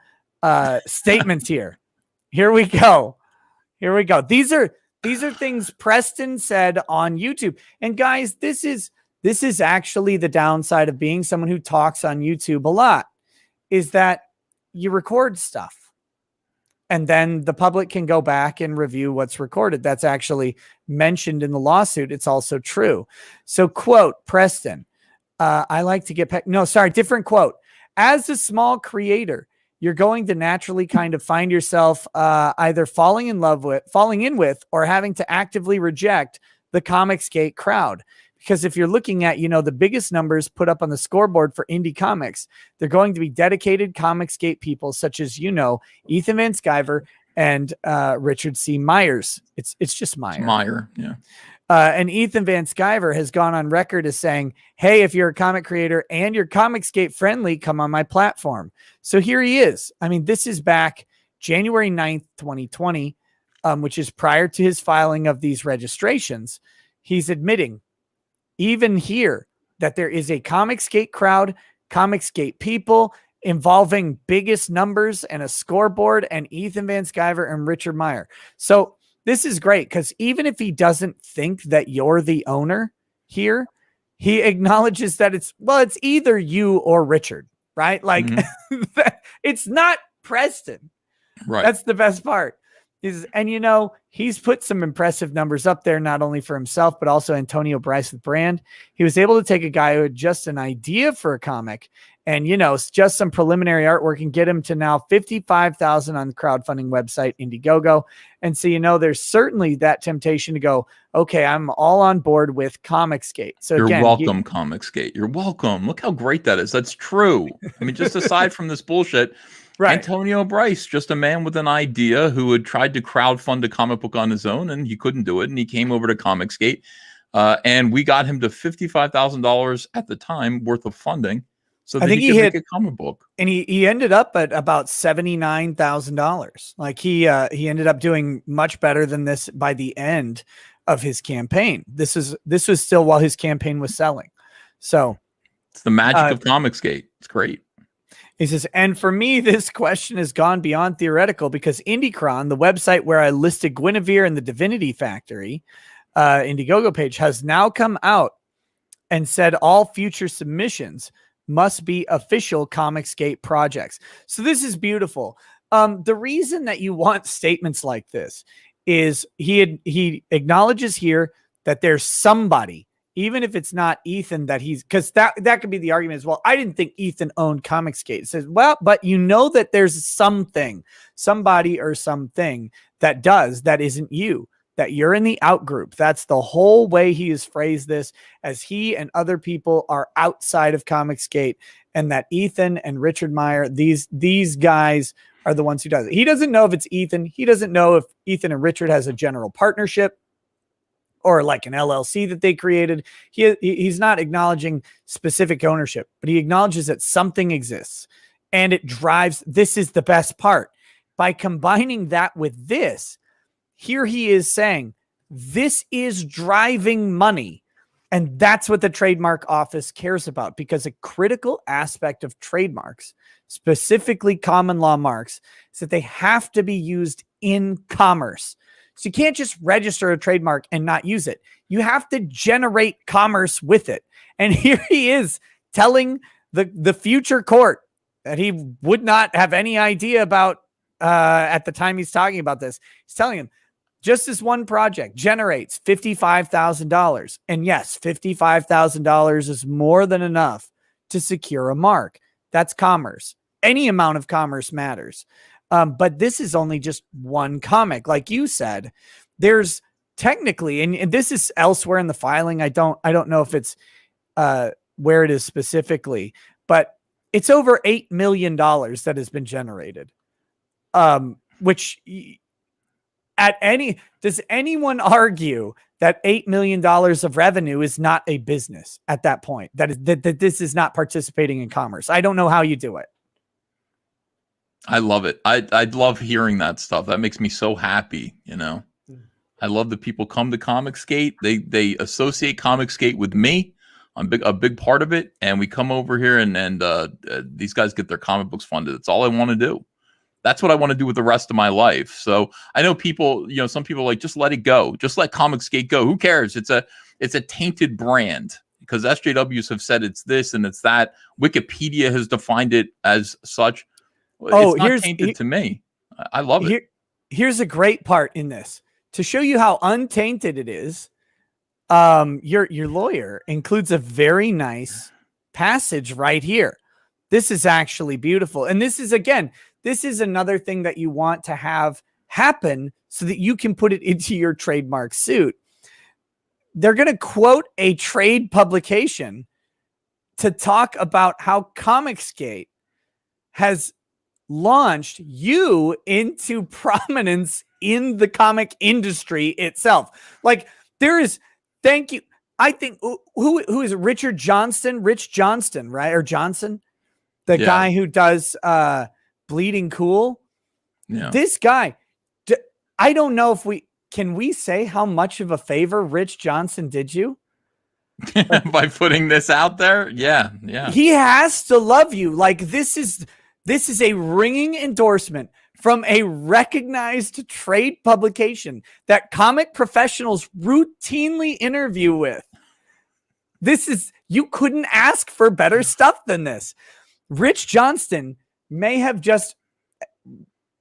statements here. Here we go. These are things Preston said on YouTube. And guys, this is actually the downside of being someone who talks on YouTube a lot, is that you record stuff. And then the public can go back and review what's recorded. That's actually mentioned in the lawsuit. It's also true. So, quote, Preston, I like to get different quote. As a small creator, you're going to naturally kind of find yourself either falling in with, or having to actively reject the Comicsgate crowd. Because if you're looking at, the biggest numbers put up on the scoreboard for indie comics, they're going to be dedicated Comicsgate people such as, Ethan Van Sciver and Richard C. Myers. It's just Meyer. Meyer, yeah. And Ethan Van Sciver has gone on record as saying, hey, if you're a comic creator and you're Comicsgate friendly, come on my platform. So here he is. I mean, this is back January 9th, 2020, which is prior to his filing of these registrations. He's admitting, even here, that there is a Comicsgate crowd, Comicsgate people involving biggest numbers and a scoreboard, and Ethan Van Sciver and Richard Meyer. So this is great because even if he doesn't think that you're the owner here, he acknowledges that it's either you or Richard, right? Like, it's not Preston. Right. That's the best part. And you know, he's put some impressive numbers up there, not only for himself, but also Antonio Bryce with Brand. He was able to take a guy who had just an idea for a comic and, you know, just some preliminary artwork and get him to now 55,000 on the crowdfunding website Indiegogo. And so, you know, there's certainly that temptation to go, okay, I'm all on board with Comicsgate. So You're again, welcome, Comicsgate. You're welcome. Look how great that is. That's true. I mean, just aside from this bullshit, right. Antonio Bryce, just a man with an idea who had tried to crowdfund a comic book on his own, and he couldn't do it. And he came over to Comicsgate, and we got him to $55,000 at the time worth of funding, so that he could make a comic book. And he ended up at about $79,000. Like he ended up doing much better than this by the end of his campaign. This was still while his campaign was selling. So it's the magic of Comicsgate. It's great. He says, and for me, this question has gone beyond theoretical because Indiecron, the website where I listed Guinevere and the Divinity Factory, Indiegogo page, has now come out and said all future submissions must be official Comicsgate projects. So this is beautiful. The reason that you want statements like this is he acknowledges here that there's somebody, even if it's not Ethan, that he's, because that could be the argument as well. I didn't think Ethan owned Comicsgate. It says, well, but you know that there's somebody or something that does, that isn't you, that you're in the out group. That's the whole way he has phrased this, as he and other people are outside of Comicsgate, and that Ethan and Richard Meyer, these guys are the ones who does it. He doesn't know if it's Ethan. He doesn't know if Ethan and Richard has a general partnership or like an LLC that they created. He's not acknowledging specific ownership, but he acknowledges that something exists, and it drives. This is the best part. By combining that with this, here he is saying this is driving money. And that's what the trademark office cares about, because a critical aspect of trademarks, specifically common law marks, is that they have to be used in commerce. So you can't just register a trademark and not use it. You have to generate commerce with it. And here he is telling the future court that he would not have any idea about at the time he's talking about this. He's telling him, just this one project generates $55,000. And yes, $55,000 is more than enough to secure a mark. That's commerce. Any amount of commerce matters. But this is only just one comic. Like you said, there's technically, and this is elsewhere in the filing. I don't know if it's where it is specifically, but it's over $8 million that has been generated. Which does anyone argue that $8 million of revenue is not a business at that point? That this is not participating in commerce. I don't know how you do it. I love it. I love hearing that stuff. That makes me so happy. You know, I love that people come to Comicsgate. They associate Comicsgate with me. I'm a big part of it. And we come over here and these guys get their comic books funded. That's all I want to do. That's what I want to do with the rest of my life. So I know people, you know, some people are like, just let it go. Just let Comicsgate go. Who cares? It's a tainted brand, because SJWs have said it's this and it's that. Wikipedia has defined it as such. It's not tainted to me. I love it. Here's a great part in this to show you how untainted it is. Your lawyer includes a very nice passage right here. This is actually beautiful. And this is another thing that you want to have happen so that you can put it into your trademark suit. They're going to quote a trade publication to talk about how Comicsgate has launched you into prominence in the comic industry itself. Like, there is, thank you. I think who is it? Rich Johnston, right? Or Johnson, the guy who does Bleeding Cool. Yeah. This guy, I don't know if can we say how much of a favor Rich Johnson did you by putting this out there? Yeah. He has to love you. Like, this is a ringing endorsement from a recognized trade publication that comic professionals routinely interview with. You couldn't ask for better stuff than this. Rich Johnston may have just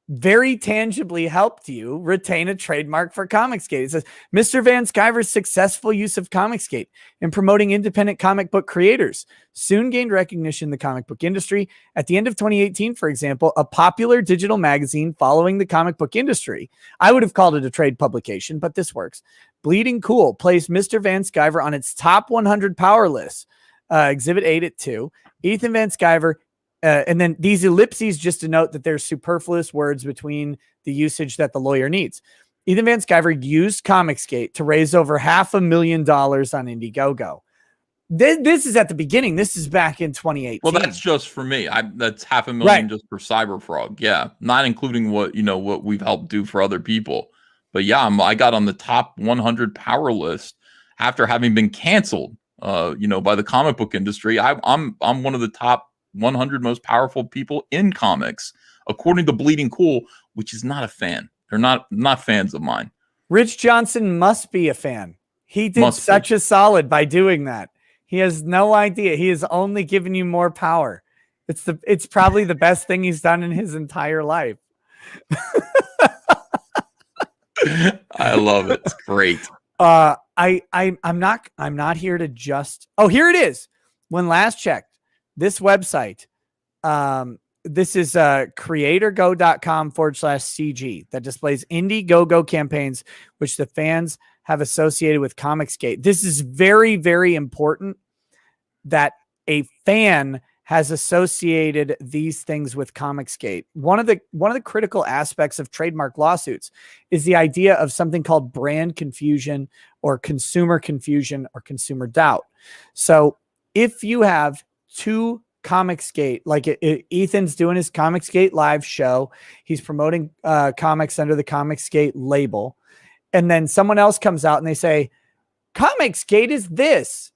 very tangibly helped you retain a trademark for Comicsgate. It says, Mr. Van Sciver's successful use of Comicsgate in promoting independent comic book creators soon gained recognition in the comic book industry. At the end of 2018, for example, a popular digital magazine following the comic book industry, I would have called it a trade publication, but this works, Bleeding Cool, placed Mr. Van Sciver on its top 100 power list. Exhibit 8 at 2. Ethan Van Sciver, and then these ellipses just to note that there's superfluous words between the usage that the lawyer needs. Ethan Van Sciver used Comicsgate to raise over $500,000 on Indiegogo. This is at the beginning. This is back in 2018. Well, that's just for me. That's $500,000 Right. just for Cyberfrog. Yeah, not including what we've helped do for other people. But yeah, I got on the top 100 power list after having been canceled. By the comic book industry. I'm one of the top 100 most powerful people in comics, according to Bleeding Cool, which is not a fan. They're not fans of mine. Rich Johnson must be a fan. He did such a solid by doing that. He has no idea. He has only given you more power. It's probably the best thing he's done in his entire life. I love it. It's great. I'm not here to just, here it is. When last checked, this website, this is creatorgo.com/CG that displays Indiegogo campaigns, which the fans have associated with Comicsgate. This is very, very important that a fan has associated these things with Comicsgate. One of the critical aspects of trademark lawsuits is the idea of something called brand confusion or consumer confusion or consumer doubt. So if you have two Comicsgate, like Ethan's doing his Comicsgate live show, he's promoting comics under the Comicsgate label, and then someone else comes out and they say, Comicsgate is this,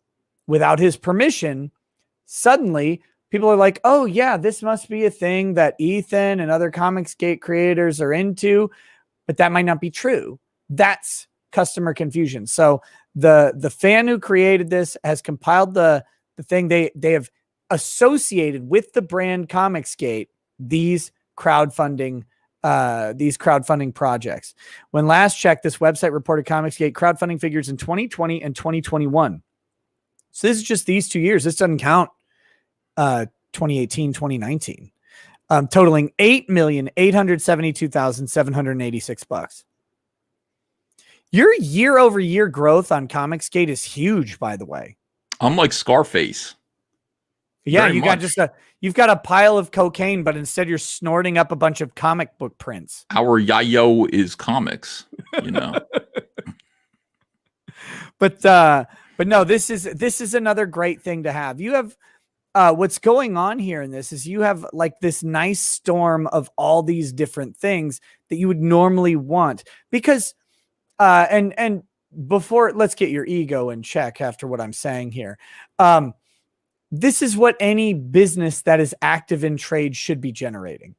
without his permission, suddenly people are like, oh yeah, this must be a thing that Ethan and other Comicsgate creators are into, but that might not be true. That's customer confusion. So the fan who created this has compiled the thing. They have associated with the brand Comicsgate these crowdfunding projects. When last checked, this website reported Comicsgate crowdfunding figures in 2020 and 2021. So this is just these 2 years. This doesn't count 2018, 2019, totaling $8,872,786. Your year-over-year growth on Comicsgate is huge, by the way. I'm like Scarface. Yeah, you've got a pile of cocaine, but instead you're snorting up a bunch of comic book prints. Our yayo is comics, But no, this is another great thing to have. You have what's going on here in this is you have like this nice storm of all these different things that you would normally want, because and before, let's get your ego in check after what I'm saying here. This is what any business that is active in trade should be generating,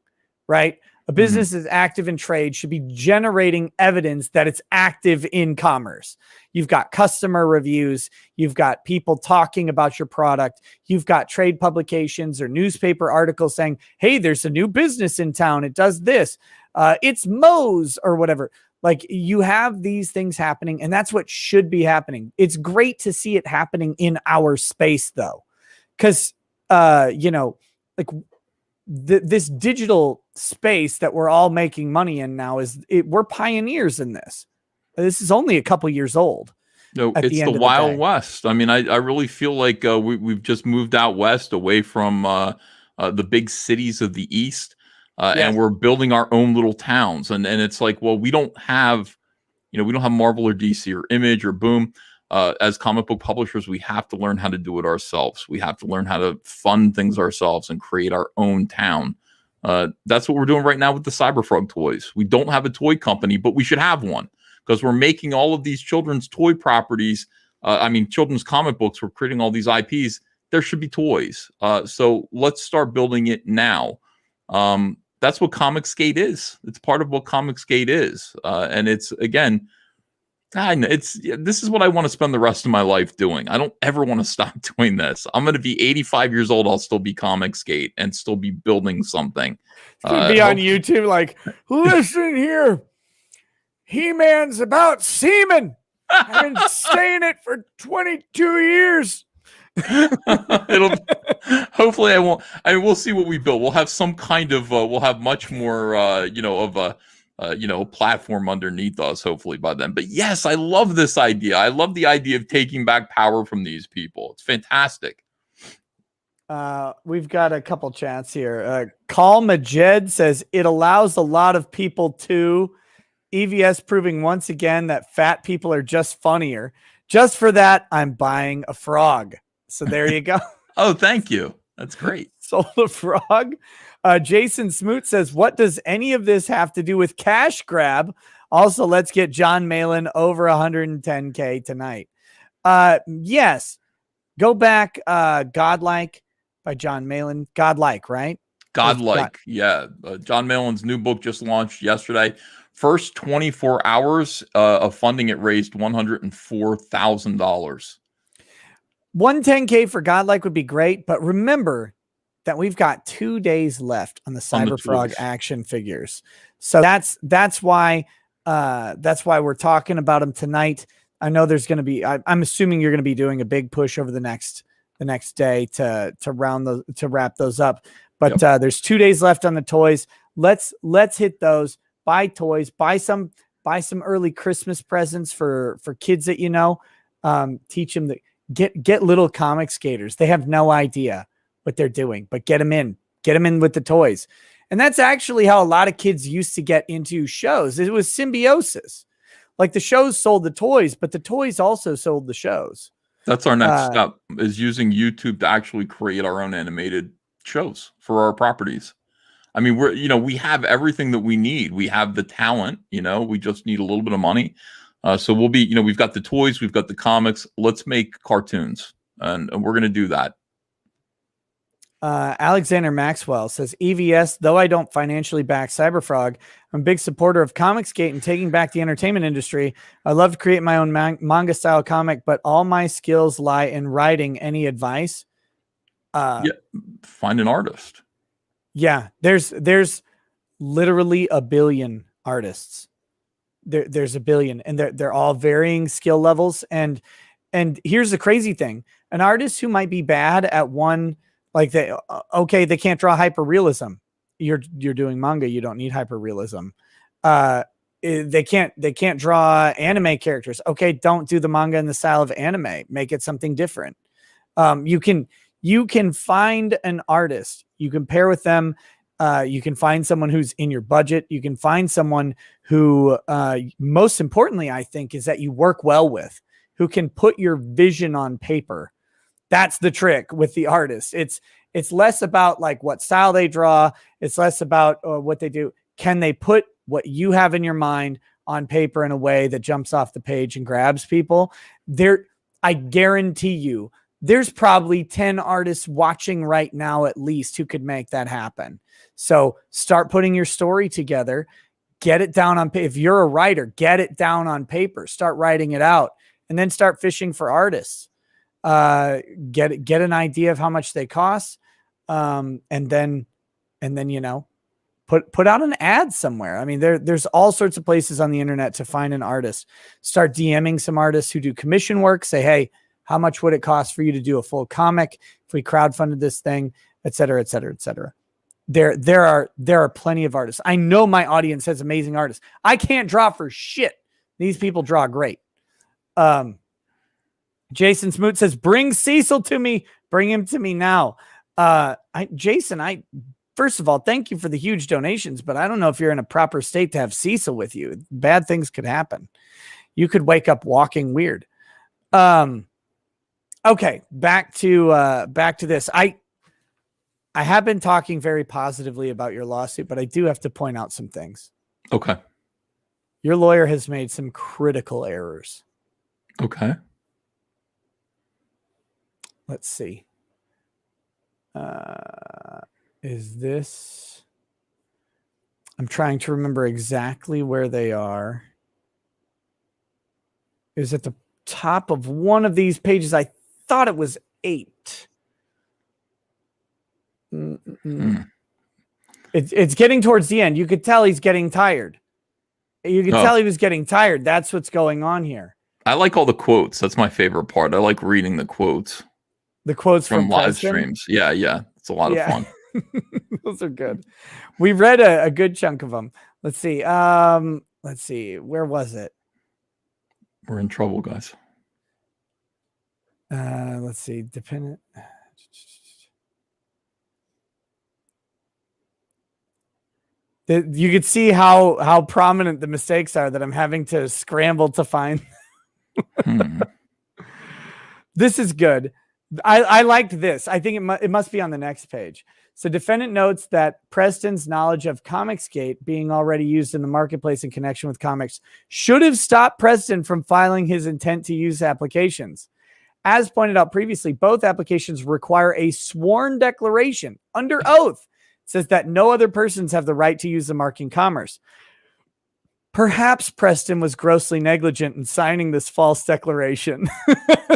right? A business is active in trade should be generating evidence that it's active in commerce. You've got customer reviews. You've got people talking about your product. You've got trade publications or newspaper articles saying, hey, there's a new business in town. It does this. It's Moe's or whatever. Like, you have these things happening, and that's what should be happening. It's great to see it happening in our space, though, because, this digital space that we're all making money in now we're pioneers in this. This is only a couple years old. No, it's the Wild West. I mean, I really feel like we've just moved out west away from the big cities of the East. And we're building our own little towns. And it's like, well, we don't have Marvel or DC or Image or Boom. As comic book publishers, we have to learn how to do it ourselves. We have to learn how to fund things ourselves and create our own town. That's what we're doing right now with the Cyberfrog toys. We don't have a toy company, but we should have one, because we're making all of these children's toy properties. Children's comic books. We're creating all these IPs. There should be toys. So let's start building it now. That's what Comicsgate is. It's part of what Comicsgate is. And it's, again, I know this is what I want to spend the rest of my life doing. I don't ever want to stop doing this. I'm going to be 85 years old. I'll still be Comic Skate and still be building something. It's gonna be on YouTube. Like, listen here, He-Man's about semen. I've been saying it for 22 years. It'll hopefully I will see what we build. We'll have some kind of we'll have much more of a platform underneath us hopefully by then. But yes, I love this idea. I love the idea of taking back power from these people. It's fantastic. We've got a couple chats here. Call Majed says it allows a lot of people to EVS proving once again that fat people are just funnier. Just for that, I'm buying a frog. So there you go. Oh, thank you. That's great. Sold a frog. Jason Smoot says, what does any of this have to do with cash grab? Also, let's get John Malin over 110K tonight. Yes. Go back. Godlike by John Malin. Godlike, right? Godlike. Yeah. John Malin's new book just launched yesterday. First 24 hours of funding, it raised $104,000. 110K for Godlike would be great, but remember that we've got 2 days left on the Cyber Frog action figures. So that's why we're talking about them tonight. I know there's going to be, I'm assuming you're going to be doing a big push over the next day to wrap those up. But there's 2 days left on the toys. Let's hit those. Buy toys. Buy some early Christmas presents for kids that teach them that get little comic skaters. They have no idea what they're doing, but get them in with the toys. And that's actually how a lot of kids used to get into shows. It was symbiosis. Like the shows sold the toys, but the toys also sold the shows. That's our next step, is using YouTube to actually create our own animated shows for our properties. I mean, we have everything that we need. We have the talent, we just need a little bit of money. So we'll be, we've got the toys, we've got the comics. Let's make cartoons, and we're going to do that. Alexander Maxwell says, EVS, though I don't financially back Cyberfrog, I'm a big supporter of Comicsgate and taking back the entertainment industry. I love to create my own manga style comic, but all my skills lie in writing. Any advice? Find an artist. Yeah, there's literally a billion artists. There's a billion, and they're all varying skill levels. And here's the crazy thing: an artist who might be bad at one, like they can't draw hyperrealism. You're doing manga, you don't need hyperrealism. They can't draw anime characters. Okay, don't do the manga in the style of anime. Make it something different. You can find an artist. You can pair with them. You can find someone who's in your budget. You can find someone who, most importantly, I think, is that you work well with, who can put your vision on paper. That's the trick with the artist. It's less about like what style they draw. It's less about what they do. Can they put what you have in your mind on paper in a way that jumps off the page and grabs people? I guarantee you, there's probably 10 artists watching right now at least who could make that happen. So start putting your story together, get it down on paper. If you're a writer, get it down on paper, start writing it out, and then start fishing for artists. Get an idea of how much they cost. And then, put out an ad somewhere. I mean, there's all sorts of places on the internet to find an artist. Start DMing some artists who do commission work. Say, hey, how much would it cost for you to do a full comic if we crowdfunded this thing, et cetera, et cetera, et cetera. There are plenty of artists. I know my audience has amazing artists. I can't draw for shit. These people draw great. Jason Smoot says, bring Cecil to me. Bring him to me now. Jason, first of all, thank you for the huge donations, but I don't know if you're in a proper state to have Cecil with you. Bad things could happen. You could wake up walking weird. Okay, back to this. I have been talking very positively about your lawsuit, but I do have to point out some things. Okay. Your lawyer has made some critical errors. Okay. Let's see. Is this? I'm trying to remember exactly where they are. It was at the top of one of these pages. I thought it was 8. It's getting towards the end. You could tell he's getting tired. You could tell he was getting tired. That's what's going on here. I like all the quotes. That's my favorite part. I like reading the quotes. The quotes from live Preston? streams. Yeah. It's a lot of fun. Those are good. We read a good chunk of them. Let's see. Where was it? We're in trouble, guys. Let's see. Dependent. You could see how prominent the mistakes are that I'm having to scramble to find. This is good. I liked this. I think it must be on the next page. So defendant notes that Preston's knowledge of Comicsgate being already used in the marketplace in connection with comics should have stopped Preston from filing his intent to use applications. As pointed out previously, both applications require a sworn declaration under oath. It says that no other persons have the right to use the mark in commerce. Perhaps Preston was grossly negligent in signing this false declaration.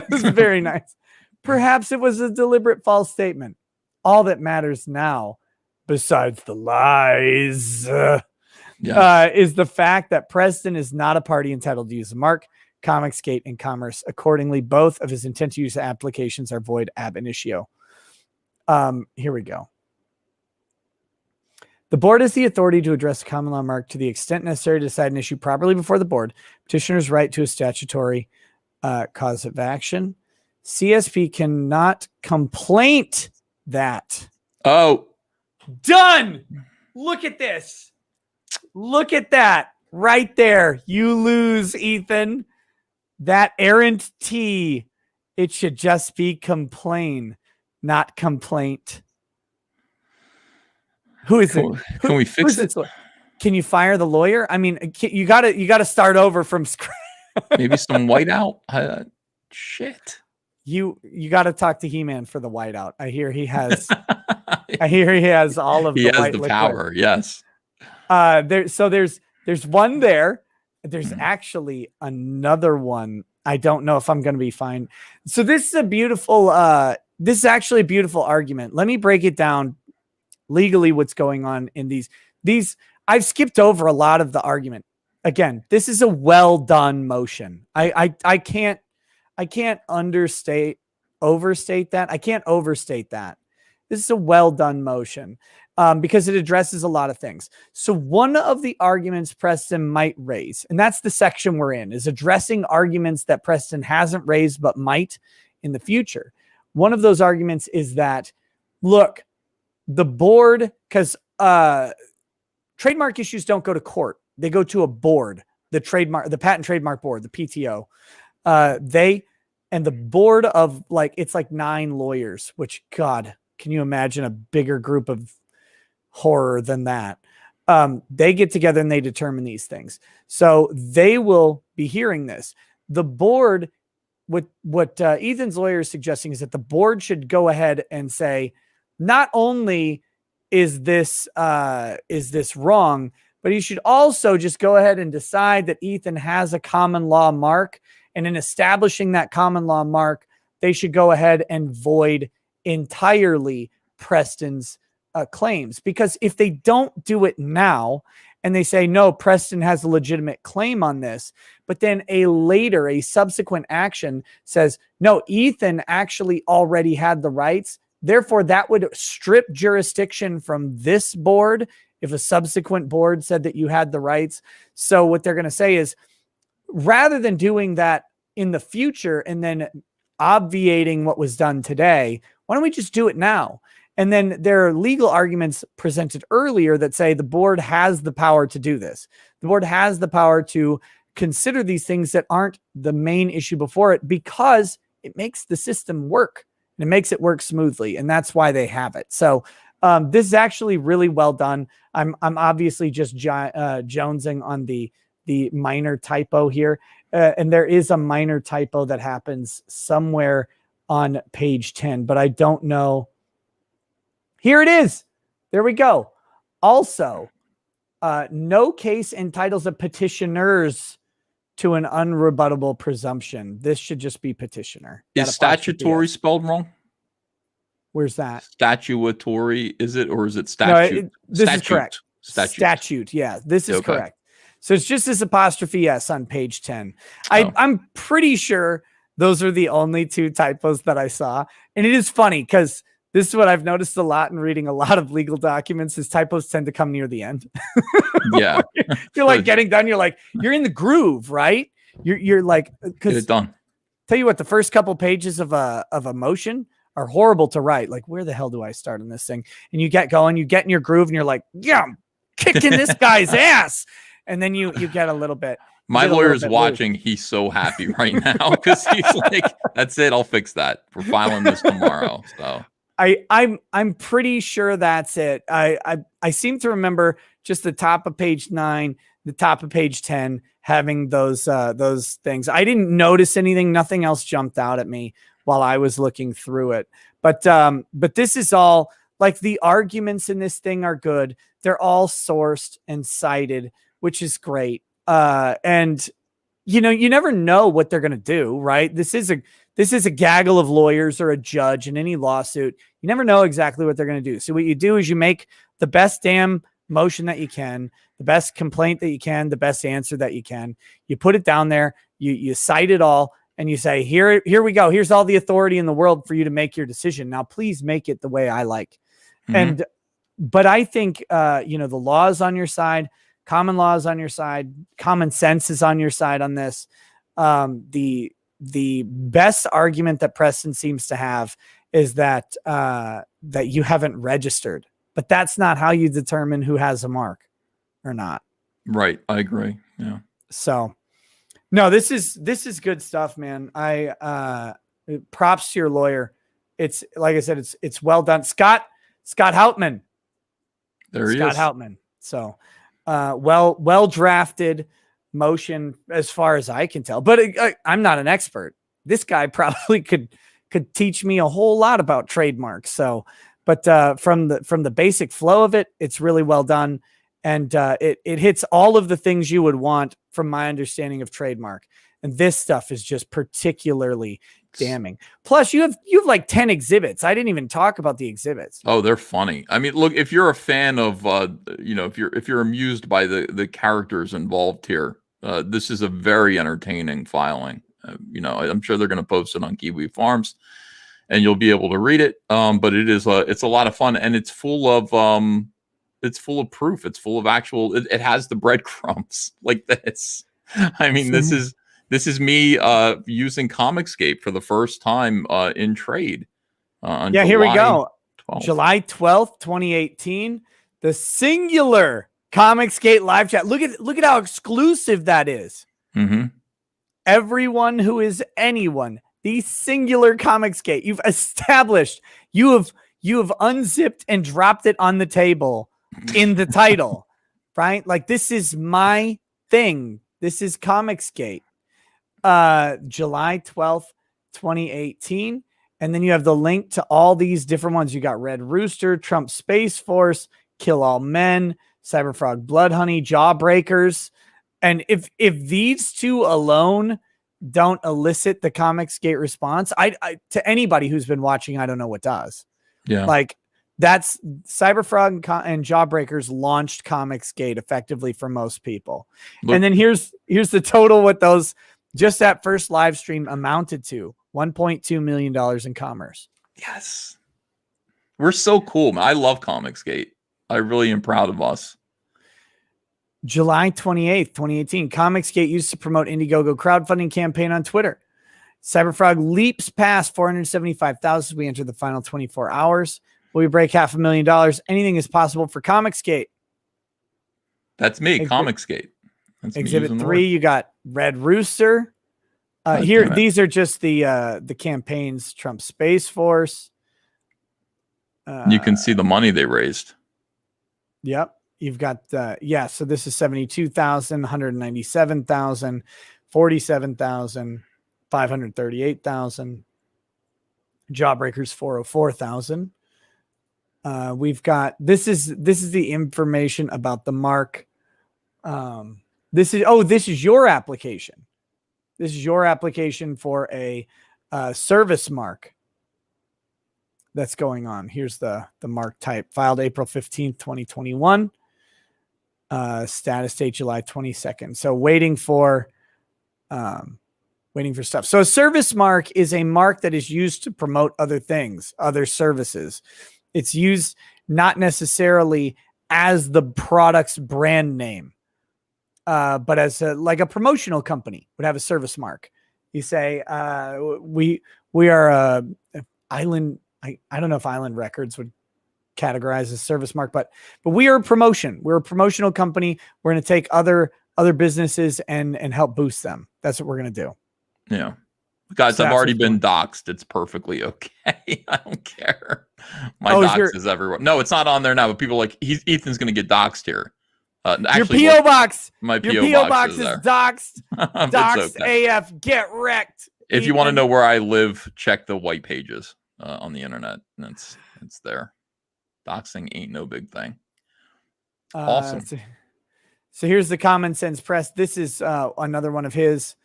This is very nice. Perhaps it was a deliberate false statement. All that matters now, besides the lies, is the fact that Preston is not a party entitled to use the mark, Comicsgate, and commerce. Accordingly, both of his intent to use applications are void ab initio. Here we go. The board has the authority to address the common law mark to the extent necessary to decide an issue properly before the board. Petitioner's right to a statutory cause of action. CSP cannot complaint that. Oh, done. Look at this. Look at that right there. You lose, Ethan. That errant T. It should just be complain, not complaint. Who is it? Can we fix it? Can you fire the lawyer? I mean, you gotta start over from scratch. Maybe some whiteout. Shit. You got to talk to He-Man for the whiteout. I hear he has. I hear he has all of. He the has white the liquid. power. Yes. There's one there. There's actually another one. I don't know if I'm going to be fine. So this is a beautiful. This is actually a beautiful argument. Let me break it down legally. What's going on in these? I've skipped over a lot of the argument. Again, this is a well done motion. I can't overstate that. I can't overstate that. This is a well done motion because it addresses a lot of things. So one of the arguments Preston might raise, and that's the section we're in, is addressing arguments that Preston hasn't raised but might in the future. One of those arguments is that, look, the board, because trademark issues don't go to court. They go to a board, the patent trademark board, the PTO. And the board of it's like 9 lawyers, which, God, can you imagine a bigger group of horror than that? They get together and they determine these things. So they will be hearing this. The board, what Ethan's lawyer is suggesting is that the board should go ahead and say, not only is this wrong, but he should also just go ahead and decide that Ethan has a common law mark. And in establishing that common law mark, they should go ahead and void entirely Preston's claims. Because if they don't do it now and they say, no, Preston has a legitimate claim on this, but then a subsequent action says, no, Ethan actually already had the rights. Therefore, that would strip jurisdiction from this board if a subsequent board said that you had the rights. So what they're going to say is, rather than doing that in the future and then obviating what was done today, why don't we just do it now? And then there are legal arguments presented earlier that say the board has the power to do this. The board has the power to consider these things that aren't the main issue before it because it makes the system work and it makes it work smoothly. And that's why they have it. So this is actually really well done. I'm obviously just jonesing on the minor typo here. And there is a minor typo that happens somewhere on page 10, but I don't know. Here it is. There we go. Also, no case entitles a petitioner's to an unrebuttable presumption. This should just be petitioner. That Is apostrophe statutory S. spelled wrong? Where's that? Statutory, is it, or is it No, statute? this is correct. Statute. Statute. Yeah, this is Okay. correct. So it's just this apostrophe S on page 10. I'm pretty sure those are the only two typos that I saw. And it is funny because this is what I've noticed a lot in reading a lot of legal documents is typos tend to come near the end. Yeah. You're like getting done. You're like, you're in the groove, right? You're like, Get because it done. tell you what, the first couple pages of a motion are horrible to write. Like, where the hell do I start on this thing? And you get going, you get in your groove and you're like, yeah, I'm kicking this guy's ass. And then you get a little bit. My lawyer is watching. He's so happy right now because he's like, that's it. I'll fix that. We're filing this tomorrow. So I'm pretty sure that's it. I seem to remember just the top of page 9, the top of page 10 having those things. I didn't notice anything. Nothing else jumped out at me while I was looking through it. But this is all like the arguments in this thing are good. They're all sourced and cited, which is great. And you know, you never know what they're going to do, right? This is a gaggle of lawyers or a judge in any lawsuit. You never know exactly what they're going to do. So what you do is you make the best damn motion that you can, the best complaint that you can, the best answer that you can. You put it down there, you cite it all, and you say, here we go. Here's all the authority in the world for you to make your decision. Now, please make it the way I like. Mhm. But I think, the law is on your side. Common law is on your side. Common sense is on your side on this. The best argument that Preston seems to have is that you haven't registered, but that's not how you determine who has a mark or not. Right. I agree. Yeah. So no, this is good stuff, man. Props to your lawyer. It's like I said, it's well done. Scott Houtman. There he Scott is. Houtman. So well drafted motion as far as I can tell, but I'm not an expert. This guy probably could teach me a whole lot about trademarks. So, but from the basic flow of it, it's really well done. And it hits all of the things you would want from my understanding of trademark. And this stuff is just particularly damning. Plus you have like 10 exhibits. I didn't even talk about the exhibits. Oh, they're funny. I mean, look, if you're a fan of, if you're amused by the characters involved here, this is a very entertaining filing. I'm sure they're going to post it on Kiwi Farms, and you'll be able to read it. But it's a lot of fun, and it's full of proof. It's full of actual. It has the breadcrumbs like this. I mean, this is me using Comicscape for the first time in trade. Here we go. 12th. July 12th, 2018. The singular Comicsgate live chat. Look at how exclusive that is. Mm-hmm. Everyone who is anyone, the singular Comicsgate. You've established. You have unzipped and dropped it on the table in the title, right? Like, this is my thing. This is Comicsgate. July 12th, 2018. And then you have the link to all these different ones. You got Red Rooster, Trump Space Force, Kill All Men, Cyberfrog Blood Honey, Jawbreakers. And if these two alone don't elicit the Comicsgate response, I to anybody who's been watching, I don't know what does. Yeah. Like, that's Cyberfrog and Jawbreakers launched Comicsgate effectively for most people. Look, and then here's the total what those just that first live stream amounted to: $1.2 million in commerce. yes. We're so cool, man. I love Comicsgate. I really am proud of us. July 28th, 2018. Comicsgate used to promote Indiegogo crowdfunding campaign on Twitter. Cyberfrog leaps past 475,000 as we enter the final 24 hours. Will we break $500,000? Anything is possible for Comicsgate. That's me, Comicsgate. That's Exhibit me 3, you got Red Rooster. Here, these are just the campaigns. Trump Space Force. You can see the money they raised. Yep. You've got so this is 72,000, 197,000, 47,000, 538,000. Jawbreakers 404,000. We've got this is the information about the mark. This is your application. This is your application for a service mark that's going on. Here's the mark type. Filed April 15th, 2021. Status date July 22nd. So waiting for stuff. So a service mark is a mark that is used to promote other things, other services. It's used not necessarily as the product's brand name, but as like a promotional company would have a service mark. You say, we are Island. I don't know if Island Records would categorize as service mark, but we are a promotion. We're a promotional company. We're going to take other businesses and help boost them. That's what we're going to do. Yeah. Guys, So I've that's already what's been going doxxed. It's perfully okay. I don't care. My Oh, is dox your- is everywhere. No, it's not on there now, but people are like, Ethan's going to get doxxed here. Your Actually, PO box. my Your PO PO box box is is there. doxed. It's Doxed okay. AF. Get wrecked. If you want to Ethan. know where I live, check the white pages on the internet. And it's there. Doxing ain't no big thing. Awesome. So here's the Common Sense Press. This is another one of his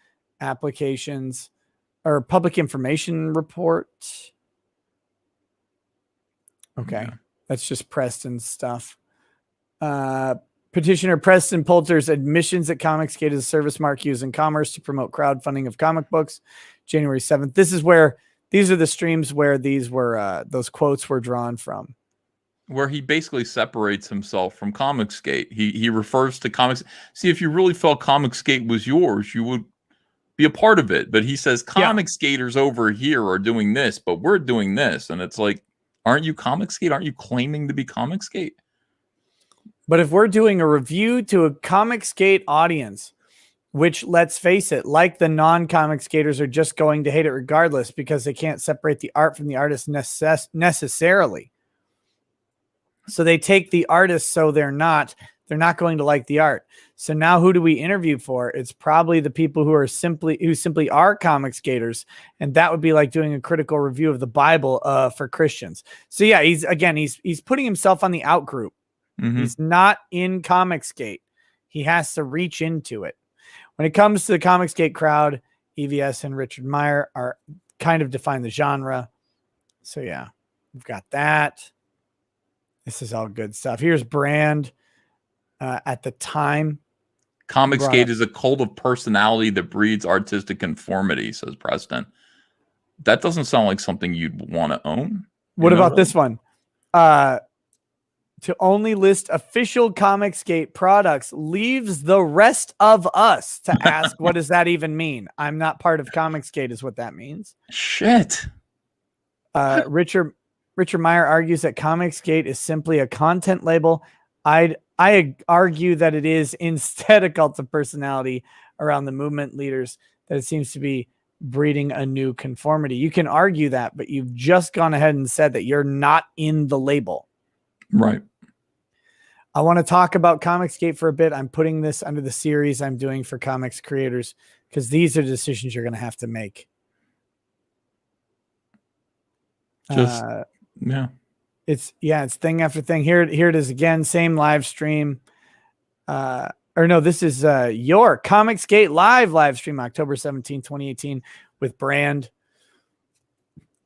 applications or public information report. Okay. Yeah. That's just Preston stuff. Petitioner Preston Poulter's admissions that Comicsgate is a service mark used in commerce to promote crowdfunding of comic books. January 7th. These are the streams where these were those quotes were drawn from. Where he basically separates himself from Comicsgate. He refers to comics. See, if you really felt Comicsgate was yours, you would be a part of it. But he says Comicsgaters over here are doing this, but we're doing this. And it's like, aren't you Comicsgate? Aren't you claiming to be Comicsgate? But if we're doing a review to a Comicsgate audience, which, let's face it, like the non-comic skaters are just going to hate it regardless because they can't separate the art from the artist necessarily. So they take the artist, so they're not going to like the art. So now who do we interview for? It's probably the people who simply are comic skaters. And that would be like doing a critical review of the Bible for Christians. So yeah, he's putting himself on the out group. Mm-hmm. He's not in Comicsgate. He has to reach into it. When it comes to the Comicsgate crowd, EVS and Richard Meyer are kind of define the genre. So yeah, we've got that. This is all good stuff. Here's Brand at the time. Comicsgate is a cult of personality that breeds artistic conformity, says Preston. That doesn't sound like something you'd want to own. What about this one? To only list official Comicsgate products leaves the rest of us to ask, what does that even mean? I'm not part of Comicsgate is what that means. Shit. Richard Meyer argues that Comicsgate is simply a content label. I argue that it is instead a cult of personality around the movement leaders, that it seems to be breeding a new conformity. You can argue that, but you've just gone ahead and said that you're not in the label. Right. I want to talk about Comicsgate for a bit. I'm putting this under the series I'm doing for comics creators because these are decisions you're going to have to make. Yeah. It's thing after thing. Here it is again. Same live stream. This is your Comicsgate live stream, October 17, 2018, with Brand,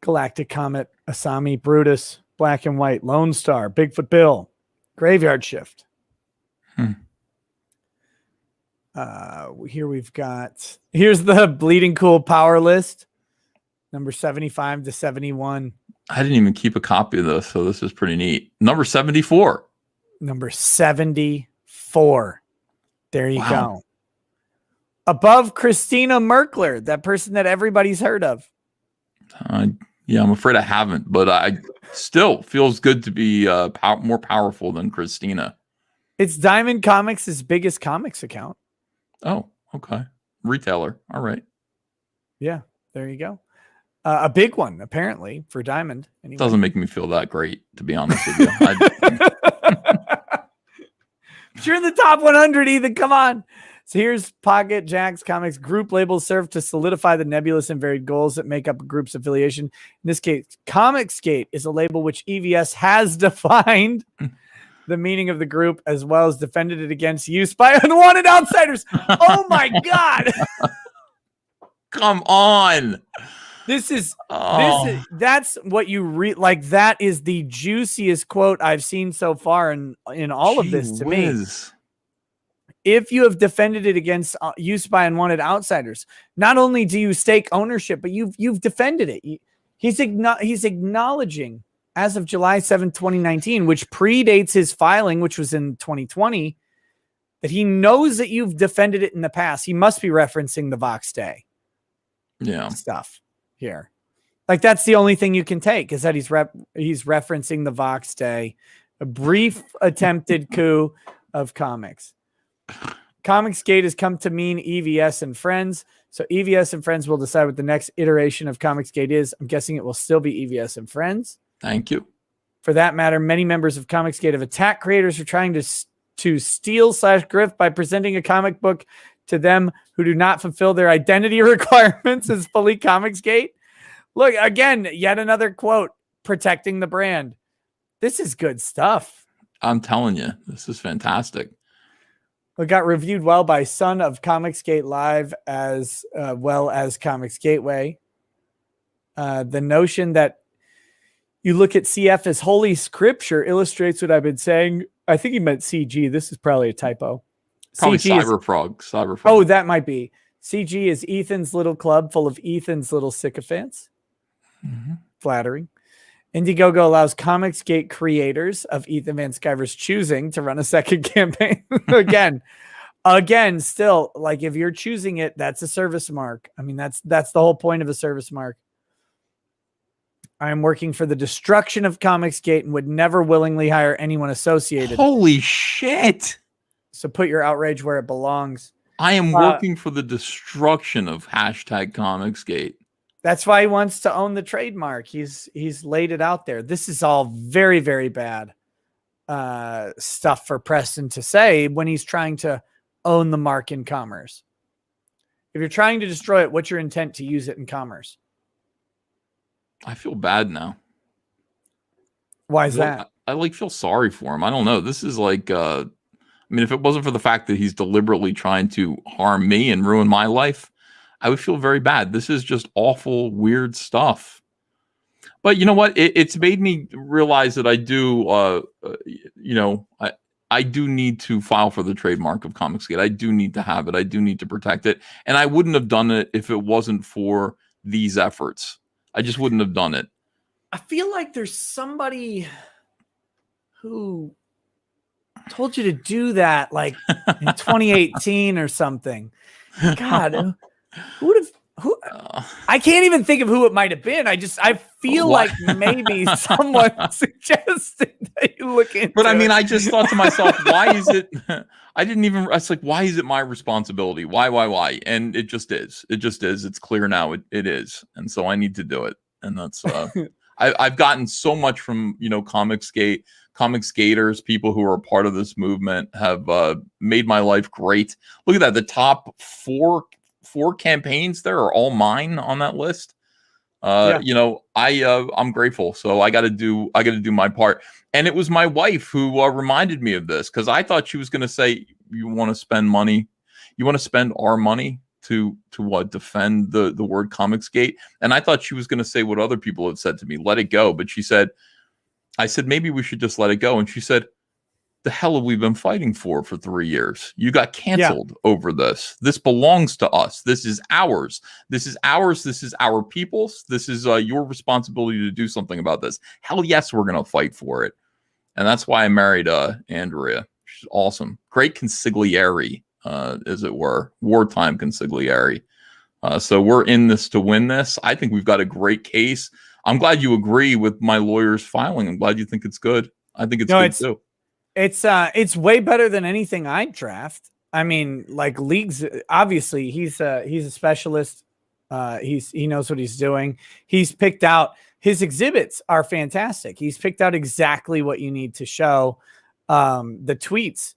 Galactic Comet, Asami, Brutus, Black and White, Lone Star, Bigfoot Bill, Graveyard Shift. Here's the Bleeding Cool power list, number 75 to 71. I didn't even keep a copy of this, so this is pretty neat. Number 74. Number 74. There you Wow. go. Above Christina Merkler, that person that everybody's heard of. Yeah, I'm afraid I haven't, but I still feels good to be more powerful than Christina. It's Diamond Comics' biggest comics account. Oh, okay. Retailer. All right. Yeah, there you go. A big one, apparently, for Diamond. Anyway. Doesn't make me feel that great, to be honest with you. You're in the top 100, Ethan. Come on. So here's Pocket Jacks Comics. Group labels serve to solidify the nebulous and varied goals that make up a group's affiliation. In this case, Comicsgate is a label which EVS has defined the meaning of the group as well as defended it against use by unwanted outsiders. Oh my God. Come on. That's what you read. Like, that is the juiciest quote I've seen so far in all of this to me. If you have defended it against use by unwanted outsiders, not only do you stake ownership, but you've defended it. He's acknowledging as of July 7, 2019, which predates his filing, which was in 2020, that he knows that you've defended it in the past. He must be referencing the Vox Day stuff here. Like, that's the only thing you can take, is that he's referencing the Vox Day, a brief attempted coup of comics. Comicsgate has come to mean EVS and Friends. So EVS and Friends will decide what the next iteration of Comicsgate is. I'm guessing it will still be EVS and Friends. Thank you. For that matter, many members of Comicsgate have attacked creators for trying to steal/grift by presenting a comic book to them who do not fulfill their identity requirements as fully Comicsgate. Look, again, yet another quote, protecting the brand. This is good stuff. I'm telling you, this is fantastic. It got reviewed well by Son of Comicsgate Live as well as Comics Gateway. The notion that you look at CF as holy scripture illustrates what I've been saying. I think he meant CG. This is probably a typo. Probably Cyberfrog. Oh, that might be. CG is Ethan's little club full of Ethan's little sycophants. Mm-hmm. Flattering. Indiegogo allows Comicsgate creators of Ethan Van Sciver's choosing to run a second campaign. Again, still, like, if you're choosing it, that's a service mark. I mean, that's the whole point of a service mark. I am working for the destruction of Comicsgate and would never willingly hire anyone associated. Holy shit. So put your outrage where it belongs. I am working for the destruction of #Comicsgate. That's why he wants to own the trademark. He's laid it out there. This is all very, very bad stuff for Preston to say when he's trying to own the mark in commerce. If you're trying to destroy it, what's your intent to use it in commerce? I feel bad now. Why is that? I feel sorry for him. I don't know. This is like, I mean, if it wasn't for the fact that he's deliberately trying to harm me and ruin my life, I would feel very bad. This is just awful, weird stuff. But you know what? It's made me realize that I do, I do need to file for the trademark of Comicsgate. I do need to have it. I do need to protect it. And I wouldn't have done it if it wasn't for these efforts. I just wouldn't have done it. I feel like there's somebody who told you to do that, like in 2018 or something. God, who would have? I can't even think of who it might have been. I feel like maybe someone suggested that you look into. But I mean, I just thought to myself, why is it? I didn't even. It's like, why is it my responsibility? Why? And it just is. It just is. It's clear now. It is, and so I need to do it. And that's. I've gotten so much from Comicsgate, Comicsgaters, people who are a part of this movement have made my life great. Look at that. The top four campaigns there are all mine on that list. I'm grateful. So I got to do my part. And it was my wife who reminded me of this, because I thought she was going to say, you want to spend money? You want to spend our money to what? Defend the word Comicsgate? And I thought she was going to say what other people had said to me, let it go. But I said, maybe we should just let it go. And she said, the hell have we been fighting for 3 years? You got canceled over this. This belongs to us. This is ours. This is ours. This is our people's. This is your responsibility to do something about this. Hell yes, we're going to fight for it. And that's why I married Andrea. She's awesome. Great consigliere, as it were. Wartime consigliere. So we're in this to win this. I think we've got a great case. I'm glad you agree with my lawyer's filing. I'm glad you think it's good. I think it's good too. It's way better than anything I'd draft. I mean, like, leagues, obviously he's a specialist. He knows what he's doing. He's picked out, his exhibits are fantastic. He's picked out exactly what you need to show. The tweets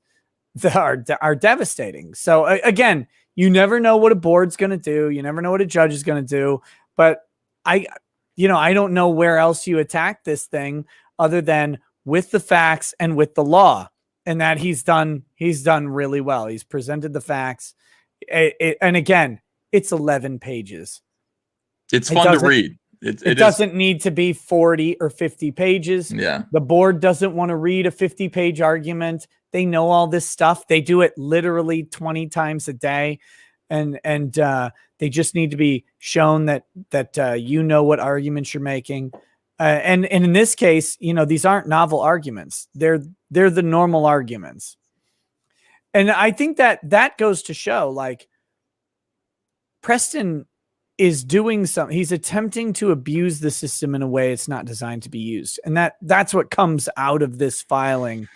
that are devastating. So again, you never know what a board's going to do. You never know what a judge is going to do, but I don't know where else you attack this thing other than with the facts and with the law, and that he's done really well. He's presented the facts. And again, it's 11 pages. It's fun to read. It doesn't need to be 40 or 50 pages. Yeah. The board doesn't want to read a 50-page argument. They know all this stuff. They do it literally 20 times a day. And they just need to be shown that you know what arguments you're making. And in this case, these aren't novel arguments. They're the normal arguments. And I think that goes to show, like, Preston is doing something. He's attempting to abuse the system in a way it's not designed to be used. And that's what comes out of this filing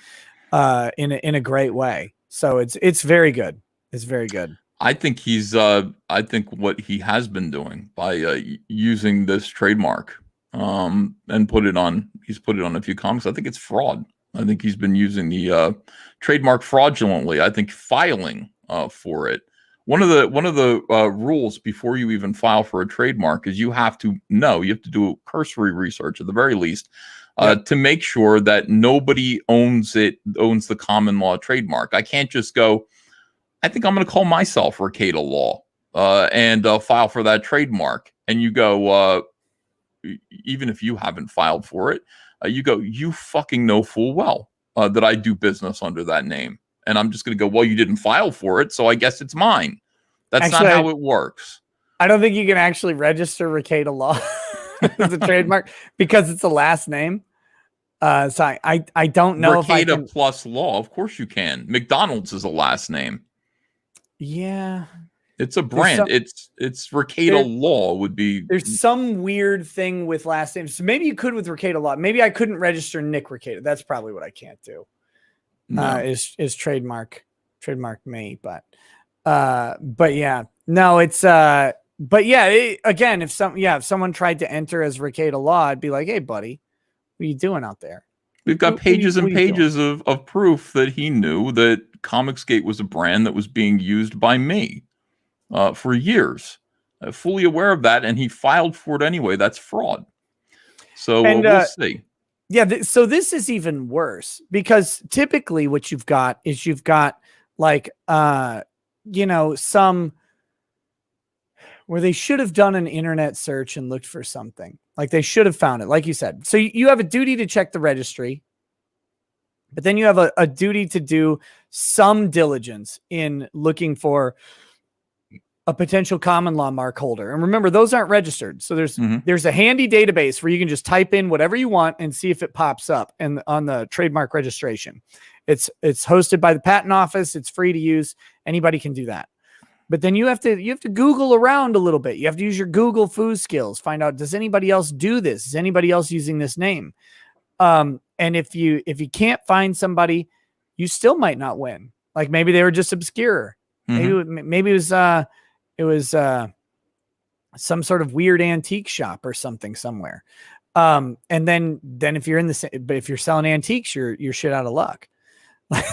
in a great way. So it's very good. It's very good. I think I think what he has been doing by using this trademark and he's put it on a few comics. I think it's fraud. I think he's been using the trademark fraudulently. I think filing for it. One of the rules before you even file for a trademark is you have to do cursory research at the very least to make sure that nobody owns the common law trademark. I can't just go, I think I'm going to call myself Ricada Law and file for that trademark. And you go, even if you haven't filed for it, you go, you fucking know full well that I do business under that name. And I'm just going to go, well, you didn't file for it, so I guess it's mine. That's actually not how it works. I don't think you can actually register Ricada Law as a trademark because it's a last name. So I don't know Ricada if I can... plus Law. Of course you can. McDonald's is a last name. Yeah. It's a brand. It's Ricada Law would be. There's some weird thing with last names. So maybe you could with Ricada Law. Maybe I couldn't register Nick Ricada. That's probably what I can't do. No. Is trademark me, but yeah, no, it's but yeah, again, if someone tried to enter as Ricada Law, I'd be like, hey buddy, what are you doing out there? We've got pages and pages of proof that he knew that Comicsgate was a brand that was being used by me for years. Fully aware of that, and he filed for it anyway. That's fraud. So we'll see. Yeah, so this is even worse because typically what you've got is like some where they should have done an internet search and looked for something. Like they should have found it, like you said. So you have a duty to check the registry, but then you have a duty to do some diligence in looking for a potential common law mark holder. And remember, those aren't registered. So there's a handy database where you can just type in whatever you want and see if it pops up on the trademark registration. It's hosted by the patent office. It's free to use. Anybody can do that. But then you have to Google around a little bit. You have to use your Google foo skills. Find out, does anybody else do this? Is anybody else using this name? And if you can't find somebody, you still might not win. Like maybe they were just obscure. Maybe it was some sort of weird antique shop or something somewhere. And then if you're if you're selling antiques, you're shit out of luck.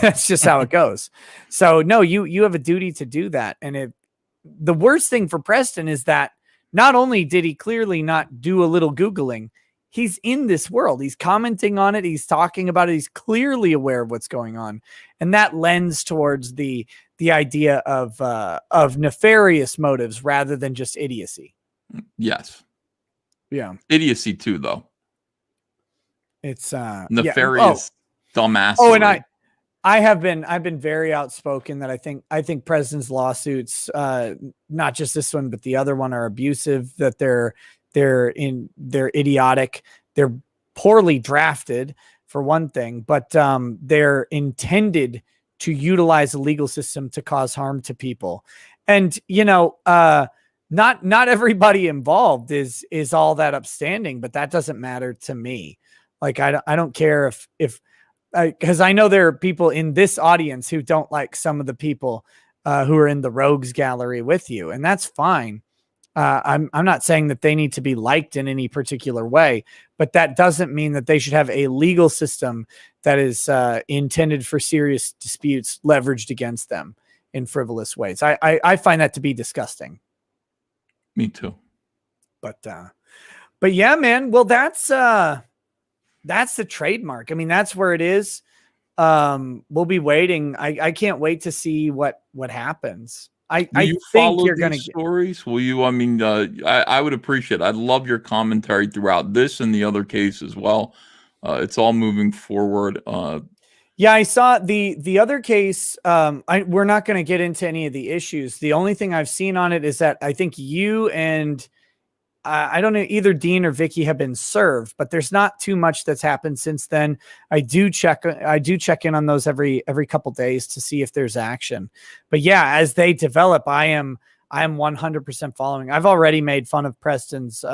That's just how it goes. So no, you have a duty to do that. And the worst thing for Preston is that not only did he clearly not do a little Googling, he's in this world. He's commenting on it. He's talking about it. He's clearly aware of what's going on. And that lends towards the idea of nefarious motives rather than just idiocy. Yes. Yeah. Idiocy too, though. It's nefarious dumbass. Oh, and I've been very outspoken that I think Preston's lawsuits, not just this one, but the other one, are abusive, that they're idiotic. They're poorly drafted for one thing, but they're intended to utilize the legal system to cause harm to people. And, not everybody involved is all that upstanding, but that doesn't matter to me. Like, I don't care if because I know there are people in this audience who don't like some of the people who are in the rogues gallery with you, and that's fine. I'm not saying that they need to be liked in any particular way, but that doesn't mean that they should have a legal system that is intended for serious disputes leveraged against them in frivolous ways. I find that to be disgusting. Me too. But yeah, man. Well, that's that's the trademark. I mean, that's where it is. We'll be waiting. I can't wait to see what happens. Will I you think follow you're going these to stories? Will you? I mean, I would appreciate it. I'd love your commentary throughout this and the other case as well. It's all moving forward. Yeah, I saw the other case. We're not going to get into any of the issues. The only thing I've seen on it is that I think you and I don't know, either Dean or Vicky have been served, but there's not too much that's happened since then. I do check in on those every couple days to see if there's action. But yeah, as they develop, I am 100% following. I've already made fun of Preston's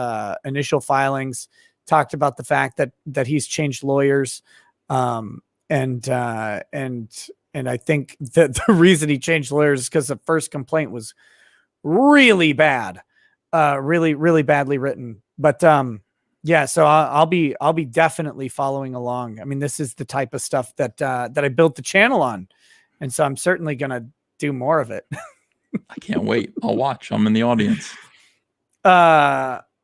initial filings, talked about the fact that he's changed lawyers. And I think that the reason he changed lawyers is because the first complaint was really bad. Really, really badly written, but yeah. So I'll be definitely following along. I mean, this is the type of stuff that I built the channel on, and so I'm certainly gonna do more of it. I can't wait. I'll watch. I'm in the audience.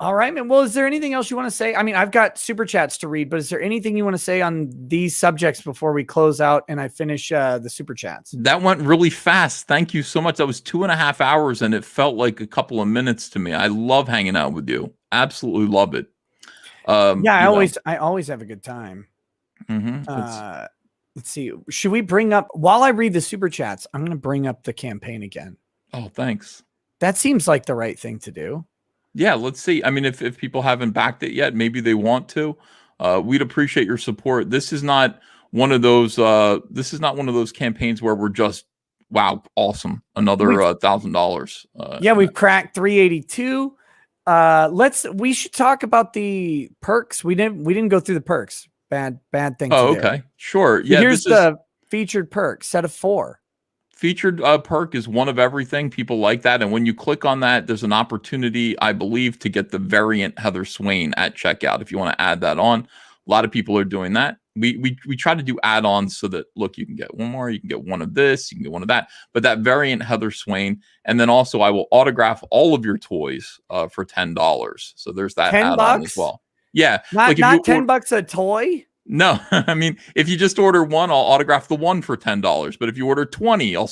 All right, man. Well, is there anything else you want to say? I mean, I've got super chats to read, but is there anything you want to say on these subjects before we close out and I finish the super chats? That went really fast. Thank you so much. That was 2.5 hours and it felt like a couple of minutes to me. I love hanging out with you. Absolutely love it. Yeah, I always have a good time. Let's see. Should we bring up, while I read the super chats, I'm going to bring up the campaign again. Oh, thanks. That seems like the right thing to do. Yeah, let's see. I mean, if people haven't backed it yet, maybe they want to. We'd appreciate your support. This is not one of those. This is not one of those campaigns where we're just, wow, awesome, another $1,000. Yeah, we've cracked 382. We should talk about the perks. We didn't go through the perks. Bad thing. Oh, to do. okay, sure. So yeah, here's the featured perk set of 4. Featured perk is one of everything. People like that. And when you click on that, there's an opportunity, I believe, to get the variant Heather Swain at checkout. If you want to add that on, a lot of people are doing that. We try to do add-ons so that, look, you can get one more, you can get one of this, you can get one of that. But that variant Heather Swain. And then also I will autograph all of your toys for $10. So there's that add-on as well. Yeah. Not $10 a toy. No, I mean, if you just order one, I'll autograph the one for $10. But if you order 20, I'll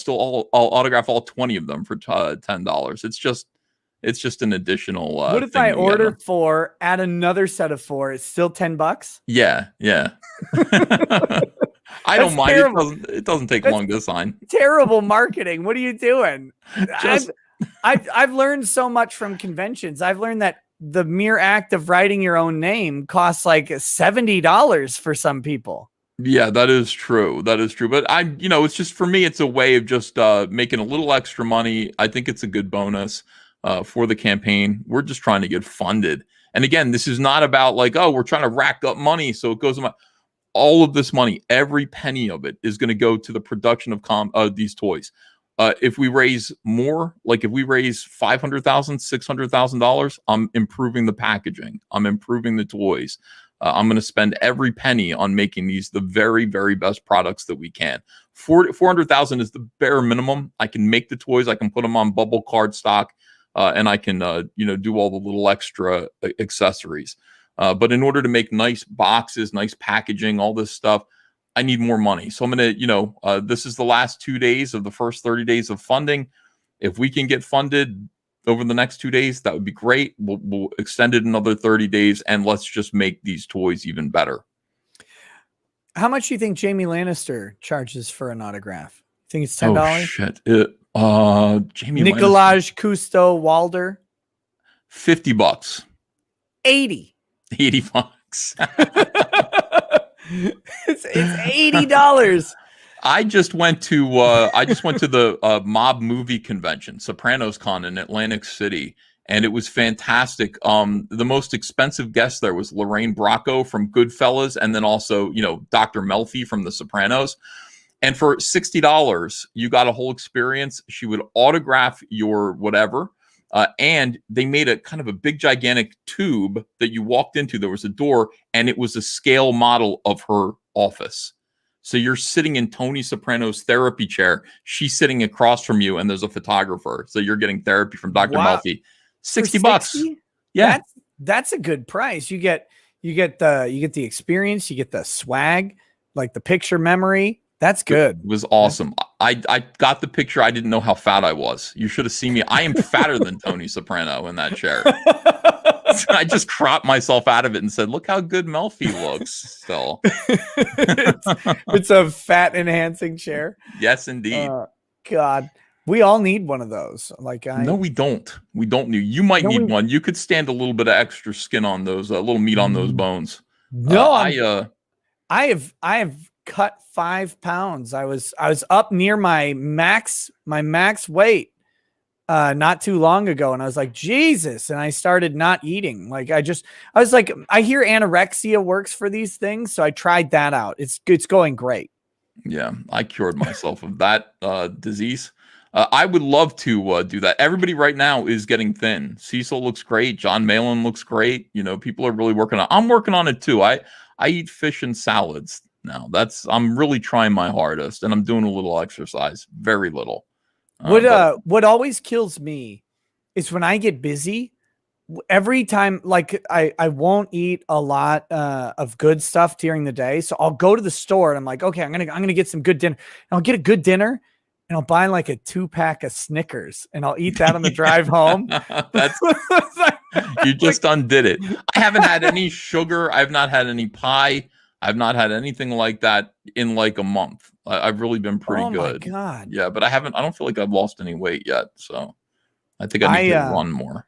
autograph all 20 of them for $10. It's just an additional. What if I order 4, add another set of 4? It's still $10. Yeah. I don't mind. Terrible. It doesn't take long to sign. Terrible marketing. What are you doing? I've learned so much from conventions. I've learned that the mere act of writing your own name costs like $70 for some people. Yeah, that is true. But it's just, for me, it's a way of just making a little extra money. I think it's a good bonus for the campaign. We're just trying to get funded. And again, this is not about like, oh, we're trying to rack up money, so it goes on. All of this money, every penny of it is going to go to the production of these toys. If we raise more, like if we raise $500,000, $600,000, I'm improving the packaging. I'm improving the toys. I'm going to spend every penny on making these the very, very best products that we can. 400,000 is the bare minimum. I can make the toys. I can put them on bubble card stock, and I can, do all the little extra accessories. But in order to make nice boxes, nice packaging, all this stuff, I need more money. So I'm going to, this is the last 2 days of the first 30 days of funding. If we can get funded over the next 2 days, that would be great. We'll extend it another 30 days and let's just make these toys even better. How much do you think Jamie Lannister charges for an autograph? Think it's $10? Oh, shit. Jamie Nicolaj Cousteau Walder. $50. 80. $80. It's $80. I just went to the mob movie convention, Sopranos Con in Atlantic City, and it was fantastic. The most expensive guest there was Lorraine Bracco from Goodfellas, and then also, Dr. Melfi from The Sopranos. And for $60, you got a whole experience. She would autograph your whatever. And they made a kind of a big, gigantic tube that you walked into. There was a door, and it was a scale model of her office. So you're sitting in Tony Soprano's therapy chair. She's sitting across from you, and there's a photographer. So you're getting therapy from Dr. Melfi. $60. Yeah. That's a good price. You get You get the experience, you get the swag, like the picture memory. That's good. It was awesome. I got the picture. I didn't know how fat I was. You should have seen me. I am fatter than Tony Soprano in that chair. I just cropped myself out of it and said, "Look how good Melfi looks." Still, it's a fat enhancing chair. Yes, indeed. God, we all need one of those. No, we don't. We don't need. You might need one. You could stand a little bit of extra skin on those, a little meat on those bones. No, I have cut 5 pounds. I was up near my max weight not too long ago, and I was like, Jesus, and I started not eating. I was like, I hear anorexia works for these things, so I tried that out. It's going great. Yeah, I cured myself of that disease. I would love to do that. Everybody right now is getting thin. Cecil looks great. John Malin looks great. People are really working on. I'm working on it too. I eat fish and salads now. I'm really trying my hardest, and I'm doing a little exercise. Very little. What always kills me is when I get busy. Every time, I won't eat a lot of good stuff during the day, so I'll go to the store and I'm like, okay, I'm gonna get some good dinner. And I'll get a good dinner, and I'll buy like a 2-pack of Snickers, and I'll eat that on the drive home. You just undid it. I haven't had any sugar. I've not had any pie. I've not had anything like that in like a month. I've really been pretty good. Oh my God. Yeah, but I don't feel like I've lost any weight yet. So I think I need to run more.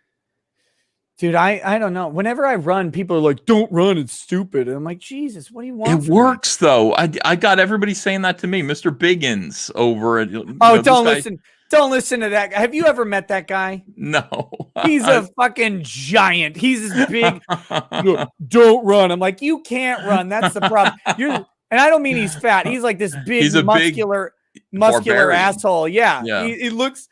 Dude, I don't know. Whenever I run, people are like, "Don't run, it's stupid." And I'm like, Jesus, what do you want? It works though. I got everybody saying that to me. Mr. Biggins over at don't listen. Don't listen to that guy. Have you ever met that guy? No. He's a fucking giant. He's this big. Don't run. I'm like, you can't run. That's the problem. And I don't mean he's fat. He's like this big, muscular asshole. Yeah. He looks.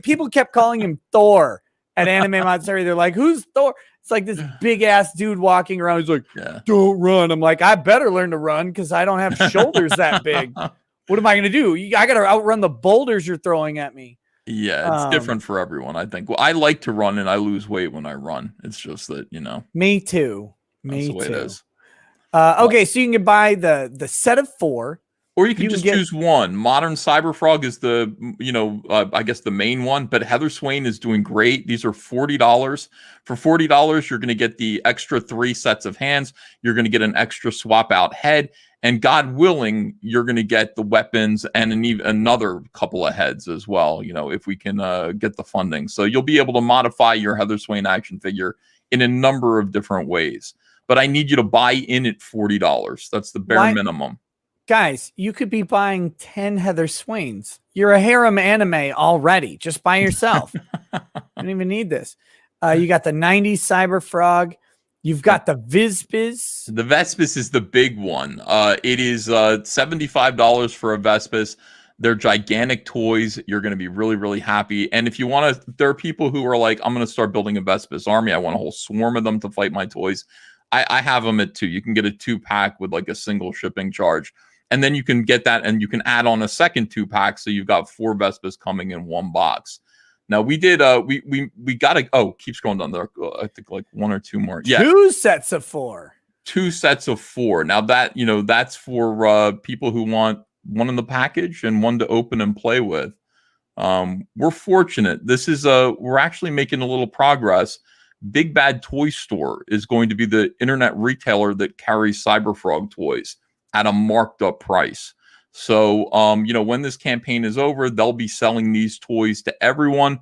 People kept calling him Thor at Anime Matsuri. They're like, who's Thor? It's like this big ass dude walking around. He's like, don't run. I'm like, I better learn to run because I don't have shoulders that big. What am I going to do? I got to outrun the boulders you're throwing at me. Yeah, it's different for everyone, I think. Well, I like to run and I lose weight when I run. It's just that, Me too. That's the way it is. Okay, so you can buy the set of 4. Or you can just choose one. Modern Cyberfrog is the, I guess the main one, but Heather Swain is doing great. These are $40. For $40, you're going to get the extra 3 sets of hands. You're going to get an extra swap out head. And God willing, you're going to get the weapons and another couple of heads as well, if we can get the funding. So you'll be able to modify your Heather Swain action figure in a number of different ways. But I need you to buy in at $40. That's the bare minimum. Guys, you could be buying 10 Heather Swains. You're a harem anime already, just by yourself. You don't even need this. You got the 90s Cyberfrog. You've got the Vespis. The Vespis is the big one. It is $75 for a Vespis. They're gigantic toys. You're going to be really, really happy. And if you want to, there are people who are like, I'm going to start building a Vespis army. I want a whole swarm of them to fight my toys. I have them at 2. You can get a 2-pack with like a single shipping charge. And then you can get that and you can add on a second 2-pack. So you've got 4 Vespas coming in one box. Now we did, we got to, keep scrolling down there. I think like 1 or 2 more. Yeah. 2 sets of 4. 2 sets of 4. Now that, that's for people who want one in the package and one to open and play with. We're fortunate. This is we're actually making a little progress. Big Bad Toy Store is going to be the internet retailer that carries Cyberfrog toys at a marked up price. So, when this campaign is over, they'll be selling these toys to everyone,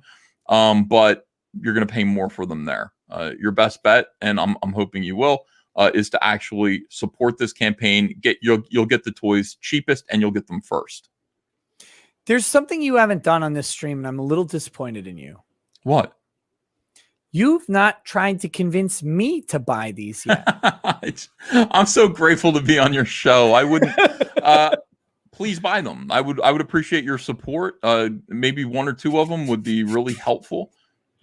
but you're going to pay more for them there. Your best bet, and I'm hoping you will, is to actually support this campaign. You'll get the toys cheapest, and you'll get them first. There's something you haven't done on this stream, and I'm a little disappointed in you. What? You've not tried to convince me to buy these yet. I'm so grateful to be on your show. I wouldn't. Please buy them. I would appreciate your support. Maybe 1 or 2 of them would be really helpful.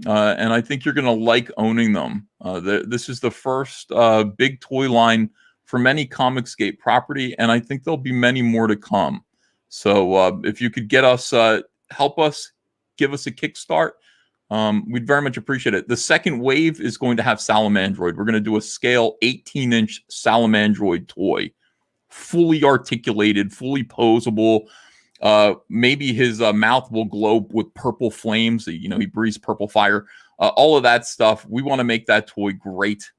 And I think you're going to like owning them. This is the first big toy line from any Comicsgate property, and I think there'll be many more to come. So if you could get us, help us, give us a kickstart. we'd very much appreciate it. The second wave is going to have Salamandroid. We're going to do a scale 18-inch Salamandroid toy, fully articulated, fully posable. Maybe his mouth will glow with purple flames. You know, he breathes purple fire. All of that stuff. We want to make that toy great.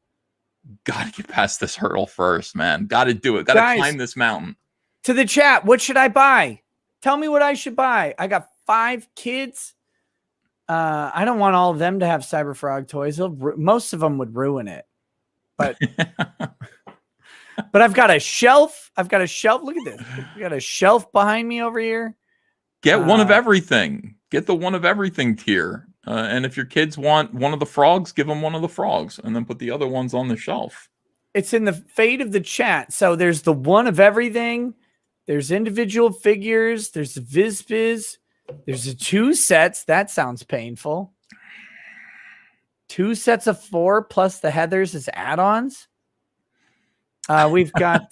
Got to get past this hurdle first, man. Got to do it. Got to climb this mountain. To the chat, what should I buy? Tell me what I should buy. I got 5 kids. I don't want all of them to have Cyberfrog toys. Most of them would ruin it. But but I've got a shelf. Look at this. I've got a shelf behind me over here. Get one of everything. Get the one of everything tier. And if your kids want one of the frogs, give them one of the frogs, and then put the other ones on the shelf. It's in the fate of the chat. So there's the one of everything. There's individual figures. There's the Vizbiz. There's the 2 sets. That sounds painful. 2 sets of 4 plus the Heathers as add-ons. We've got,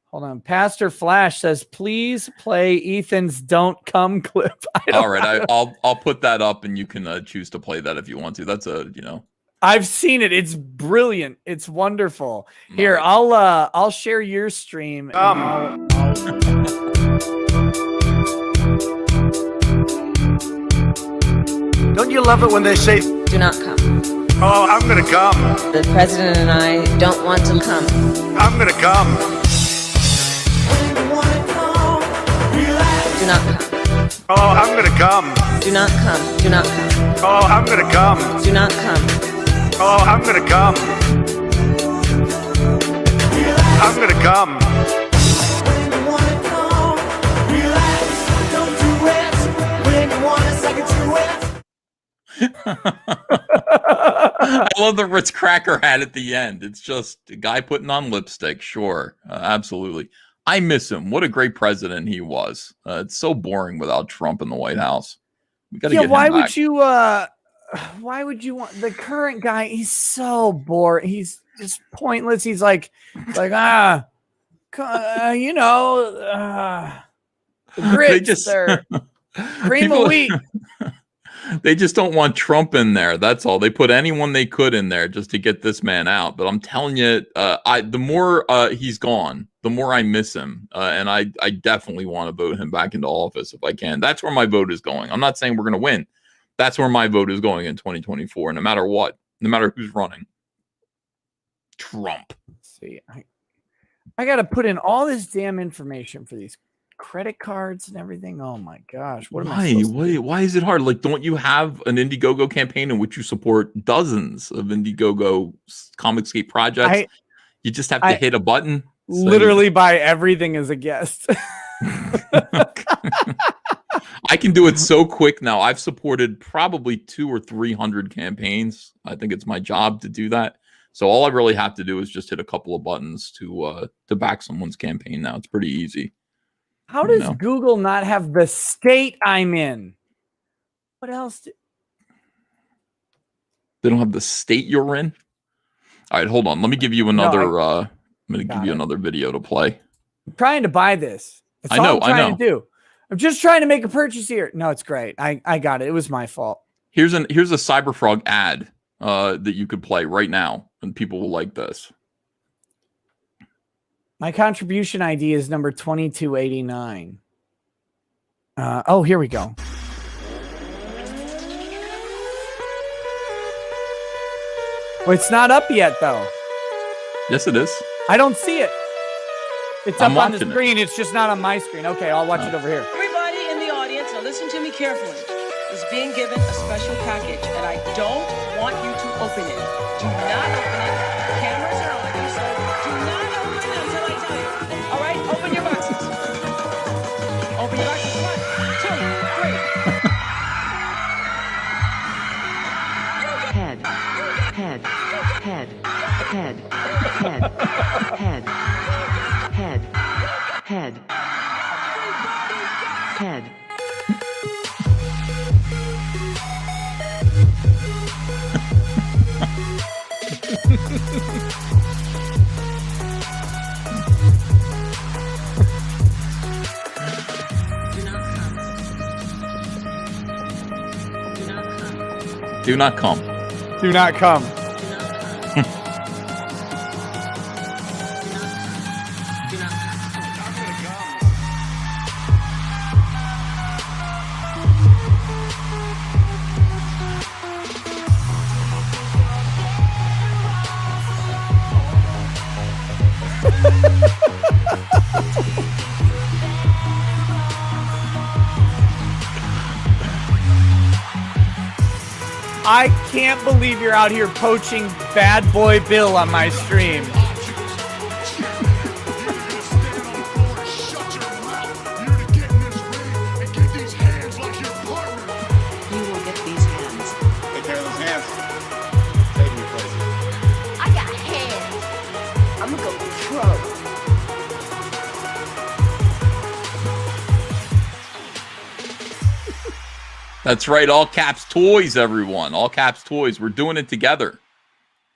hold on. Pastor Flash says, please play Ethan's "Don't Come" clip. All right. I'll put that up and you can choose to play that if you want to. That's I've seen it. It's brilliant. It's wonderful. Here, I'll share your stream. Don't you love it when they say, Do not come. oh, I'm going to come. The president and I don't want to come. I'm going to come. Do not come. Oh, I'm going to come. Do not come. Do not come. Oh, I'm going to come. Do not come. Oh, I'm going to come. I'm going to come. I love the Ritz cracker hat at the end. It's just a guy putting on lipstick. Sure. Absolutely. I miss him. What a great president he was. It's so boring without Trump in the White House. We got to get him why back. Why would you want the current guy? He's so boring. He's just pointless. He's like the grits, sir. Cream of wheat. They just don't want Trump in there. That's all. They put anyone they could in there just to get this man out. But I'm telling you, the more he's gone, the more I miss him. And I definitely want to vote him back into office if I can. That's where my vote is going. I'm not saying we're going to win. That's where my vote is going in 2024, no matter what, no matter who's running. Trump. Let's see, I got to put in all this damn information for these credit cards and everything. Oh my gosh. What am I supposed to do? Why is it hard? Like, don't you have an Indiegogo campaign in which you support dozens of Indiegogo Comicscape projects? You just have to hit a button. Literally buy everything as a guest. I can do it so quick now. I've supported probably 200 or 300 campaigns. I think it's my job to do that. So all I really have to do is just hit a couple of buttons to back someone's campaign now. It's pretty easy. How does Google not have the state I'm in? What else? They don't have the state you're in? All right, hold on. Let me give you another I'm going to give you another video to play. I'm trying to buy this. That's I know. all I'm trying to do. I'm just trying to make a purchase here. No, it's great. I got it. It was my fault. Here's a Cyberfrog ad that you could play right now, and people will like this. My contribution ID is number 2289. Oh, here we go. Well, it's not up yet, though. Yes, it is. I don't see it. It's I'm up on the watching it. screen. It's just not on my screen. Okay, I'll watch it over here. Everybody in the audience, now listen to me carefully, is being given a special package, and I don't want you to open it. Do not open it. Cameras are on you, so do not open it until I tell you. All right, open your boxes. Open your boxes. 1, 2, 3. Head, head, head, head, head, head, head, head, head. Do not come. Do not come. I can't believe you're out here poaching Bad Boy Bill on my stream. You will get these hands. Take care of those hands. Take me places. I got hands. I'm gonna go pro. That's right. All caps toys, everyone. All caps toys. We're doing it together.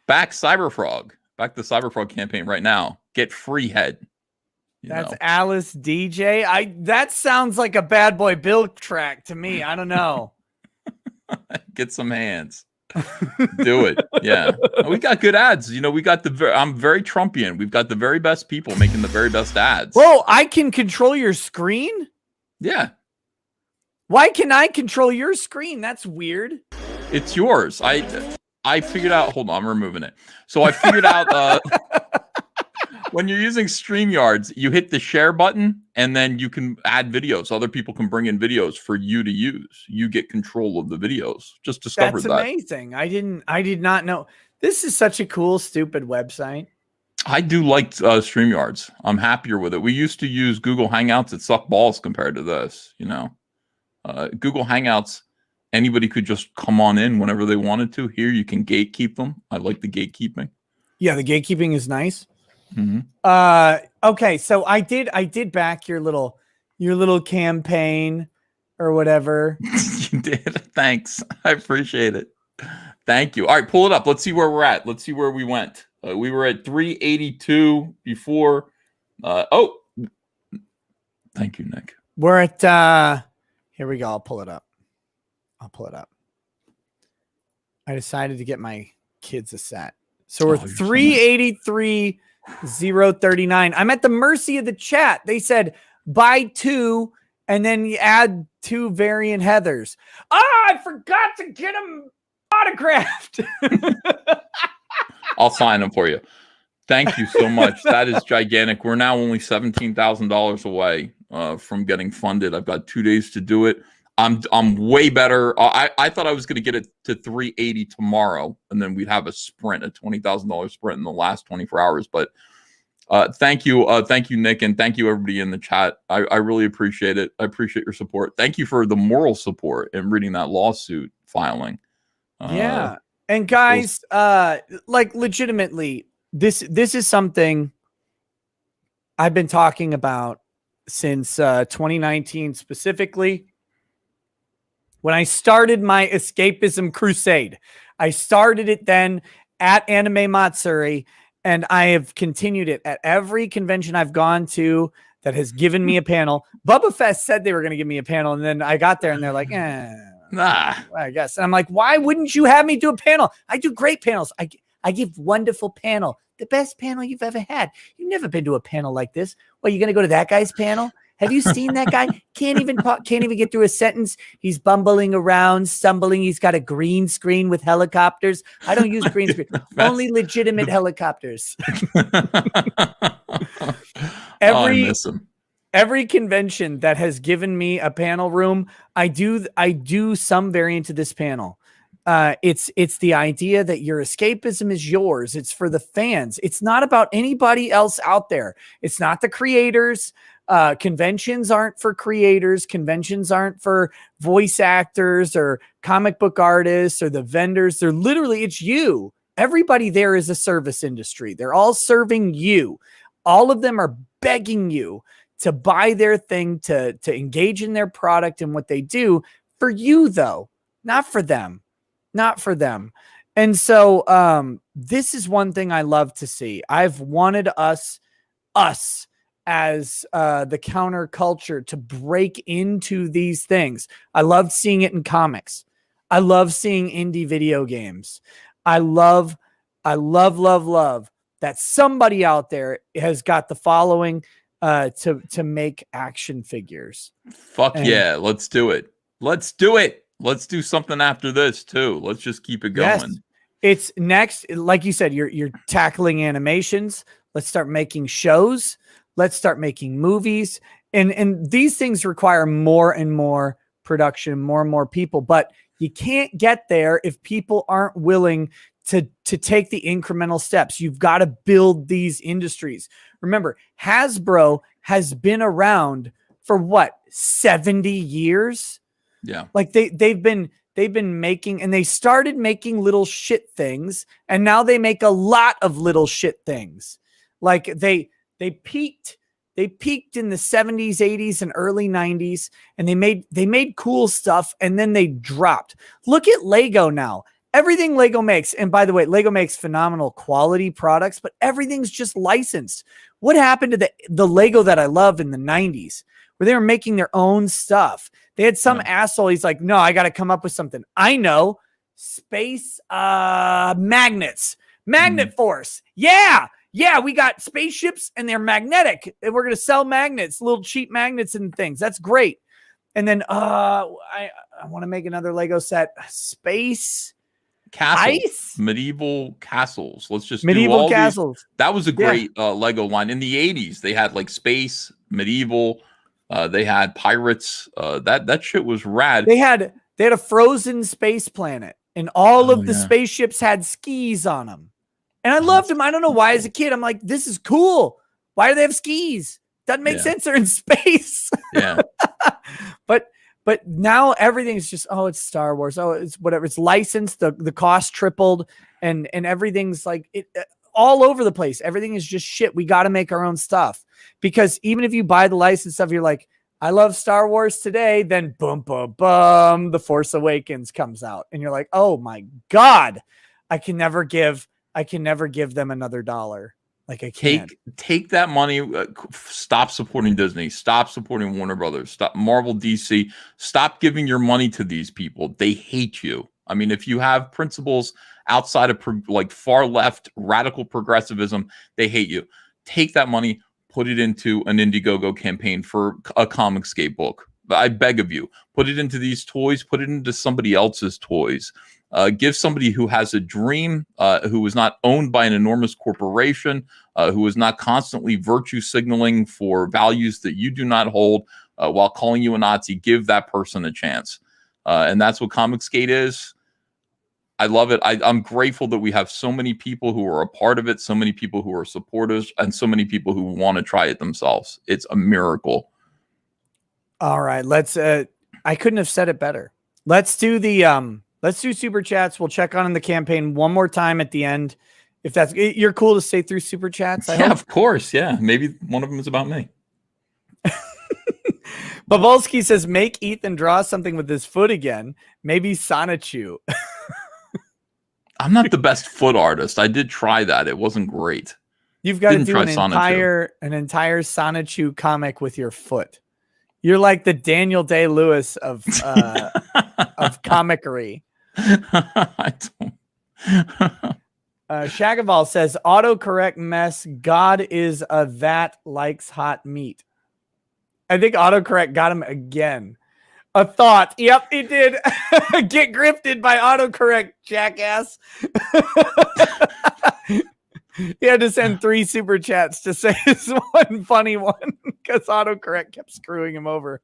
Back Cyberfrog. Back the Cyberfrog campaign right now. Get free head. That's Alice DJ. That sounds like a Bad Boy Bill track to me. I don't know. Get some hands. Do it. Yeah. We got good ads. You know, we got I'm very Trumpian. We've got the very best people making the very best ads. Whoa, I can control your screen? Yeah. Why can I control your screen? That's weird. It's yours. I figured out, hold on, I'm removing it. So I figured out when you're using StreamYards, you hit the share button and then you can add videos. Other people can bring in videos for you to use. You get control of the videos. Just discovered that. That's amazing. I did not know. This is such a cool, stupid website. I do like StreamYards. I'm happier with it. We used to use Google Hangouts. It sucked balls compared to this, you know. Google Hangouts, anybody could just come on in whenever they wanted to. Here, you can gatekeep them. I like the gatekeeping. Yeah, the gatekeeping is nice. Mm-hmm. Okay, so I did back your little campaign or whatever. You did. Thanks. I appreciate it. Thank you. All right, pull it up. Let's see where we're at. Let's see where we went. We were at 382 before. Oh, thank you, Nick. We're at here we go. I'll pull it up. I decided to get my kids a set. So we're 383,039. I'm at the mercy of the chat. They said buy 2 and then you add 2 variant Heathers. I forgot to get them autographed. I'll sign them for you. Thank you so much. That is gigantic. We're now only $17,000 away from getting funded. I've got 2 days to do it. I'm way better. I thought I was going to get it to 380 tomorrow, and then we'd have a sprint, a $20,000 sprint in the last 24 hours. But thank you, Nick, and thank you everybody in the chat. I really appreciate it. I appreciate your support. Thank you for the moral support and reading that lawsuit filing. Yeah, and guys, like legitimately, this is something I've been talking about since 2019 specifically. When I started my escapism crusade, I started it then at Anime Matsuri, and I have continued it at every convention I've gone to that has given me a panel. Bubba Fest said they were going to give me a panel, and then I got there and they're like, nah, I guess. And I'm like, why wouldn't you have me do a panel? I do great panels. I give wonderful panel, the best panel you've ever had. You've never been to a panel like this. Well, you're going to go to that guy's panel? Have you seen that guy? Can't even talk, can't even get through a sentence. He's bumbling around, stumbling. He's got a green screen with helicopters. I don't use green screen. Only legitimate helicopters. I miss him. Every convention that has given me a panel room, I do some variant of this panel. It's the idea that your escapism is yours. It's for the fans. It's not about anybody else out there. It's not the creators. Conventions aren't for creators. Conventions aren't for voice actors or comic book artists or the vendors. They're literally, it's you. Everybody there is a service industry. They're all serving you. All of them are begging you to buy their thing, to engage in their product and what they do for you, though, not for them. Not for them. And so this is one thing I love to see. I've wanted us as the counterculture to break into these things. I loved seeing it in comics. I love seeing indie video games. I love that somebody out there has got the following to make action figures. Fuck And- yeah, let's do it. Let's do it. Let's do something after this too. Let's just keep it going. Yes. It's next, like you said, you're tackling animations. Let's start making shows. Let's start making movies. And these things require more and more production, more and more people. But you can't get there if people aren't willing to take the incremental steps. You've got to build these industries. Remember, Hasbro has been around for what, 70 years? Yeah. Like they've been making, and they started making little shit things, and now they make a lot of little shit things. Like they peaked in the 70s, 80s, and early 90s, and they made cool stuff, and then they dropped. Look at Lego now. Everything Lego makes, and by the way, Lego makes phenomenal quality products, but everything's just licensed. What happened to the Lego that I loved in the 90s, where they were making their own stuff? They had some asshole, he's like, no, I got to come up with something. I know. Space magnets. Magnet force. Yeah, we got spaceships and they're magnetic, and we're going to sell magnets, little cheap magnets and things. That's great. And then I want to make another Lego set. Space Castles, ice? medieval castles. Let's just Medieval do all castles. These. That was a great Lego line in the 80s. They had like space, medieval. They had pirates. That shit was rad. They had a frozen space planet, and all of the spaceships had skis on them. And I loved them. I don't know why, as a kid, I'm like, this is cool. Why do they have skis? Doesn't make sense. They're in space. Yeah. But now everything's just, oh, it's Star Wars. Oh, it's whatever. It's licensed. The cost tripled, and everything's like it all over the place. Everything is just shit. We got to make our own stuff, because even if you buy the licensed stuff, you're like, I love Star Wars today. Then boom, boom, boom, The Force Awakens comes out, and you're like, oh my God, I can never give them another dollar. Like I can't. Take that money. Stop supporting Disney. Stop supporting Warner Brothers. Stop Marvel, DC. Stop giving your money to these people. They hate you. I mean, if you have principles outside of like far left radical progressivism, they hate you. Take that money, put it into an Indiegogo campaign for a Comicscape book. I beg of you, put it into these toys. Put it into somebody else's toys. Give somebody who has a dream, who is not owned by an enormous corporation, who is not constantly virtue signaling for values that you do not hold, while calling you a Nazi. Give that person a chance. And that's what Comicsgate is. I love it. I'm grateful that we have so many people who are a part of it, so many people who are supporters, and so many people who want to try it themselves. It's a miracle. All right, let's I couldn't have said it better. Let's do super chats. We'll check on the campaign one more time at the end. If that's, you're cool to stay through super chats. I hope. Of course. Yeah. Maybe one of them is about me. Babolsky says, make Ethan draw something with his foot again. Maybe Sonichu. I'm not the best foot artist. I did try that. It wasn't great. You've got to do an entire Sonichu comic with your foot. You're like the Daniel Day-Lewis of comicery. I don't. Shagaval says, autocorrect mess. God is a that likes hot meat. I think autocorrect got him again. A thought. Yep, it did. Get grifted by autocorrect, jackass. He had to send 3 super chats to say this one funny one because autocorrect kept screwing him over.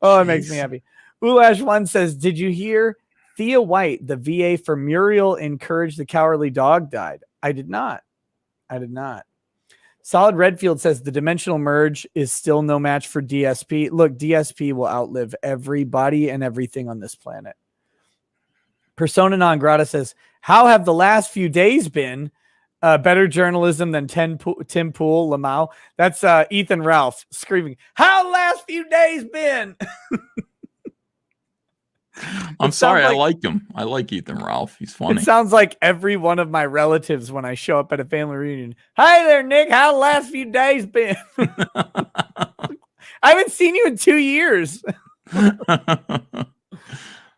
Oh, it makes me happy. Ulash1 says, did you hear Thea White, the VA for Muriel encouraged the cowardly dog, died? I did not. Solid Redfield says the dimensional merge is still no match for DSP. Look, DSP will outlive everybody and everything on this planet. Persona non grata says, how have the last few days been? Better journalism than Tim Pool, Lamau. That's Ethan Ralph screaming, how the last few days been? I'm sorry. I like him. I like Ethan Ralph. He's funny. It sounds like every one of my relatives when I show up at a family reunion. Hey there, Nick. How the last few days been? I haven't seen you in 2 years.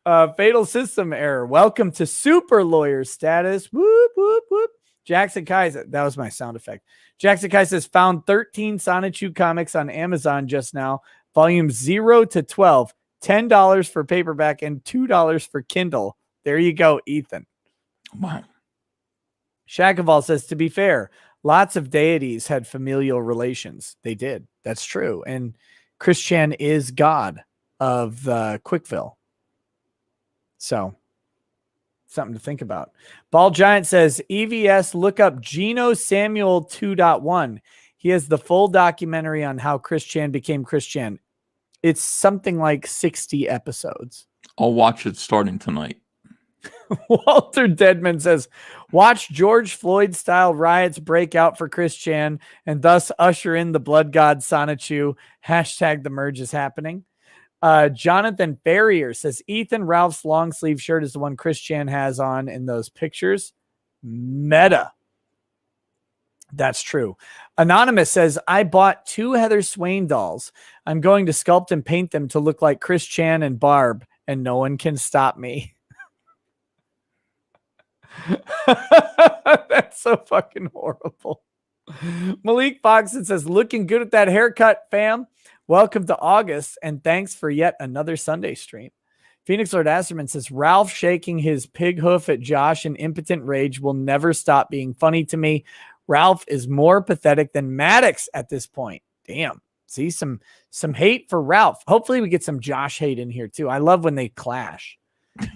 Fatal system error. Welcome to super lawyer status. Whoop, whoop, whoop. Jackson Kai said, that was my sound effect. Jackson Kai says, found 13 Sonichu comics on Amazon just now. Volumes 0 to 12. $10 for paperback and $2 for Kindle. There you go, Ethan. Wow. Shakaval says, to be fair, lots of deities had familial relations. They did. That's true. And Chris Chan is God of Quickville. So, something to think about. Ball Giant says, EVS, look up Geno Samuel 2.1. He has the full documentary on how Chris Chan became Chris Chan. It's something like 60 episodes. I'll watch it starting tonight. Walter Deadman says, watch George Floyd-style riots break out for Chris Chan and thus usher in the blood god Sonichu. Hashtag the merge is happening. Jonathan Ferrier says, Ethan, Ralph's long sleeve shirt is the one Chris Chan has on in those pictures. Meta. That's true. Anonymous says, I bought 2 Heather Swain dolls. I'm going to sculpt and paint them to look like Chris Chan and Barb, and no one can stop me. That's so fucking horrible. Malik Foxon says, looking good at that haircut, fam. Welcome to August, and thanks for yet another Sunday stream. Phoenix Lord Asserman says, Ralph shaking his pig hoof at Josh in impotent rage will never stop being funny to me. Ralph is more pathetic than Maddox at this point. Damn. See, some hate for Ralph. Hopefully we get some Josh hate in here too. I love when they clash.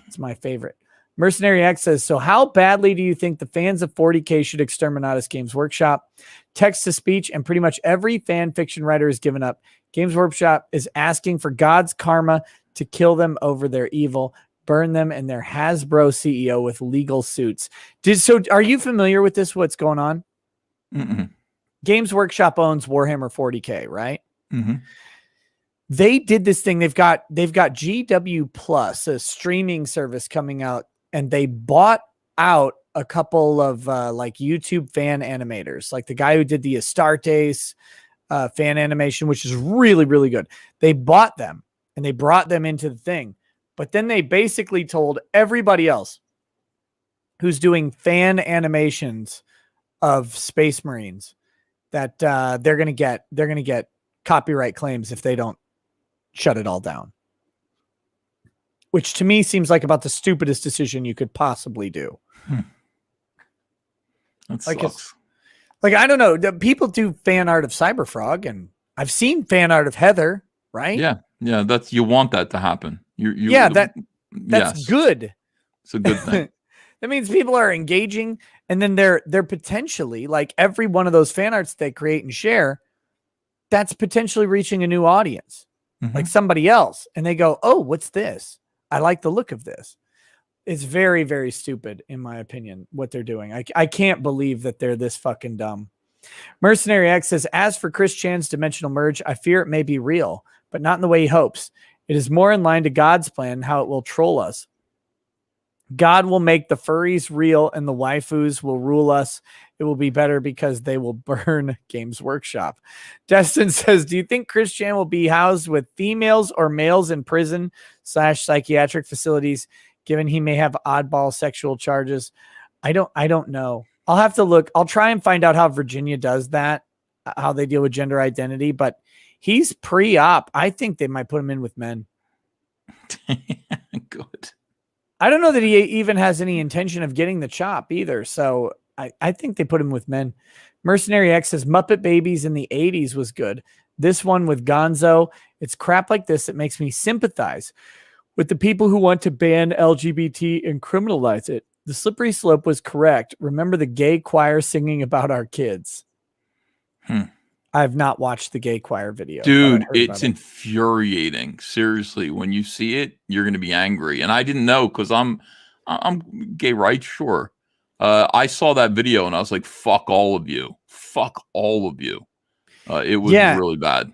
It's my favorite. Mercenary X says, so how badly do you think the fans of 40K should exterminatus Games Workshop? Text to speech, and pretty much every fan fiction writer has given up. Games Workshop is asking for God's karma to kill them over their evil, burn them and their Hasbro CEO with legal suits. So are you familiar with this, what's going on? Mm-mm. Games Workshop owns Warhammer 40K, right? Mm-hmm. They did this thing. They've got GW Plus, a streaming service coming out, and they bought out a couple of like YouTube fan animators, like the guy who did the Astartes fan animation, which is really, really good. They bought them and they brought them into the thing, but then they basically told everybody else who's doing fan animations of Space Marines that they're going to get copyright claims if they don't shut it all down. Which to me seems like about the stupidest decision you could possibly do. That like sucks. Like, I don't know. People do fan art of Cyberfrog, and I've seen fan art of Heather, right? Yeah. That's, you want that to happen. That's yes, good. it's a good thing. That means people are engaging, and then they're potentially, like, every one of those fan arts they create and share, that's potentially reaching a new audience, like somebody else, and they go, oh, what's this? I like the look of this. It's very, very stupid, in my opinion, what they're doing. I can't believe that they're this fucking dumb. Mercenary X says, as for Chris Chan's dimensional merge, I fear it may be real, but not in the way he hopes. It is more in line to God's plan, how it will troll us. God will make the furries real and the waifus will rule us. It will be better because they will burn Games Workshop. Destin says, do you think Chris Chan will be housed with females or males in prison / psychiatric facilities, given he may have oddball sexual charges? I don't know. I'll have to look. I'll try and find out how Virginia does that, how they deal with gender identity, but he's pre-op. I think they might put him in with men. Good. I don't know that he even has any intention of getting the chop either. So I think they put him with men. Mercenary X says Muppet Babies in the 80s was good. This one with Gonzo, it's crap like this that makes me sympathize with the people who want to ban LGBT and criminalize it. The slippery slope was correct. Remember the gay choir singing about our kids. I've not watched the gay choir video. Dude, it's infuriating. Seriously, when you see it, you're going to be angry. And I didn't know because I'm gay rights, sure. I saw that video and I was like, fuck all of you. Fuck all of you. It was really bad.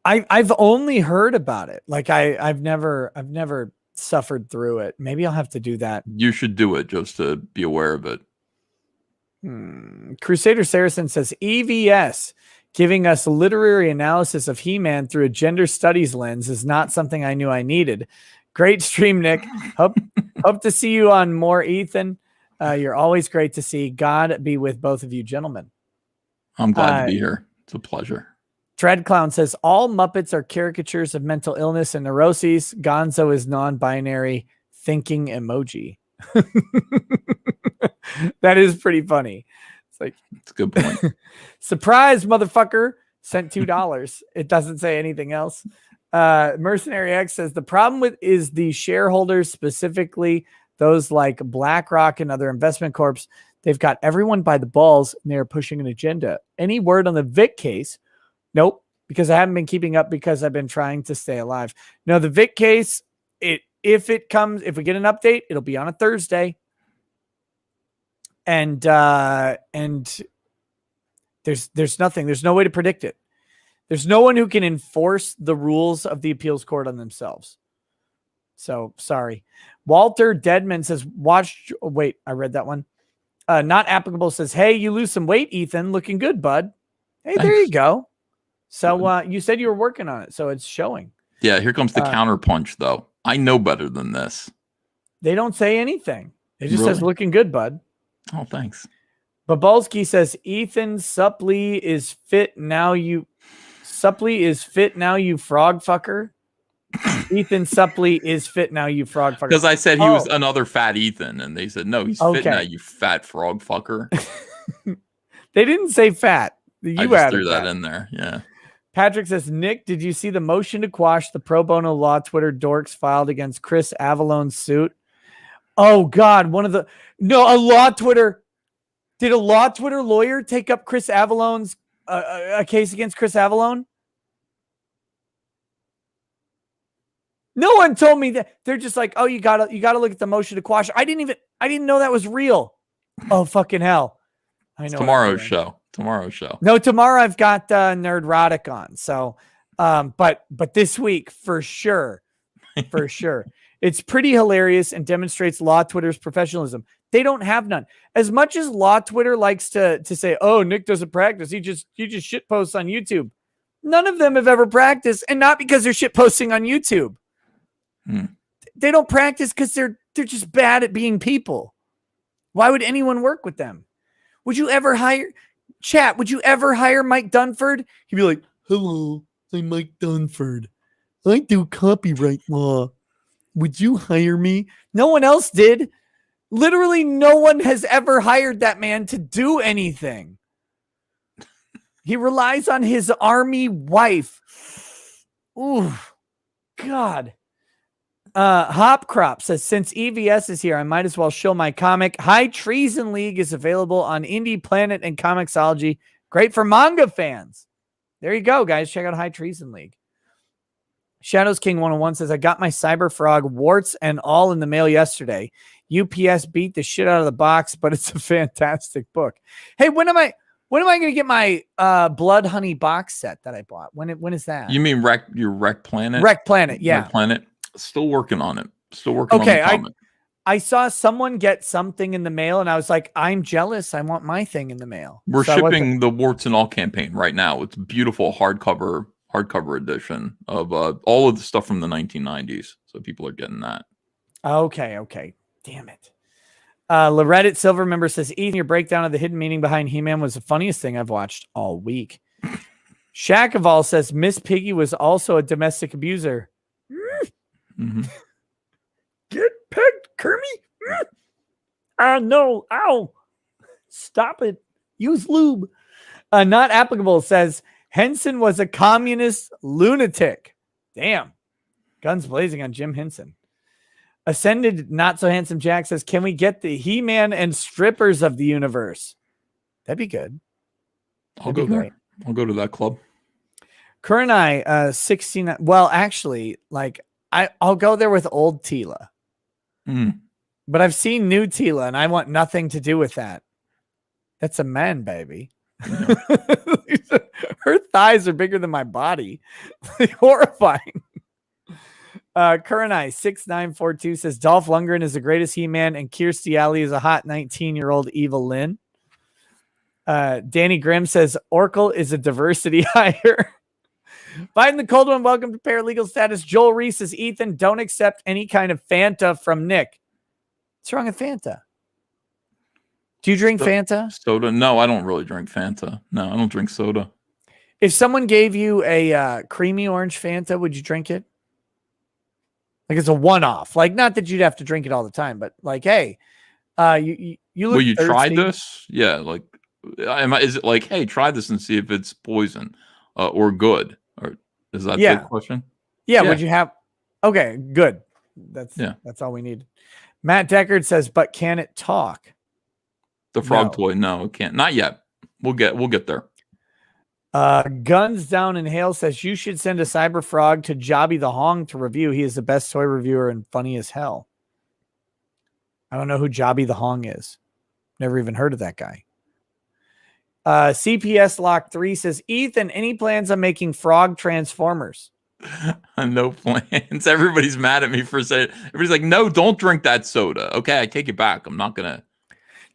I've only heard about it. Like I've never suffered through it. Maybe I'll have to do that. You should do it just to be aware of it. Crusader Saracen says EVS giving us literary analysis of He-Man through a gender studies lens is not something I knew I needed. Great stream, Nick. Hope to see you on more, Ethan. You're always great to see. God be with both of you, gentlemen. I'm glad to be here. It's a pleasure. Tread Clown says all Muppets are caricatures of mental illness and neuroses. Gonzo is non-binary thinking emoji. That is pretty funny. It's like, it's a good point. Surprise, motherfucker. Sent $2. It doesn't say anything else. Mercenary X says the problem is the shareholders, specifically those like BlackRock and other investment corps. They've got everyone by the balls and they're pushing an agenda. Any word on the Vic case? Nope, because I haven't been keeping up because I've been trying to stay alive. No, the Vic case, if we get an update, it'll be on a Thursday. And there's nothing. There's no way to predict it. There's no one who can enforce the rules of the appeals court on themselves. So sorry. Walter Deadman says, wait, I read that one. Not applicable says, hey, you lose some weight, Ethan. Looking good, bud. Hey, Thanks. there you go. So you said you were working on it, so it's showing. Yeah, here comes the counterpunch, though. I know better than this. They don't say anything. It just Really? says looking good, bud. Oh, thanks. Babalski says, Ethan Suppley is fit now, you frog fucker. Ethan Suppley is fit now, you frog fucker. Because I said he was another fat Ethan, and they said, no, he's fit now, you fat frog fucker. They didn't say fat. I just threw that in there. Yeah. Patrick says, Nick, did you see the motion to quash the pro bono law Twitter dorks filed against Chris Avalone's suit? Oh, God. Did a law Twitter lawyer take up Chris Avalone's a case against Chris Avalone? No one told me that. They're just like, oh, you gotta look at the motion to quash. I didn't know that was real. Oh, fucking hell. I know. Tomorrow's show. No, tomorrow I've got Nerdrotic on. So, but this week for sure. It's pretty hilarious and demonstrates law Twitter's professionalism. They don't have none. As much as law Twitter likes to say, oh, Nick doesn't practice. He just shit posts on YouTube. None of them have ever practiced, and not because they're shit posting on YouTube. They don't practice because they're just bad at being people. Why would anyone work with them? Would you ever hire Mike Dunford? He'd be like, hello, I'm Mike Dunford. I do copyright law. Would you hire me? No one else did. Literally no one has ever hired that man to do anything. He relies on his army wife. Ooh, God. Hopcrop says, since EVS is here, I might as well show my comic. High Treason League is available on Indie Planet and Comixology. Great for manga fans. There you go, guys. Check out High Treason League. Shadows King 101 says, I got my Cyber Frog warts and all in the mail yesterday. UPS beat the shit out of the box, but it's a fantastic book. Hey, when am I going to get my Blood Honey box set that I bought? When is that? You mean your Wreck Planet? Wreck Planet, yeah. Wreck Planet. Still working on it. On the comic. I saw someone get something in the mail, and I was like, I'm jealous. I want my thing in the mail. We're shipping the Warts and All campaign right now. It's a beautiful hardcover edition of all of the stuff from the 1990s. So people are getting that. Okay. Damn it. Loreddit Silver member says, Ethan, your breakdown of the hidden meaning behind He-Man was the funniest thing I've watched all week. Shakaval says, Miss Piggy was also a domestic abuser. Mm-hmm. Get pegged, Kermie. No. Ow. Stop it. Use lube. Not applicable says, Henson was a communist lunatic. Damn. Guns blazing on Jim Henson. Ascended Not So Handsome Jack says, can we get the He-Man and strippers of the universe? That'd be good. I'll go there. I'll go to that club. Kurenai, 69. Well, actually, like, I'll go there with old Tila. But I've seen new Tila, and I want nothing to do with that. That's a man, baby. Her thighs are bigger than my body. Horrifying. Kurenai, 6942 says, Dolph Lundgren is the greatest He-Man, and Kirstie Alley is a hot 19-year-old Eva Lynn. Danny Grimm says, Oracle is a diversity hire. Biden the cold one. Welcome to paralegal status. Joel Reese says, Ethan, don't accept any kind of Fanta from Nick. What's wrong with Fanta? Do you drink Fanta? Soda? No, I don't really drink Fanta. No, I don't drink soda. If someone gave you a creamy orange Fanta, would you drink it? Like it's a one-off. Like not that you'd have to drink it all the time, but like, hey, you look Will you try thirsty. this? Yeah, like, is it like, hey, try this and see if it's poison or good? Or is that the question? Yeah. Would you have? Okay, good. That's all we need. Matt Deckard says, but can it talk? The frog toy? No, it can't. Not yet. We'll get there. Guns Down in Hale says you should send a Cyber Frog to Jobby the Hong to review. He is the best toy reviewer and funny as hell. I don't know who Jobby the Hong is. Never even heard of that guy. CPS Lock 3 says, Ethan, any plans on making frog transformers? No plans. Everybody's mad at me for saying. Everybody's like, no, don't drink that soda. Okay, I take it back. I'm not gonna.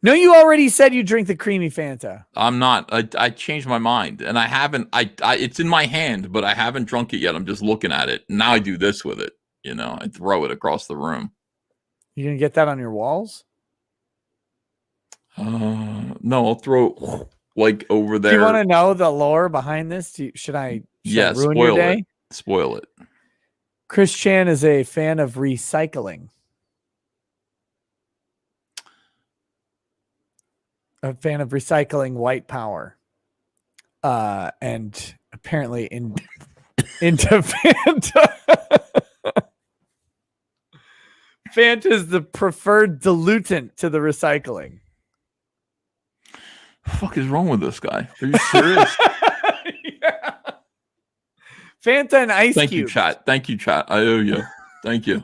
No, you already said you drink the creamy Fanta. I'm not. I changed my mind, and I haven't. It's in my hand, but I haven't drunk it yet. I'm just looking at it. Now I do this with it. You know, I throw it across the room. You gonna get that on your walls? No, I'll throw like over there. Do you want to know the lore behind this? Should I ruin your day? Spoil it. Chris Chan is a fan of recycling. A fan of recycling white power. And apparently into Fanta. Fanta is the preferred diluent to the recycling. What the fuck is wrong with this guy? Are you serious? Yeah. Fanta and ice Thank cubes. you, chat. Thank you, chat. I owe you. Thank you.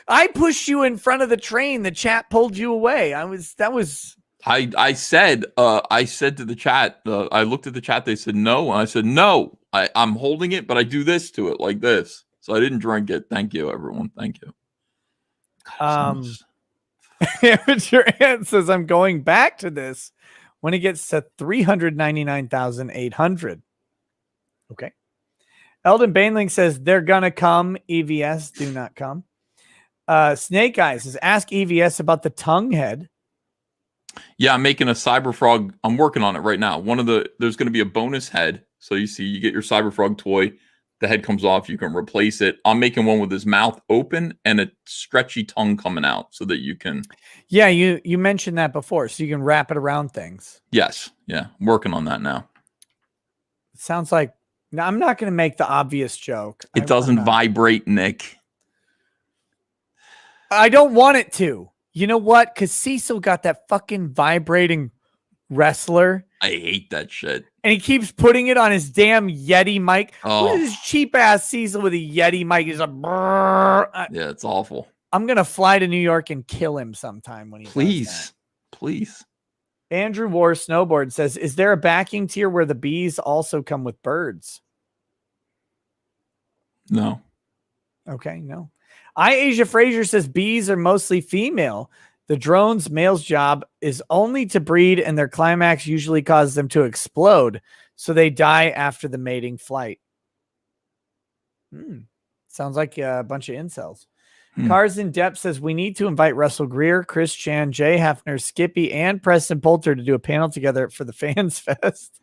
I pushed you in front of the train. The chat pulled you away. I said to the chat, I looked at the chat, they said no, and I said no. I'm holding it, but I do this to it like this. So I didn't drink it. Thank you, everyone. Thank you. Amateur Ant says I'm going back to this when it gets to 399,800. Okay. Eldon Bainling says they're gonna come. EVS do not come. Snake Eyes says ask EVS about the tongue head. Yeah, I'm making a Cyber Frog. I'm working on it right now. There's going to be a bonus head. So you get your Cyber Frog toy. The head comes off. You can replace it. I'm making one with his mouth open and a stretchy tongue coming out so that you can. Yeah, you mentioned that before, so you can wrap it around things. Yes. Yeah, I'm working on that now. It sounds like. Now, I'm not going to make the obvious joke. It doesn't vibrate, Nick. I don't want it to. You know what? Because Cecil got that fucking vibrating wrestler. I hate that shit. And he keeps putting it on his damn Yeti mic. Oh. Look at this cheap ass Cecil with a Yeti mic. He's like, brrr. Yeah, it's awful. I'm going to fly to New York and kill him sometime when he Please. Please. Andrew War Snowboard says, is there a backing tier where the bees also come with birds? No. Okay, no. Asia Frazier says bees are mostly female. The drone's male's job is only to breed, and their climax usually causes them to explode, so they die after the mating flight. Sounds like a bunch of incels. Cars in Depth says we need to invite Russell Greer, Chris Chan, Jay Hefner, Skippy, and Preston Poulter to do a panel together for the Fans Fest.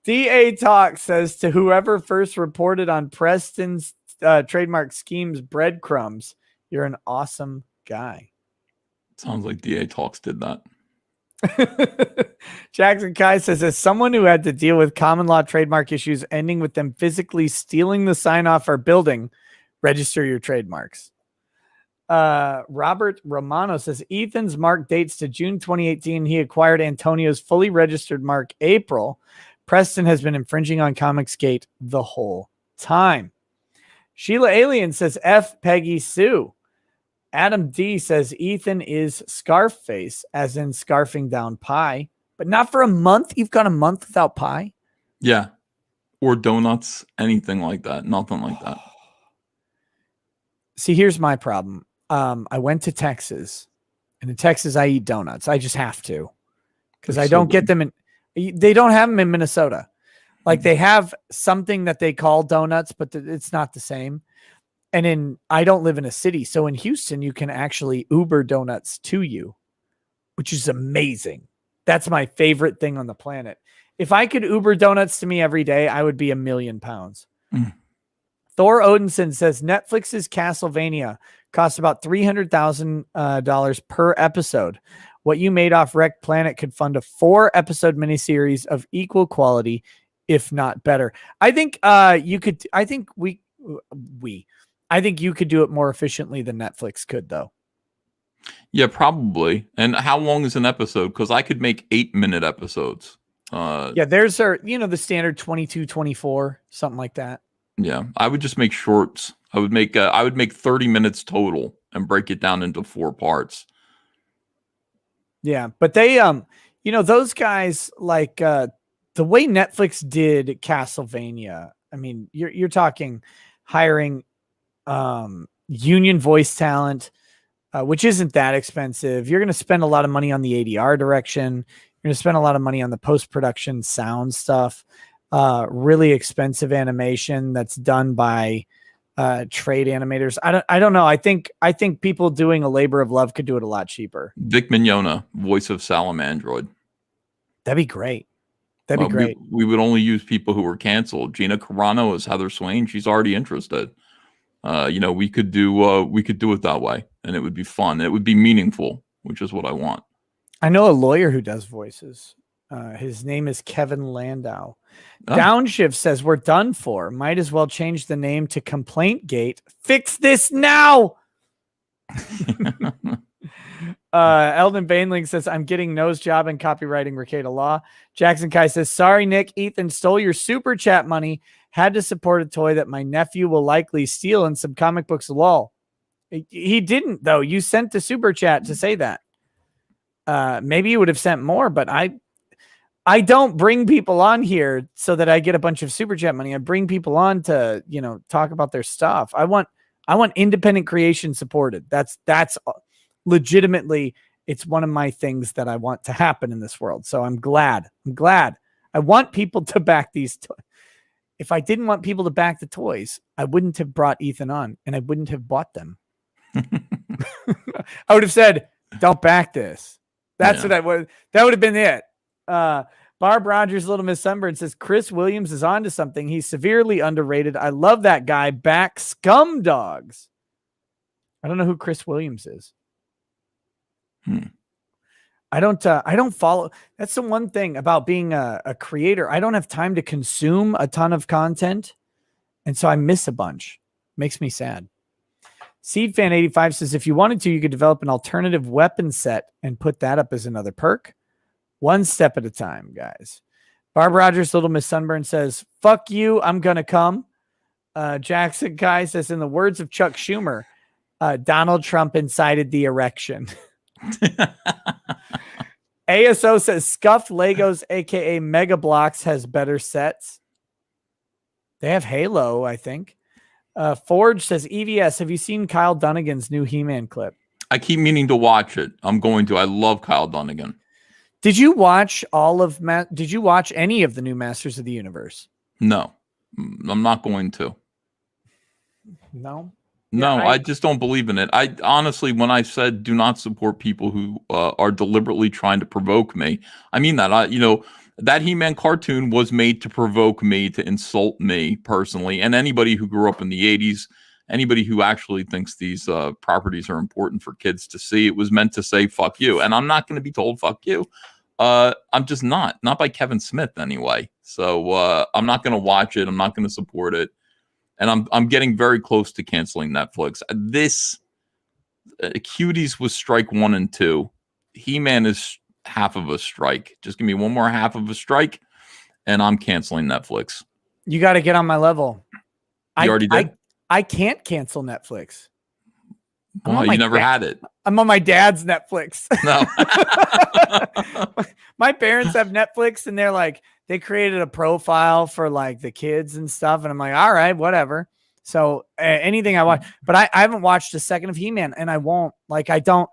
DA Talk says to whoever first reported on Preston's trademark schemes breadcrumbs, you're an awesome guy. Sounds like DA Talks did that. Jackson Kai says, as someone who had to deal with common law trademark issues ending with them physically stealing the sign off our building, register your trademarks. Robert Romano says Ethan's mark dates to June 2018. He acquired Antonio's fully registered mark April. Preston has been infringing on Comicsgate the whole time. Sheila Alien says F Peggy Sue. Adam D says Ethan is Scarface, as in scarfing down pie, but not for a month. You've gone a month without pie? Yeah. Or donuts, anything like that. Nothing like that. See, here's my problem. I went to Texas, and in Texas, I eat donuts. I just have to, because They're I so don't get good. them they don't have them in Minnesota. Like they have something that they call donuts, but it's not the same. And I don't live in a city. So in Houston, you can actually Uber donuts to you, which is amazing. That's my favorite thing on the planet. If I could Uber donuts to me every day, I would be £1 million. Thor Odinson says Netflix's Castlevania costs about $300,000 per episode. What you made off Wrecked Planet could fund a 4-episode miniseries of equal quality, if not better. I think you could. I think I think you could do it more efficiently than Netflix could, though. Yeah, probably. And how long is an episode? Because I could make 8-minute episodes. Yeah, there's the standard 22, 24, something like that. Yeah, I would just make shorts. I would make 30 minutes total and break it down into 4 parts. Yeah, but they those guys like the way Netflix did Castlevania. I mean, you're talking hiring union voice talent, which isn't that expensive. You're going to spend a lot of money on the ADR direction. You're going to spend a lot of money on the post-production sound stuff. Really expensive animation that's done by trade animators. I don't know. I think people doing a labor of love could do it a lot cheaper. Vic Mignogna, voice of Salamandroid. That'd be great. That'd be great. We would only use people who were canceled. Gina Carano is Heather Swain. She's already interested. We could do it that way, and it would be fun. It would be meaningful, which is what I want. I know a lawyer who does voices. His name is Kevin Landau. Downshift says we're done for. Might as well change the name to Complaint Gate. Fix this now. Eldon Bainling says I'm getting nose job in copywriting Ricada Law. Jackson Kai says sorry, Nick. Ethan stole your super chat money. Had to support a toy that my nephew will likely steal in some comic books. Lol. He didn't though. You sent the super chat to say that. Maybe you would have sent more, but I don't bring people on here so that I get a bunch of super chat money. I bring people on to, talk about their stuff. I want independent creation supported. That's legitimately, it's one of my things that I want to happen in this world. So I'm glad. I want people to back these. If I didn't want people to back the toys, I wouldn't have brought Ethan on and I wouldn't have bought them. I would have said, don't back this. That's what that would have been it. Barb Rogers, Little Miss Sunburn says Chris Williams is onto something. He's severely underrated. I love that guy. Back Scum Dogs. I don't know who Chris Williams is. I don't follow. That's the one thing about being a creator. I don't have time to consume a ton of content. And so I miss a bunch. Makes me sad. Seedfan85 says, if you wanted to, you could develop an alternative weapon set and put that up as another perk. One step at a time, guys. Barb Rogers, Little Miss Sunburn says, fuck you, I'm going to come. Jackson Kai says, in the words of Chuck Schumer, Donald Trump incited the erection. ASO says, Scuffed Legos, a.k.a. Mega Blocks, has better sets. They have Halo, I think. Forge says, EVS, have you seen Kyle Dunnigan's new He-Man clip? I keep meaning to watch it. I'm going to. I love Kyle Dunnigan. Did you watch did you watch any of the new Masters of the Universe? No, I'm not going to. No? No, Yeah, I just don't believe in it. I honestly, when I said do not support people who are deliberately trying to provoke me, I mean that. That He-Man cartoon was made to provoke me, to insult me personally, and anybody who grew up in the 80s, anybody who actually thinks these properties are important for kids to see. It was meant to say fuck you, and I'm not going to be told fuck you. I'm just not by Kevin Smith anyway. So I'm not going to watch it. I'm not going to support it. And I'm getting very close to canceling Netflix. This Cuties was strike 1 and 2. He-Man is half of a strike. Just give me one more half of a strike, and I'm canceling Netflix. You got to get on my level. You already did? I can't cancel Netflix. Oh, you never had it. I'm on my dad's Netflix. No. My parents have Netflix, and they're like, they created a profile for like the kids and stuff. And I'm like, all right, whatever. So anything I watch, but I haven't watched a second of He-Man, and I won't. Like, I don't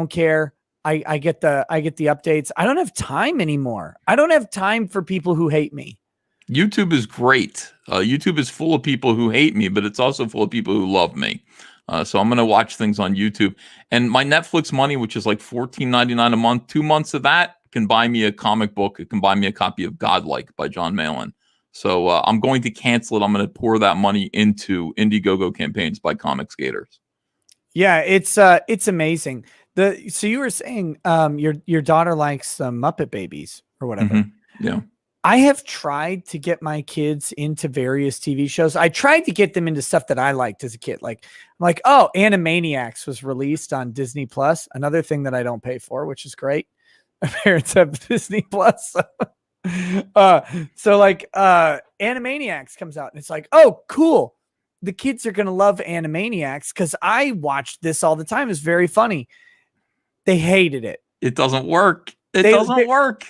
care. I get the updates. I don't have time anymore. I don't have time for people who hate me. YouTube is great. YouTube is full of people who hate me, but it's also full of people who love me. So I'm going to watch things on YouTube. And my Netflix money, which is like $14.99 a month, 2 months of that can buy me a comic book. It can buy me a copy of Godlike by John Malin. So I'm going to cancel it. I'm going to pour that money into Indiegogo campaigns by comic skaters. Yeah, it's amazing. So you were saying your daughter likes Muppet Babies or whatever. Mm-hmm. Yeah. I have tried to get my kids into various TV shows. I tried to get them into stuff that I liked as a kid. Oh, Animaniacs was released on Disney Plus, another thing that I don't pay for, which is great. My parents have Disney Plus. Animaniacs comes out and it's like, oh, cool. The kids are going to love Animaniacs because I watched this all the time. It's very funny. They hated it. It doesn't work. It doesn't work.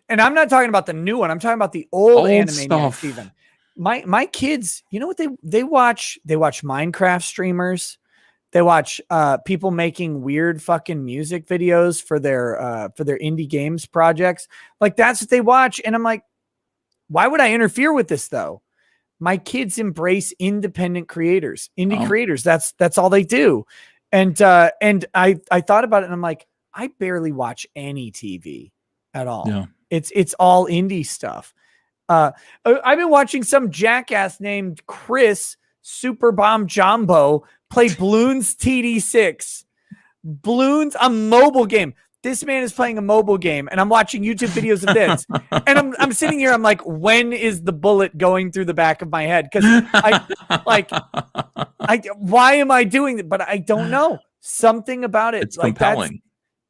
And I'm not talking about the new one. I'm talking about the old Animaniacs stuff. even. My kids, you know what they watch? They watch Minecraft streamers. They watch people making weird fucking music videos for their indie games projects. Like that's what they watch. And I'm like, why would I interfere with this though? My kids embrace independent creators, indie creators. That's all they do. And I thought about it and I'm like, I barely watch any TV at all. Yeah. It's all indie stuff. I've been watching some jackass named Chris Super Bomb Jumbo play Bloons TD6. Bloons, a mobile game. This man is playing a mobile game, and I'm watching YouTube videos of this. And I'm sitting here, I'm like, when is the bullet going through the back of my head? Because why am I doing it? But I don't know. Something about it. It's compelling.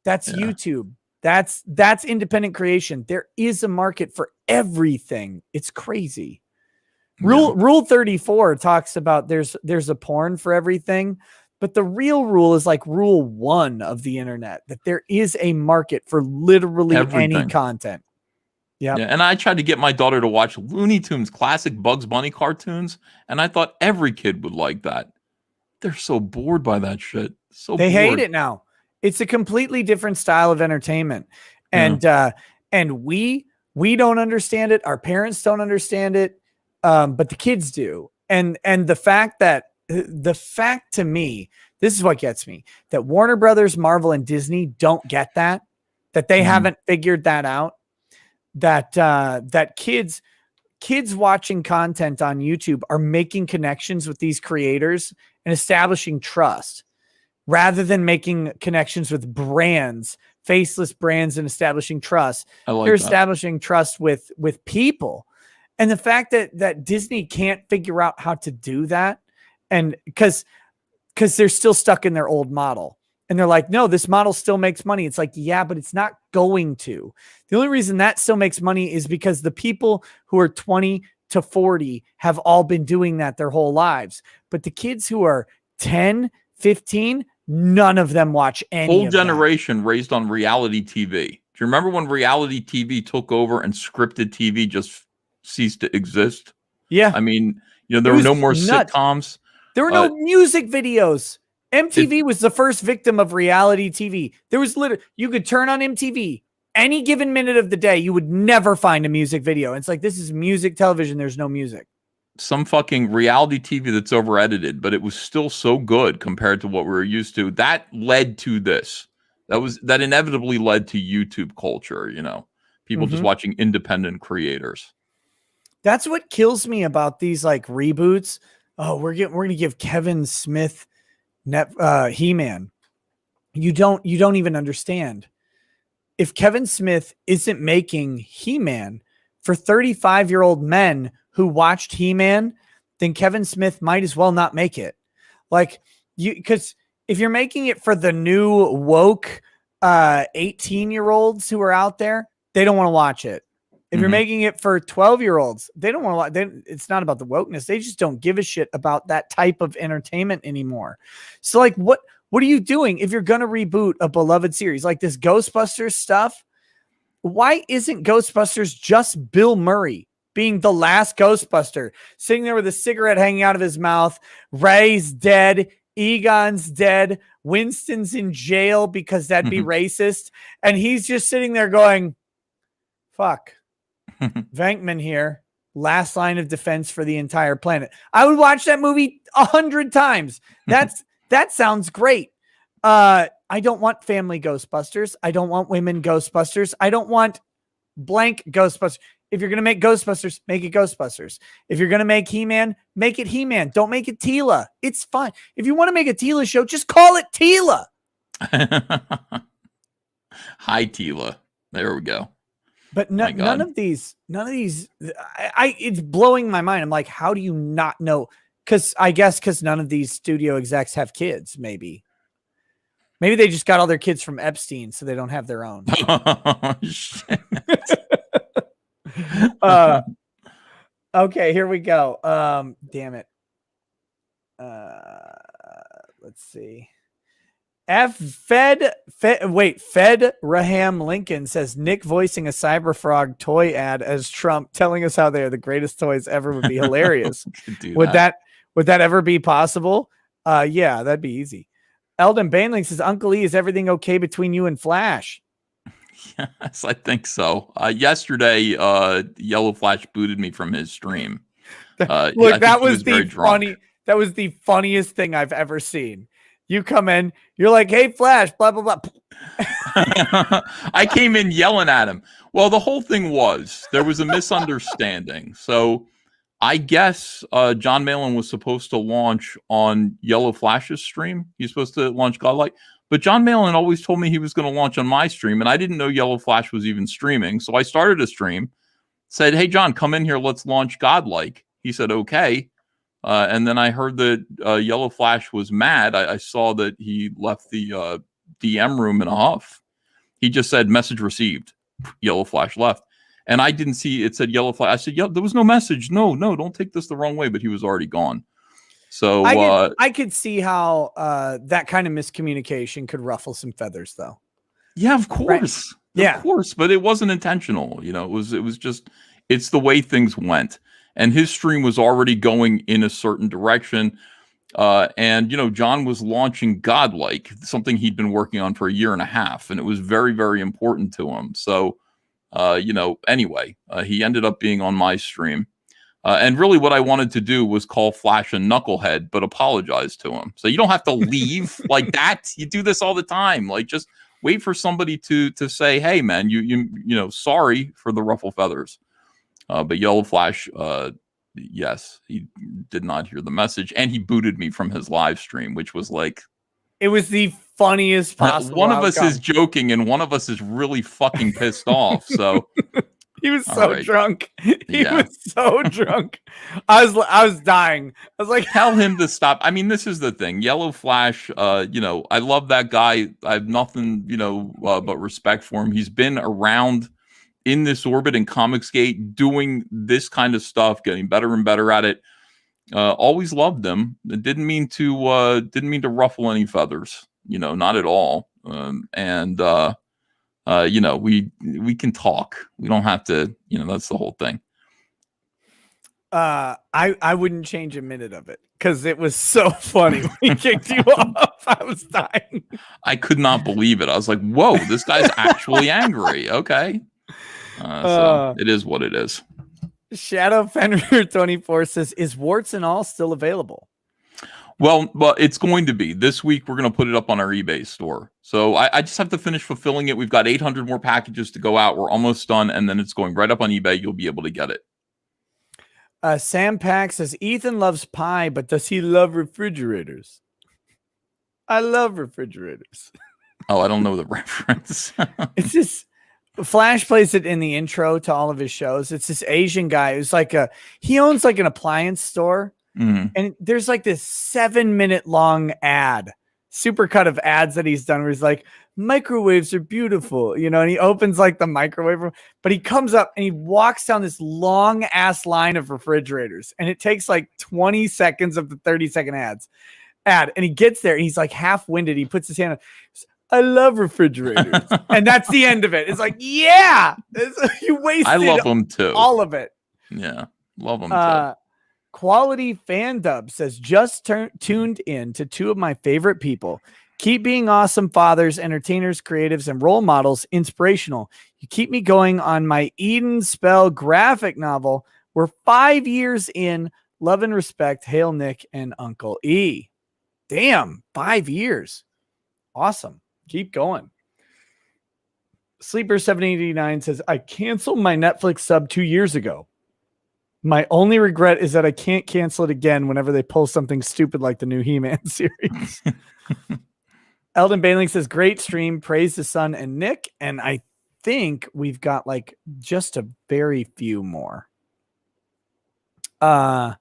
That's YouTube. That's independent creation. There is a market for everything. It's crazy. Rule 34 talks about there's a porn for everything, but the real rule is like rule 1 of the internet, that there is a market for literally any content. Yeah. And I tried to get my daughter to watch Looney Tunes, classic Bugs Bunny cartoons, and I thought every kid would like that. They're so bored by that shit. They hate it now. It's a completely different style of entertainment. And we don't understand it. Our parents don't understand it. But the kids do. And the fact to me, this is what gets me, that Warner Brothers, Marvel, and Disney don't get that they haven't figured that out, that kids watching content on YouTube are making connections with these creators and establishing trust rather than making connections with brands, faceless brands, and establishing trust. They're establishing trust with people. And the fact that Disney can't figure out how to do that, and because they're still stuck in their old model, and they're like, no, this model still makes money. It's like, yeah, but it's not going to. The only reason that still makes money is because the people who are 20 to 40 have all been doing that their whole lives. But the kids who are 10, 15, none of them watch any. Whole generation raised on reality TV. Do you remember when reality TV took over and scripted TV just ceased to exist? Yeah. I mean, there were no more sitcoms. There were no music videos. MTV was the first victim of reality TV. There was literally, you could turn on MTV any given minute of the day. You would never find a music video. It's like, this is music television. There's no music. Some fucking reality TV that's over edited, but it was still so good compared to what we were used to. That led to this. That inevitably led to YouTube culture, people just watching independent creators. That's what kills me about these like reboots. Oh, we're going to give Kevin Smith He-Man. You don't even understand. If Kevin Smith isn't making He-Man for 35-year-old men who watched He-Man, then Kevin Smith might as well not make it. Like, because if you're making it for the new woke 18-year-olds who are out there, they don't want to watch it. If you're making it for 12-year-olds, they don't want to. It's not about the wokeness. They just don't give a shit about that type of entertainment anymore. So, like, what are you doing if you're going to reboot a beloved series like this Ghostbusters stuff? Why isn't Ghostbusters just Bill Murray being the last Ghostbuster, sitting there with a cigarette hanging out of his mouth? Ray's dead. Egon's dead. Winston's in jail because that'd be racist. And he's just sitting there going, fuck. Venkman here. Last line of defense for the entire planet. I would watch that movie 100 times. That sounds great. I don't want family Ghostbusters. I don't want women Ghostbusters. I don't want blank Ghostbusters. If you're going to make Ghostbusters, make it Ghostbusters. If you're going to make He-Man, make it He-Man. Don't make it Tila. It's fine. If you want to make a Tila show, just call it Tila. Hi, Tila. There we go. But none of these, it's blowing my mind. I'm like, how do you not know? Because none of these studio execs have kids, maybe. Maybe they just got all their kids from Epstein, so they don't have their own. Oh, shit. Okay, here we go. Damn it. Let's see. Fed Raham Lincoln says Nick voicing a Cyberfrog toy ad as Trump, telling us how they're the greatest toys ever would be hilarious. Would that ever be possible? Yeah, that'd be easy. Eldon Bainling says, Uncle E, is everything okay between you and Flash? Yes, I think so. Yesterday, Yellow Flash booted me from his stream. Look, that was the funniest thing I've ever seen. You come in, you're like, hey, Flash, blah, blah, blah. I came in yelling at him. Well, the whole thing was, there was a misunderstanding. So I guess John Malin was supposed to launch on Yellow Flash's stream. He's supposed to launch Godlike. But John Malin always told me he was going to launch on my stream, and I didn't know Yellow Flash was even streaming. So I started a stream, said, hey, John, come in here. Let's launch Godlike. He said, okay. And then I heard that Yellow Flash was mad. I saw that he left the DM room in a huff. He just said, message received. Yellow Flash left. And I didn't see it said Yellow Flash. I said, yeah, there was no message. No, don't take this the wrong way. But he was already gone. So I could see how that kind of miscommunication could ruffle some feathers, though. Yeah, of course. Right. Of course. But it wasn't intentional. You know, it was just, it's the way things went. And his stream was already going in a certain direction. And, you know, John was launching Godlike, something he'd been working on for a year and a half. And it was very, very important to him. So, you know, anyway, he ended up being on my stream. And really what I wanted to do was call Flash a knucklehead, but apologize to him. So you don't have to leave like that. You do this all the time. Like, just wait for somebody to say, hey, man, you know, sorry for the ruffle feathers. But Yellow Flash, yes, he did not hear the message, and he booted me from his live stream, which was like, it was the funniest possible one of us is joking, and one of us is really fucking pissed off. So he was so drunk. He was so drunk. I was dying. I was like, tell him to stop. I mean, this is the thing. Yellow Flash, you know, I love that guy. I have nothing, you know, but respect for him. He's been around in this orbit in Comicsgate doing this kind of stuff, getting better and better at it. Always loved them. It didn't mean to ruffle any feathers, you know, not at all. And you know, we can talk. We don't have to, you know, that's the whole thing. I wouldn't change a minute of it because it was so funny when he kicked you off. I was dying. I could not believe it. I was like, whoa, this guy's actually angry. Okay. So it is what it is. Shadow Fenrir 24 says, is Warts and All still available? Well, it's going to be. This week, we're going to put it up on our eBay store. So I just have to finish fulfilling it. We've got 800 more packages to go out. We're almost done, and then it's going right up on eBay. You'll be able to get it. Sam Pack says, Ethan loves pie, but does he love refrigerators? I love refrigerators. Oh, I don't know the reference. It's just... Flash plays it in the intro to all of his shows. It's this Asian guy who's like he owns like an appliance store. Mm-hmm. And there's like this 7-minute long ad, supercut of ads that he's done where he's like, microwaves are beautiful, you know, and he opens like the microwave room, but he comes up and he walks down this long ass line of refrigerators. And it takes like 20 seconds of the 30-second ad. And he gets there and he's like half winded. He puts his hand on, I love refrigerators. And that's the end of it. It's like, yeah, you wasted I love them too. All of it. Yeah, love them too. Quality Fan Dub says, just tuned in to two of my favorite people. Keep being awesome fathers, entertainers, creatives, and role models, inspirational. You keep me going on my Eden Spell graphic novel. We're 5 years in. Love and respect. Hail Nick and Uncle E. Damn, 5 years. Awesome. Keep going. Sleeper 789 says, I canceled my Netflix sub 2 years ago. My only regret is that I can't cancel it again whenever they pull something stupid like the new He-Man series. Eldon Bailing says, great stream. Praise the sun and Nick. And I think we've got like just a very few more. Let's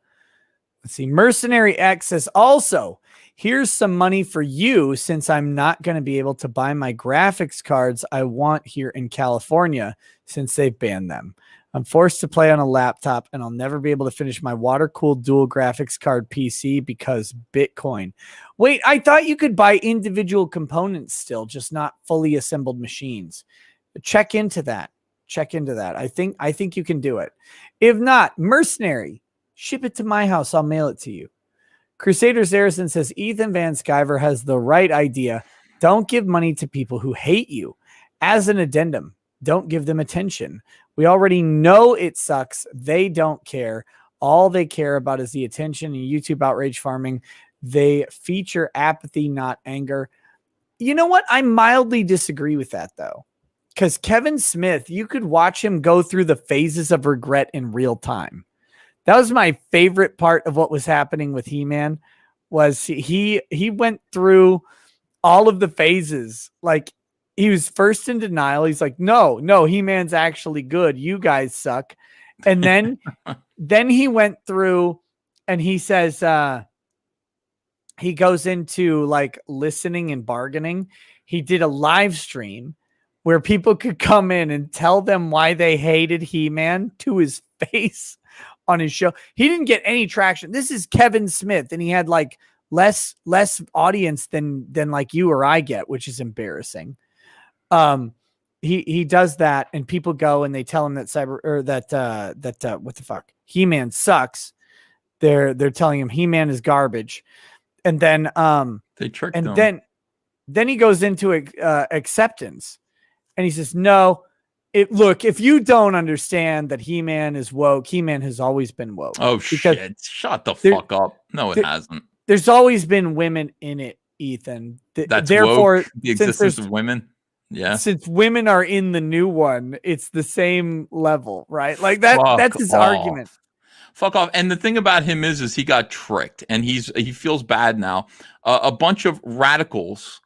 see. Mercenary X says, also, here's some money for you since I'm not going to be able to buy my graphics cards I want here in California since they've banned them. I'm forced to play on a laptop and I'll never be able to finish my water-cooled dual graphics card PC because Bitcoin. Wait, I thought you could buy individual components still, just not fully assembled machines. Check into that. I think you can do it. If not, Mercenary, ship it to my house. I'll mail it to you. Crusader Zarison says, Ethan Van Sciver has the right idea. Don't give money to people who hate you. As an addendum, don't give them attention. We already know it sucks. They don't care. All they care about is the attention and YouTube outrage farming. They feature apathy, not anger. You know what? I mildly disagree with that, though. Because Kevin Smith, you could watch him go through the phases of regret in real time. That was my favorite part of what was happening with He-Man, was he went through all of the phases. Like, he was first in denial. He's like, no, He-Man's actually good. You guys suck. And then he went through and he says, he goes into like listening and bargaining. He did a live stream where people could come in and tell them why they hated He-Man to his face on his show. He didn't get any traction. This is Kevin Smith, and he had like less audience than like you or I get, which is embarrassing. He does that, and people go and they tell him that what the fuck, He-Man sucks. They're telling him He-Man is garbage, and then they tricked him. And then he goes into acceptance, and he says, no. Look, if you don't understand that He-Man is woke, He-Man has always been woke. Oh, shit. Shut the fuck up. No, it hasn't. There's always been women in it, Ethan. That's therefore woke, the existence of women. Yeah. Since women are in the new one, it's the same level, right? Like that's his argument. Fuck off. And the thing about him is he got tricked, and he feels bad now. A bunch of radicals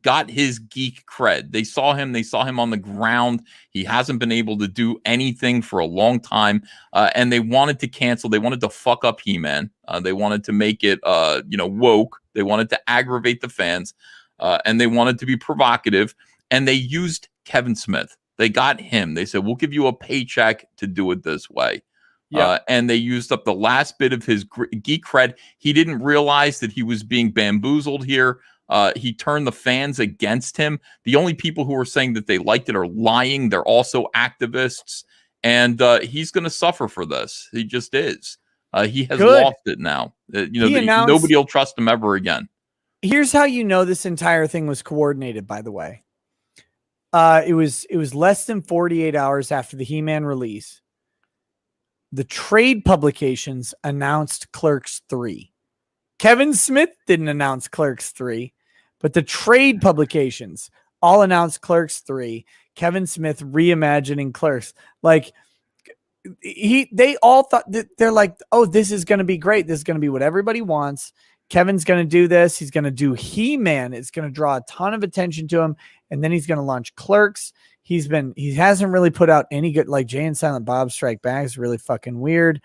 got his geek cred. They saw him on the ground. He hasn't been able to do anything for a long time. And they wanted to cancel. They wanted to fuck up He-Man. They wanted to make it, woke. They wanted to aggravate the fans. And they wanted to be provocative. And they used Kevin Smith. They got him. They said, we'll give you a paycheck to do it this way. Yeah. And they used up the last bit of his geek cred. He didn't realize that he was being bamboozled here. He turned the fans against him. The only people who are saying that they liked it are lying. They're also activists. And he's going to suffer for this. He just is. He has lost it now. Nobody will trust him ever again. Here's how you know this entire thing was coordinated, by the way. It was less than 48 hours after the He-Man release. The trade publications announced Clerks 3. Kevin Smith didn't announce Clerks 3, but the trade publications all announced Clerks 3. Kevin Smith reimagining Clerks. Like they all thought that they're like, oh, this is going to be great. This is going to be what everybody wants. Kevin's going to do this. He's going to do He-Man. It's going to draw a ton of attention to him. And then he's going to launch Clerks. He hasn't really put out any good, like Jay and Silent Bob Strike Back is really fucking weird.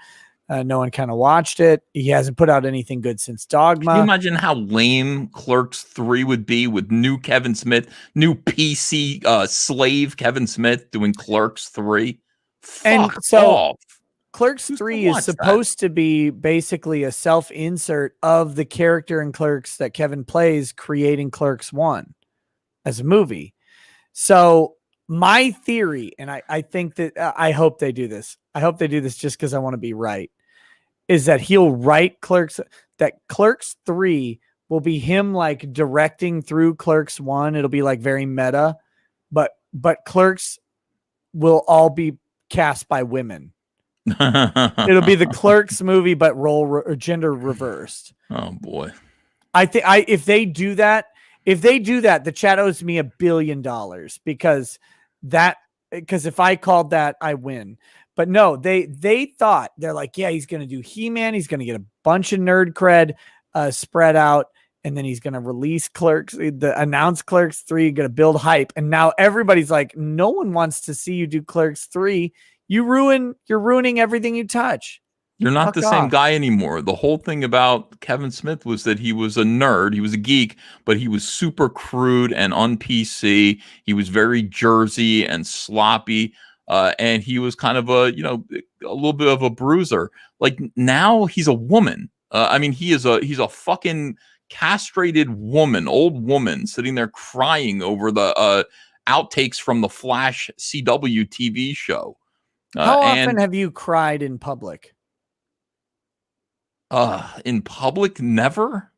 No one kind of watched it. He hasn't put out anything good since Dogma. Can you imagine how lame Clerks 3 would be with new Kevin Smith, new PC slave Kevin Smith doing Clerks 3? Fuck off. Clerks 3 is supposed to be basically a self-insert of the character in Clerks that Kevin plays, creating Clerks 1 as a movie. So my theory, and I think that I hope they do this. I hope they do this just because I want to be right, is that he'll write Clerks, that Clerks 3 will be him like directing through Clerks 1. It'll be like very meta, but Clerks will all be cast by women. It'll be the Clerks movie, but or gender reversed. Oh boy. I think if they do that, the chat owes me $1 billion because if I called that, I win. But no, they thought, they're like, yeah, he's going to do He-Man. He's going to get a bunch of nerd cred spread out. And then he's going to release announce Clerks 3, going to build hype. And now everybody's like, no one wants to see you do Clerks 3. You're ruining everything you touch. You're not Fuck the same off. guy anymore. The whole thing about Kevin Smith was that he was a nerd. He was a geek, but he was super crude and un-PC. He was very Jersey and sloppy. And he was kind of a little bit of a bruiser. Like now he's a woman. I mean, he's a fucking castrated woman, old woman sitting there crying over the outtakes from the Flash CW TV show. How often have you cried in public? In public, never.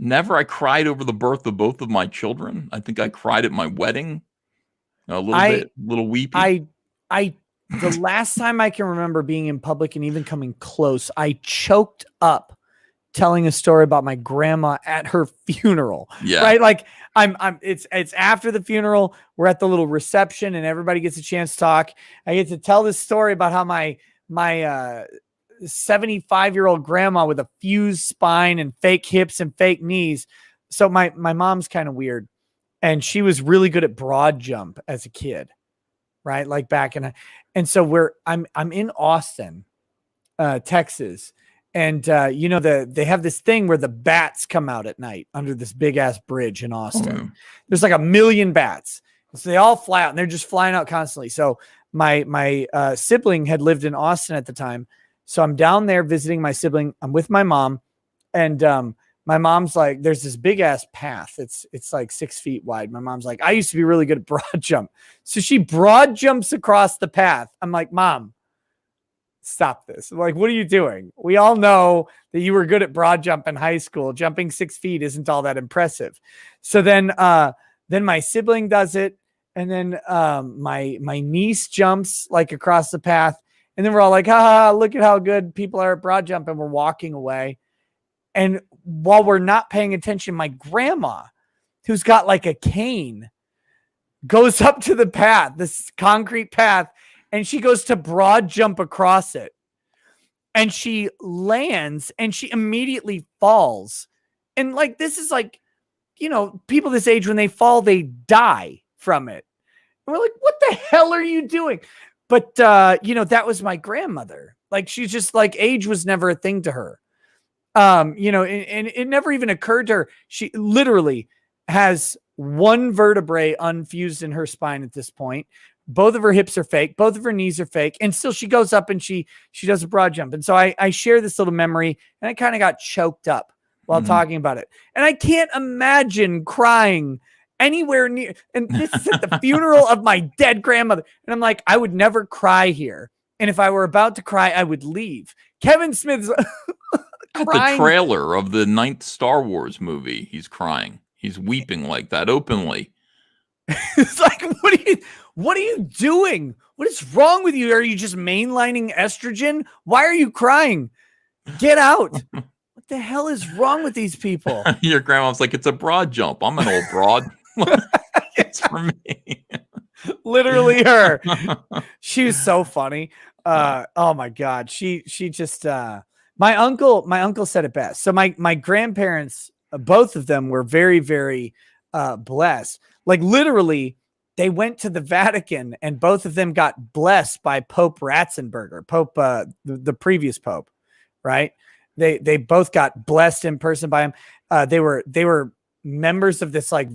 I cried over the birth of both of my children. I think I cried at my wedding. A little weepy. The last time I can remember being in public and even coming close, I choked up telling a story about my grandma at her funeral. Yeah. Right. Like it's after the funeral. We're at the little reception and everybody gets a chance to talk. I get to tell this story about how my 75-year-old grandma with a fused spine and fake hips and fake knees. So my mom's kind of weird. And she was really good at broad jump as a kid. Right. Like back and so I'm in Austin, Texas. And, they have this thing where the bats come out at night under this big ass bridge in Austin. There's like 1 million bats. So they all fly out and they're just flying out constantly. So my sibling had lived in Austin at the time. So I'm down there visiting my sibling. I'm with my mom and, my mom's like, there's this big ass path. It's like 6 feet wide. My mom's like, I used to be really good at broad jump. So she broad jumps across the path. I'm like, Mom, stop this. I'm like, what are you doing? We all know that you were good at broad jump in high school. Jumping 6 feet isn't all that impressive. So then my sibling does it. And then my niece jumps like across the path. And then we're all like, look at how good people are at broad jump. And we're walking away. And while we're not paying attention, my grandma, who's got like a cane, goes up to the path, this concrete path, and she goes to broad jump across it. And she lands and she immediately falls. And like, this is like, people this age, when they fall, they die from it. And we're like, what the hell are you doing? But, that was my grandmother. Like, she's just like, age was never a thing to her. And it never even occurred to her. She literally has one vertebrae unfused in her spine at this point. Both of her hips are fake. Both of her knees are fake. And still she goes up and she does a broad jump. And so I share this little memory and I kind of got choked up while talking about it. And I can't imagine crying anywhere near. And this is at the funeral of my dead grandmother. And I'm like, I would never cry here. And if I were about to cry, I would leave. Kevin Smith's at the trailer of the 9th Star Wars movie, he's crying. He's weeping like that openly. It's like, what are you doing? What is wrong with you? Are you just mainlining estrogen? Why are you crying? Get out. What the hell is wrong with these people? Your grandma's like, it's a broad jump. I'm an old broad. It's for me. Literally her. She was so funny. Oh my God. She just, my uncle said it best. So my grandparents, both of them were very, very blessed. Like literally they went to the Vatican and both of them got blessed by Pope Ratzenberger, the previous Pope, right? They both got blessed in person by him. They were members of this like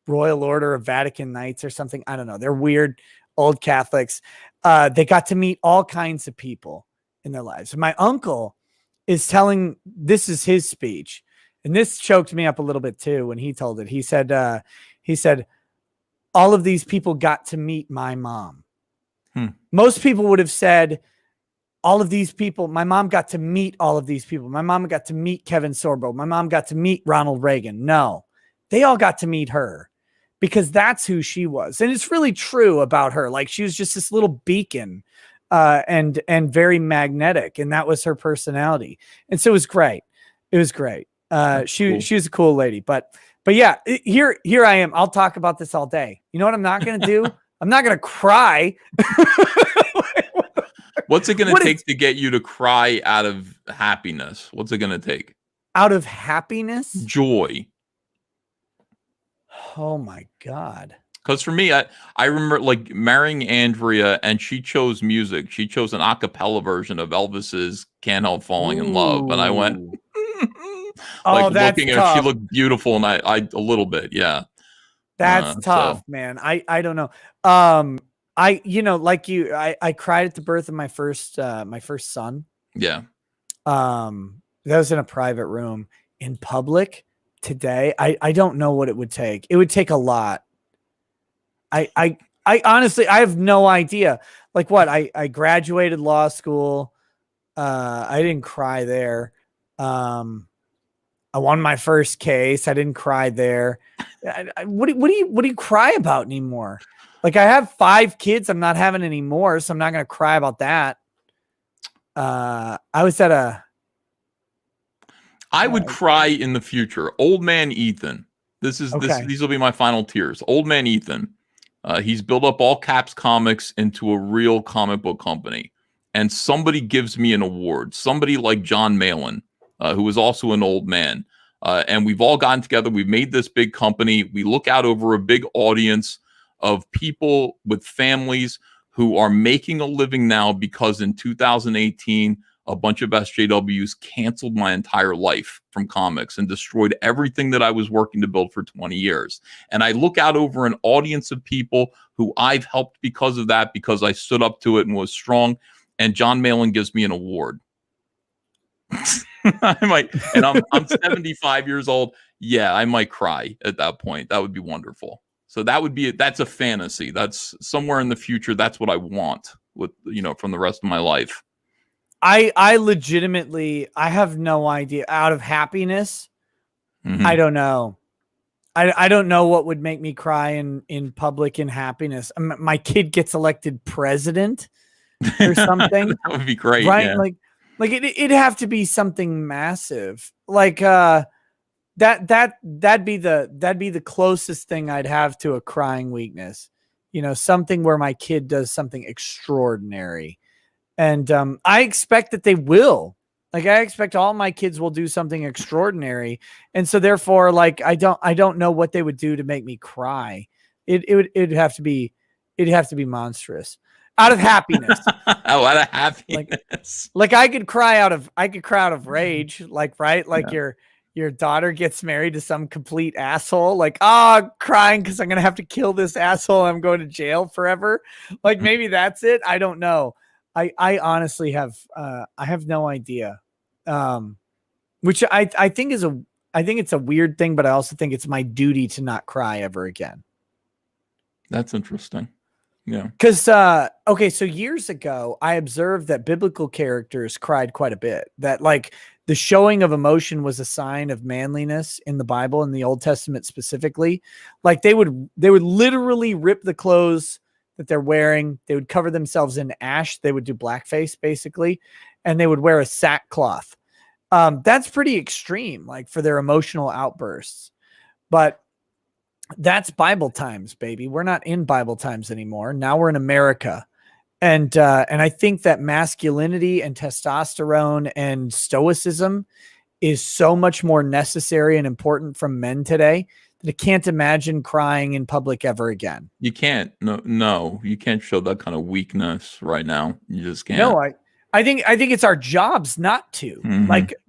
Royal Order of Vatican Knights or something. I don't know. They're weird old Catholics. They got to meet all kinds of people in their lives. My uncle is telling, this is his speech. And this choked me up a little bit too when he told it. He said, all of these people got to meet my mom. Most people would have said, all of these people, my mom got to meet all of these people. My mom got to meet Kevin Sorbo. My mom got to meet Ronald Reagan. No, they all got to meet her because that's who she was. And it's really true about her. Like she was just this little beacon and very magnetic. And that was her personality. And so it was great. It was great. She was a cool lady, but yeah, here I am. I'll talk about this all day. You know what I'm not going to do? I'm not going to cry. What's it going to take to get you to cry out of happiness? What's it going to take? Out of happiness? Joy. Oh my God. Because for me, I remember like marrying Andrea and she chose music. She chose an a cappella version of Elvis's Can't Help Falling in Love. And I went, like that's looking at tough. her, she looked beautiful. And I a little bit. Yeah. That's tough, man. I don't know. Like you, I cried at the birth of my first son. Yeah. That was in a private room. In public today, I don't know what it would take. It would take a lot. I honestly, I have no idea. Like what? I graduated law school. I didn't cry there. I won my first case. I didn't cry there. What do you cry about anymore? Like I have 5 kids. I'm not having any more, so I'm not going to cry about that. I was at a. I would cry in the future. Old man Ethan. These will be my final tears. Old man Ethan. He's built up All Caps Comics into a real comic book company, and somebody gives me an award. Somebody like John Malin, who is also an old man, and we've all gotten together. We've made this big company. We look out over a big audience of people with families who are making a living now because in 2018, a bunch of SJWs canceled my entire life from comics and destroyed everything that I was working to build for 20 years. And I look out over an audience of people who I've helped because of that, because I stood up to it and was strong. And John Malin gives me an award. I might, and I'm 75 years old. Yeah, I might cry at that point. That would be wonderful. So that's a fantasy. That's somewhere in the future. That's what I want with, from the rest of my life. I legitimately, I have no idea. Out of happiness, I don't know. I don't know what would make me cry in public in happiness. My kid gets elected president or something. That would be great, right? Yeah. Like it'd have to be something massive. Like that'd be the closest thing I'd have to a crying weakness. Something where my kid does something extraordinary. And I expect that they will. Like I expect all my kids will do something extraordinary. And so therefore, like I don't know what they would do to make me cry. It'd have to be monstrous. Out of happiness. Out of happiness. Like I could cry out of rage, like right? Like your daughter gets married to some complete asshole, like, crying because I'm gonna have to kill this asshole. I'm going to jail forever. Like maybe that's it. I don't know. I honestly have I have no idea. Which I think it's a weird thing, but I also think it's my duty to not cry ever again. That's interesting. Yeah. Because so years ago I observed that biblical characters cried quite a bit. That like the showing of emotion was a sign of manliness in the Bible, in the Old Testament specifically. Like they would literally rip the clothes that they're wearing. They would cover themselves in ash. They would do blackface basically, and they would wear a sackcloth. That's pretty extreme, like for their emotional outbursts. But that's Bible times, baby. We're not in Bible times anymore. Now we're in America. And I think that masculinity and testosterone and stoicism is so much more necessary and important from men today that I can't imagine crying in public ever again. You can't. No, you can't show that kind of weakness right now. You just can't. No, I think it's our jobs not to.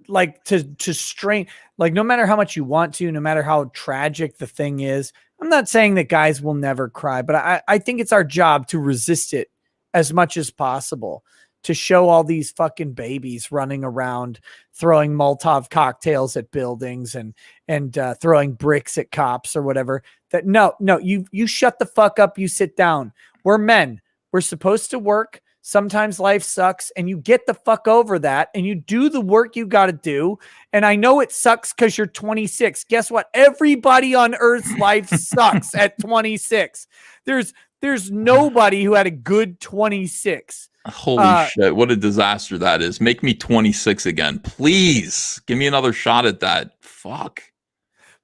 Like to strain, like no matter how much you want to, no matter how tragic the thing is. I'm not saying that guys will never cry, but I think it's our job to resist it as much as possible, to show all these fucking babies running around throwing Molotov cocktails at buildings and throwing bricks at cops or whatever. That no, you shut the fuck up. You sit down. We're men. We're supposed to work Sometimes life sucks and you get the fuck over that and you do the work you got to do. And I know it sucks because you're 26. Guess what? Everybody on Earth's life sucks at 26. There's nobody who had a good 26. Holy shit. What a disaster that is. Make me 26 again. Please give me another shot at that. Fuck.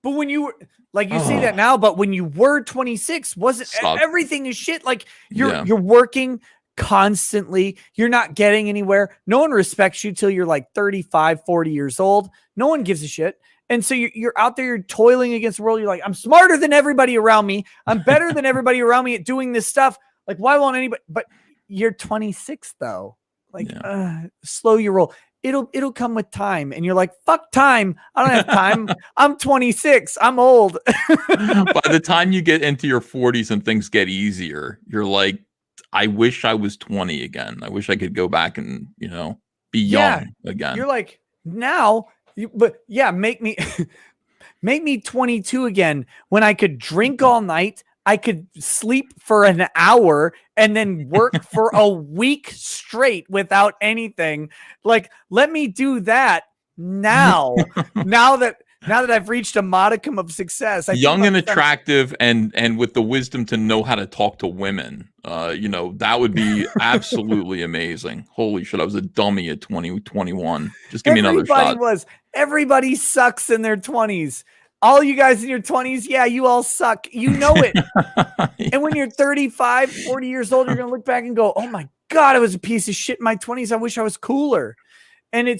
But when you were like, you say that now, but when you were 26, wasn't Sucked. everything is shit? Like you're working constantly. You're not getting anywhere. No one respects you till you're like 35, 40 years old. No one gives a shit. And so you're out there, you're toiling against the world. You're like, I'm smarter than everybody around me. I'm better than everybody around me at doing this stuff. Like, why won't anybody? But you're 26 though. Like, slow your roll. It'll come with time. And you're like, fuck time. I don't have time. I'm 26. I'm old. By the time you get into your 40s and things get easier, you're like, I wish I was 20 again. I wish I could go back and, be young again. You're like, now, make me make me 22 again when I could drink all night. I could sleep for an hour and then work for a week straight without anything. Like, let me do that now. now that I've reached a modicum of success, young and attractive, and with the wisdom to know how to talk to women. That would be absolutely amazing. Holy shit, I was a dummy at 21. Just give me another shot. Everybody sucks in their 20s. All you guys in your 20s, you all suck. You know it. And when you're 35, 40 years old, you're going to look back and go, oh my God, I was a piece of shit in my 20s. I wish I was cooler. And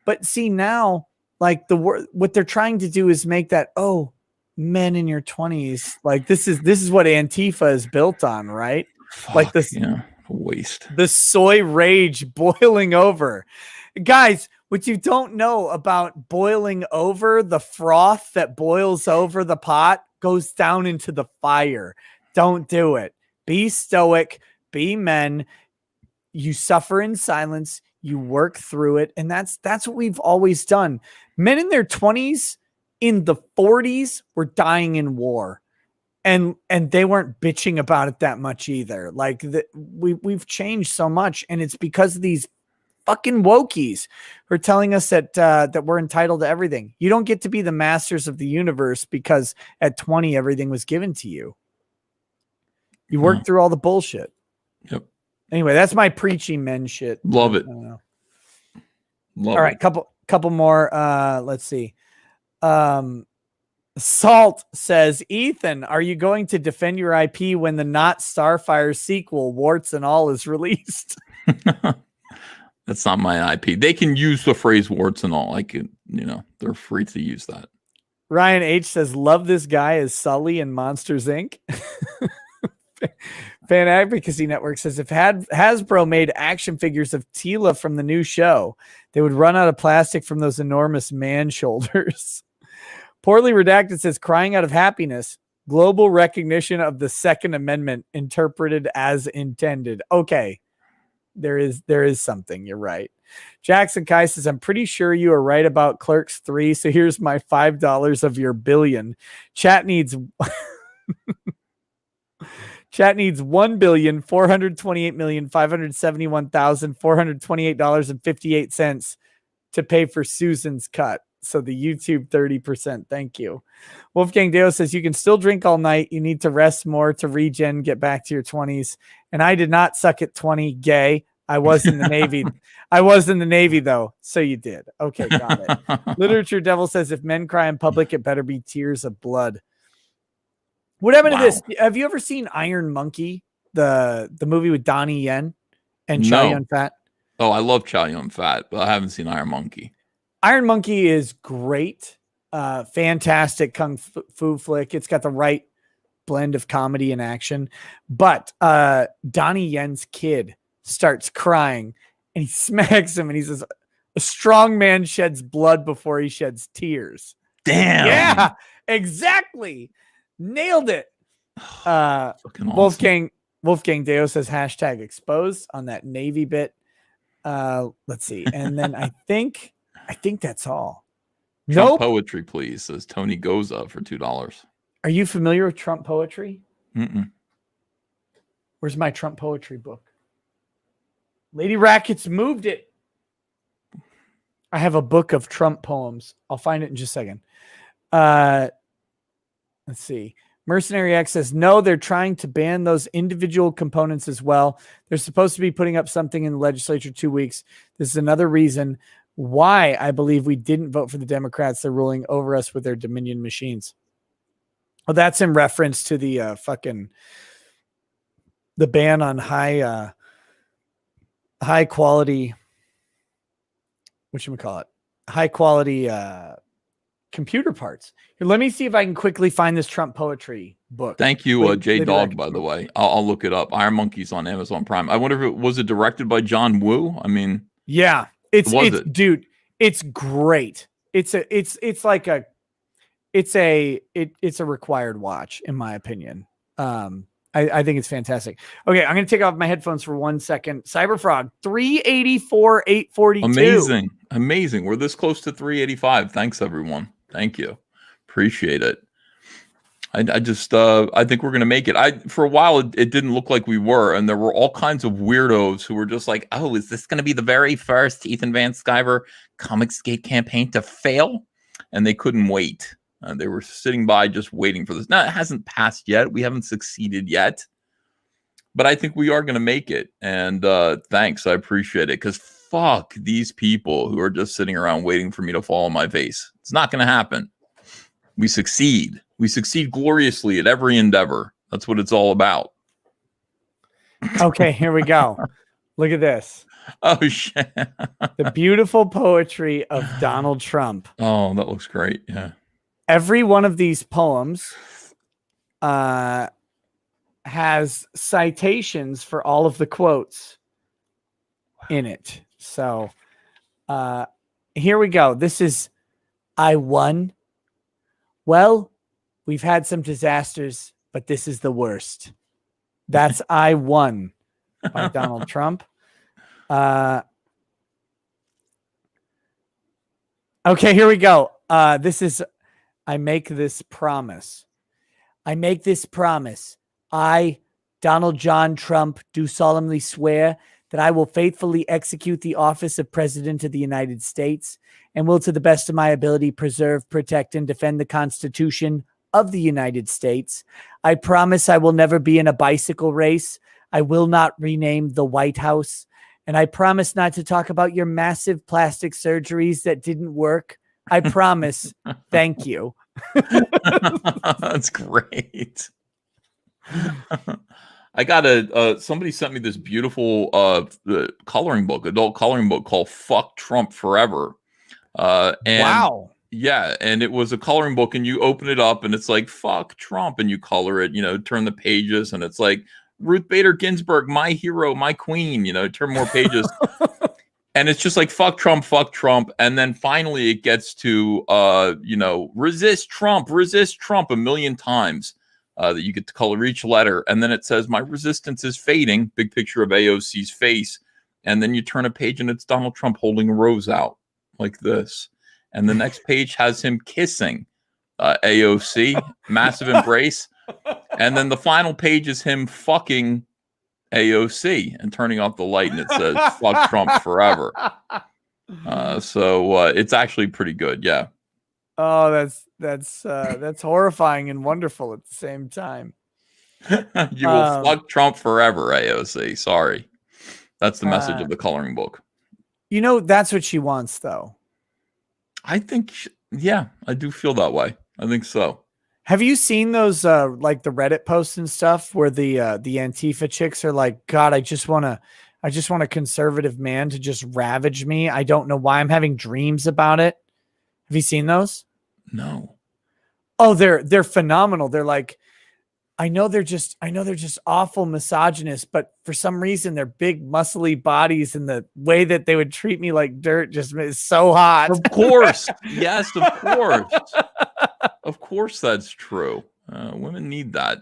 but see now, like what they're trying to do is make that, men in your 20s. Like this is what Antifa is built on, right? Fuck, like this waste. The soy rage boiling over. Guys, what you don't know about boiling over, the froth that boils over the pot goes down into the fire. Don't do it. Be stoic, be men. You suffer in silence, you work through it. And that's what we've always done. Men in their 20s, in the 40s, were dying in war. And they weren't bitching about it that much either. Like we've changed so much, and it's because of these fucking wokies who are telling us that we're entitled to everything. You don't get to be the masters of the universe because at 20 everything was given to you. You worked through all the bullshit. Yep. Anyway, that's my preaching men shit. Love it. All right, couple more. Let's see. Salt says, Ethan, are you going to defend your IP when the Not Starfire sequel, warts and all, is released? That's not my IP. They can use the phrase warts and all. I could, they're free to use that. Ryan H says, love this guy as Sully in Monsters, Inc. Fan Advocacy Network says, if Hasbro made action figures of Tila from the new show, they would run out of plastic from those enormous man shoulders. Poorly Redacted says, crying out of happiness, global recognition of the Second Amendment interpreted as intended. Okay. There is something. You're right. Jackson Kai says, I'm pretty sure you are right about Clerks 3. So here's my $5 of your billion. Chat needs $1,428,571,428.58 to pay for Susan's cut. So the YouTube 30%. Thank you. Wolfgang Deo says, you can still drink all night. You need to rest more to regen, get back to your 20s. And I did not suck at 20. Gay. I was in the Navy. I was in the Navy, though. So you did. Okay, got it. Literature Devil says, if men cry in public, it better be tears of blood. What happened to this? Have you ever seen Iron Monkey, the movie with Donnie Yen and Chow Yun-Fat? Oh, I love Chow Yun-Fat, but I haven't seen Iron Monkey. Iron Monkey is great. Fantastic kung fu flick. It's got the right blend of comedy and action. But Donnie Yen's kid starts crying and he smacks him and he says, a strong man sheds blood before he sheds tears. Damn. Yeah, exactly. Nailed it. Awesome. Wolfgang Deo says hashtag exposed on that Navy bit. Let's see. And then I think that's all. Trump poetry, please, says Tony Goza for $2. Are you familiar with Trump poetry? Mm-mm. Where's my Trump poetry book? Lady Rackets moved it. I have a book of Trump poems. I'll find it in just a second. Let's see. Mercenary X says, no, they're trying to ban those individual components as well. They're supposed to be putting up something in the legislature 2 weeks. This is another reason why I believe we didn't vote for the Democrats. They're ruling over us with their Dominion machines. Well, that's in reference to the the ban on high quality, whatchamacallit, high quality computer parts. Here, let me see if I can quickly find this Trump poetry book. Thank you, J Dog, by the way. I'll look it up. Iron Monkey's on Amazon Prime. I wonder if was it directed by John Woo? I mean, yeah, it's dude, it's great. It's a required watch, in my opinion. I think it's fantastic. Okay, I'm going to take off my headphones for 1 second. Cyberfrog, 384, 842. Amazing. We're this close to 385. Thanks, everyone. Thank you. Appreciate it. I think we're going to make it. For a while, it didn't look like we were, and there were all kinds of weirdos who were just like, oh, is this going to be the very first Ethan Van Sciver Comicsgate campaign to fail? And they couldn't wait. They were sitting by just waiting for this. Now, it hasn't passed yet. We haven't succeeded yet. But I think we are going to make it. And thanks. I appreciate it. Because fuck these people who are just sitting around waiting for me to fall on my face. It's not going to happen. We succeed. We succeed gloriously at every endeavor. That's what it's all about. Okay, here we go. Look at this. Oh, shit. The beautiful poetry of Donald Trump. Oh, that looks great. Yeah. Every one of these poems has citations for all of the quotes in it. So here we go. This is I won. Well, we've had some disasters, but this is the worst. That's I won by Donald Trump. Okay, here we go. This is I make this promise. I make this promise. I, Donald John Trump, do solemnly swear that I will faithfully execute the office of President of the United States and will, to the best of my ability, preserve, protect, and defend the Constitution of the United States. I promise I will never be in a bicycle race. I will not rename the White House. And I promise not to talk about your massive plastic surgeries that didn't work. I promise. Thank you. That's great. I got somebody sent me this beautiful coloring book, adult coloring book called Fuck Trump Forever. And wow. Yeah, and it was a coloring book, and you open it up and it's like fuck Trump, and you color it, turn the pages, and it's like Ruth Bader Ginsburg, my hero, my queen, turn more pages. And it's just like fuck Trump, and then finally it gets to resist Trump a million times. That you get to color each letter, and then it says my resistance is fading, big picture of AOC's face, and then you turn a page and it's Donald Trump holding a rose out like this, and the next page has him kissing AOC, massive embrace, and then the final page is him fucking AOC and turning off the light, and it says fuck Trump forever. So it's actually pretty good. Yeah. Oh, that's horrifying and wonderful at the same time. You will fuck Trump forever, AOC. Sorry. That's the message of the coloring book. That's what she wants, though. I think, yeah, I do feel that way. I think so. Have you seen those like the Reddit posts and stuff where the Antifa chicks are like, God, I just want a conservative man to just ravage me. I don't know why I'm having dreams about it. Have you seen those? No. Oh, they're phenomenal. They're like, I know they're just awful misogynists, but for some reason their big muscly bodies and the way that they would treat me like dirt just is so hot. Of course. Yes, of course. Of course that's true. Women need that.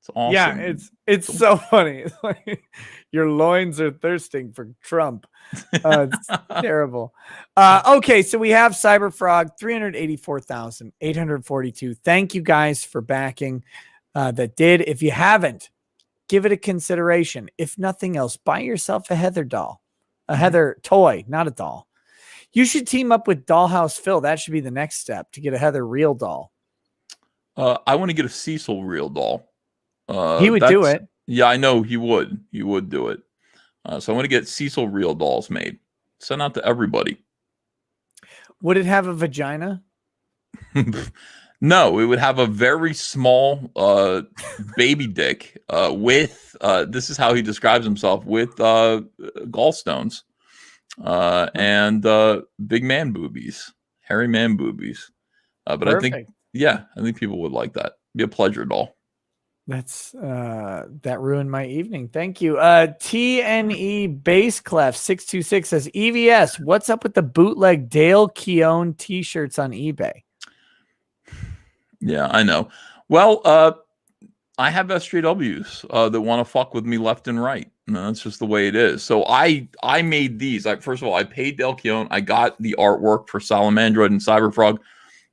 It's awesome. Yeah, it's so funny. It's like your loins are thirsting for Trump. It's terrible. Okay, so we have Cyberfrog 384,842. Thank you guys for backing. That did. If you haven't, give it a consideration. If nothing else, buy yourself a Heather doll, a Heather toy, not a doll. You should team up with Dollhouse Phil. That should be the next step to get a Heather real doll. I want to get a Cecil real doll. He would do it. Yeah, I know he would. He would do it. So I want to get Cecil real dolls made. Send out to everybody. Would it have a vagina? No, it would have a very small baby dick with, this is how he describes himself, with gallstones and big man boobies, hairy man boobies. But Perfect. I think people would like that. Be a pleasure doll. That's that ruined my evening. Thank you. TNE Bass Clef 626 says, EVS, what's up with the bootleg Dale Keown t-shirts on eBay? Yeah, I know. Well, I have SJWs that want to fuck with me left and right. And that's just the way it is. So I made these. First of all, I paid Dale Keown. I got the artwork for Salamandroid and Cyberfrog.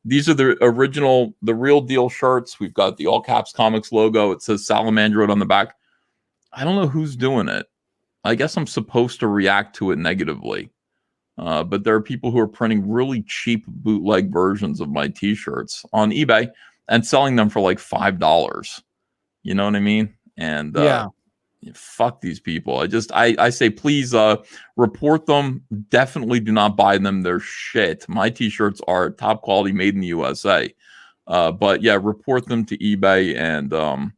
These are the original, the real deal shirts. We've got the all caps comics logo. It says Salamandroid on the back. I don't know who's doing it. I guess I'm supposed to react to it negatively. But there are people who are printing really cheap bootleg versions of my t-shirts on eBay and selling them for like $5. You know what I mean? And yeah. Fuck these people. I say, please report them. Definitely do not buy them. They're shit. My t-shirts are top quality, made in the USA. But yeah, report them to eBay, and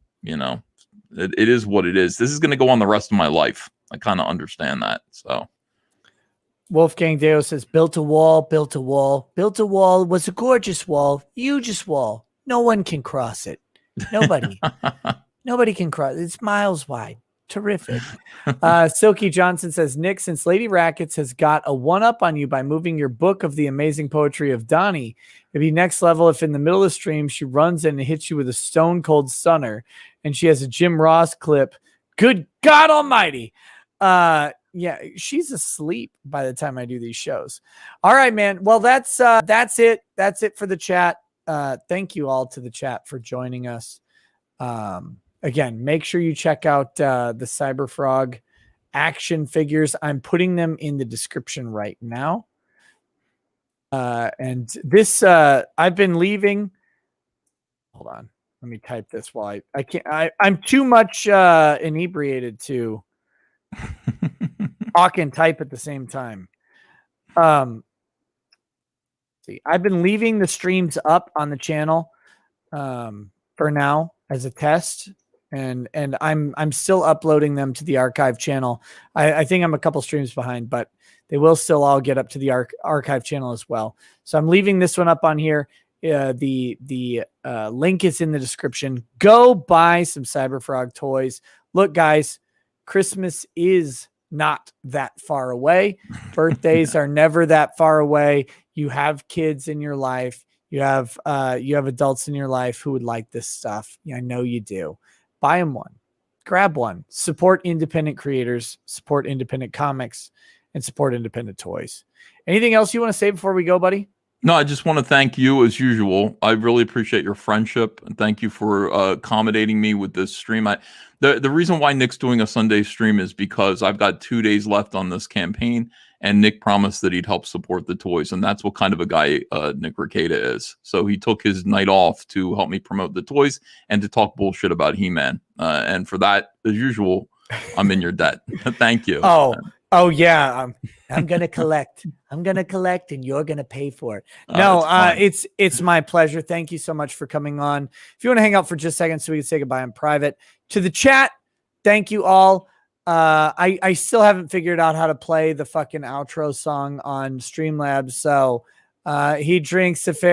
it is what it is. This is going to go on the rest of my life. I kind of understand that. So Wolfgang Deo says, built a wall, built a wall, built a wall. It was a gorgeous wall, hugest wall. No one can cross it. Nobody. Nobody can cross. It's miles wide. Terrific. Silky Johnson says, Nick, since Lady Rackets has got a one-up on you by moving your book of the amazing poetry of Donnie, it'd be next level if in the middle of the stream she runs in and hits you with a stone cold stunner and she has a Jim Ross clip. Good God Almighty. Yeah, she's asleep by the time I do these shows. All right, man. Well, that's it. That's it for the chat. Thank you all to the chat for joining us. Again, make sure you check out the Cyberfrog action figures. I'm putting them in the description right now. And this, I've been leaving. Hold on. Let me type this while I can't. I'm too much inebriated to talk and type at the same time. See, I've been leaving the streams up on the channel for now as a test. And I'm still uploading them to the archive channel. I think I'm a couple streams behind, but they will still all get up to the archive channel as well. So I'm leaving this one up on here. The link is in the description. Go buy some Cyberfrog toys. Look, guys, Christmas is not that far away. Birthdays are never that far away. You have kids in your life. You have adults in your life who would like this stuff. Yeah, I know you do. Buy them one, grab one, support independent creators, support independent comics, and support independent toys. Anything else you want to say before we go, buddy? No, I just want to thank you as usual. I really appreciate your friendship, and thank you for accommodating me with this stream. The reason why Nick's doing a Sunday stream is because I've got 2 days left on this campaign, and Nick promised that he'd help support the toys, and that's what kind of a guy Nick Rekieta is. So he took his night off to help me promote the toys and to talk bullshit about He-Man. And for that, as usual, I'm in your debt. Thank you. Oh yeah. I'm going to collect. I'm going to collect and you're going to pay for it. No, it's my pleasure. Thank you so much for coming on. If you want to hang out for just a second so we can say goodbye in private to the chat. Thank you all. I still haven't figured out how to play the fucking outro song on Streamlabs. So he drinks a fair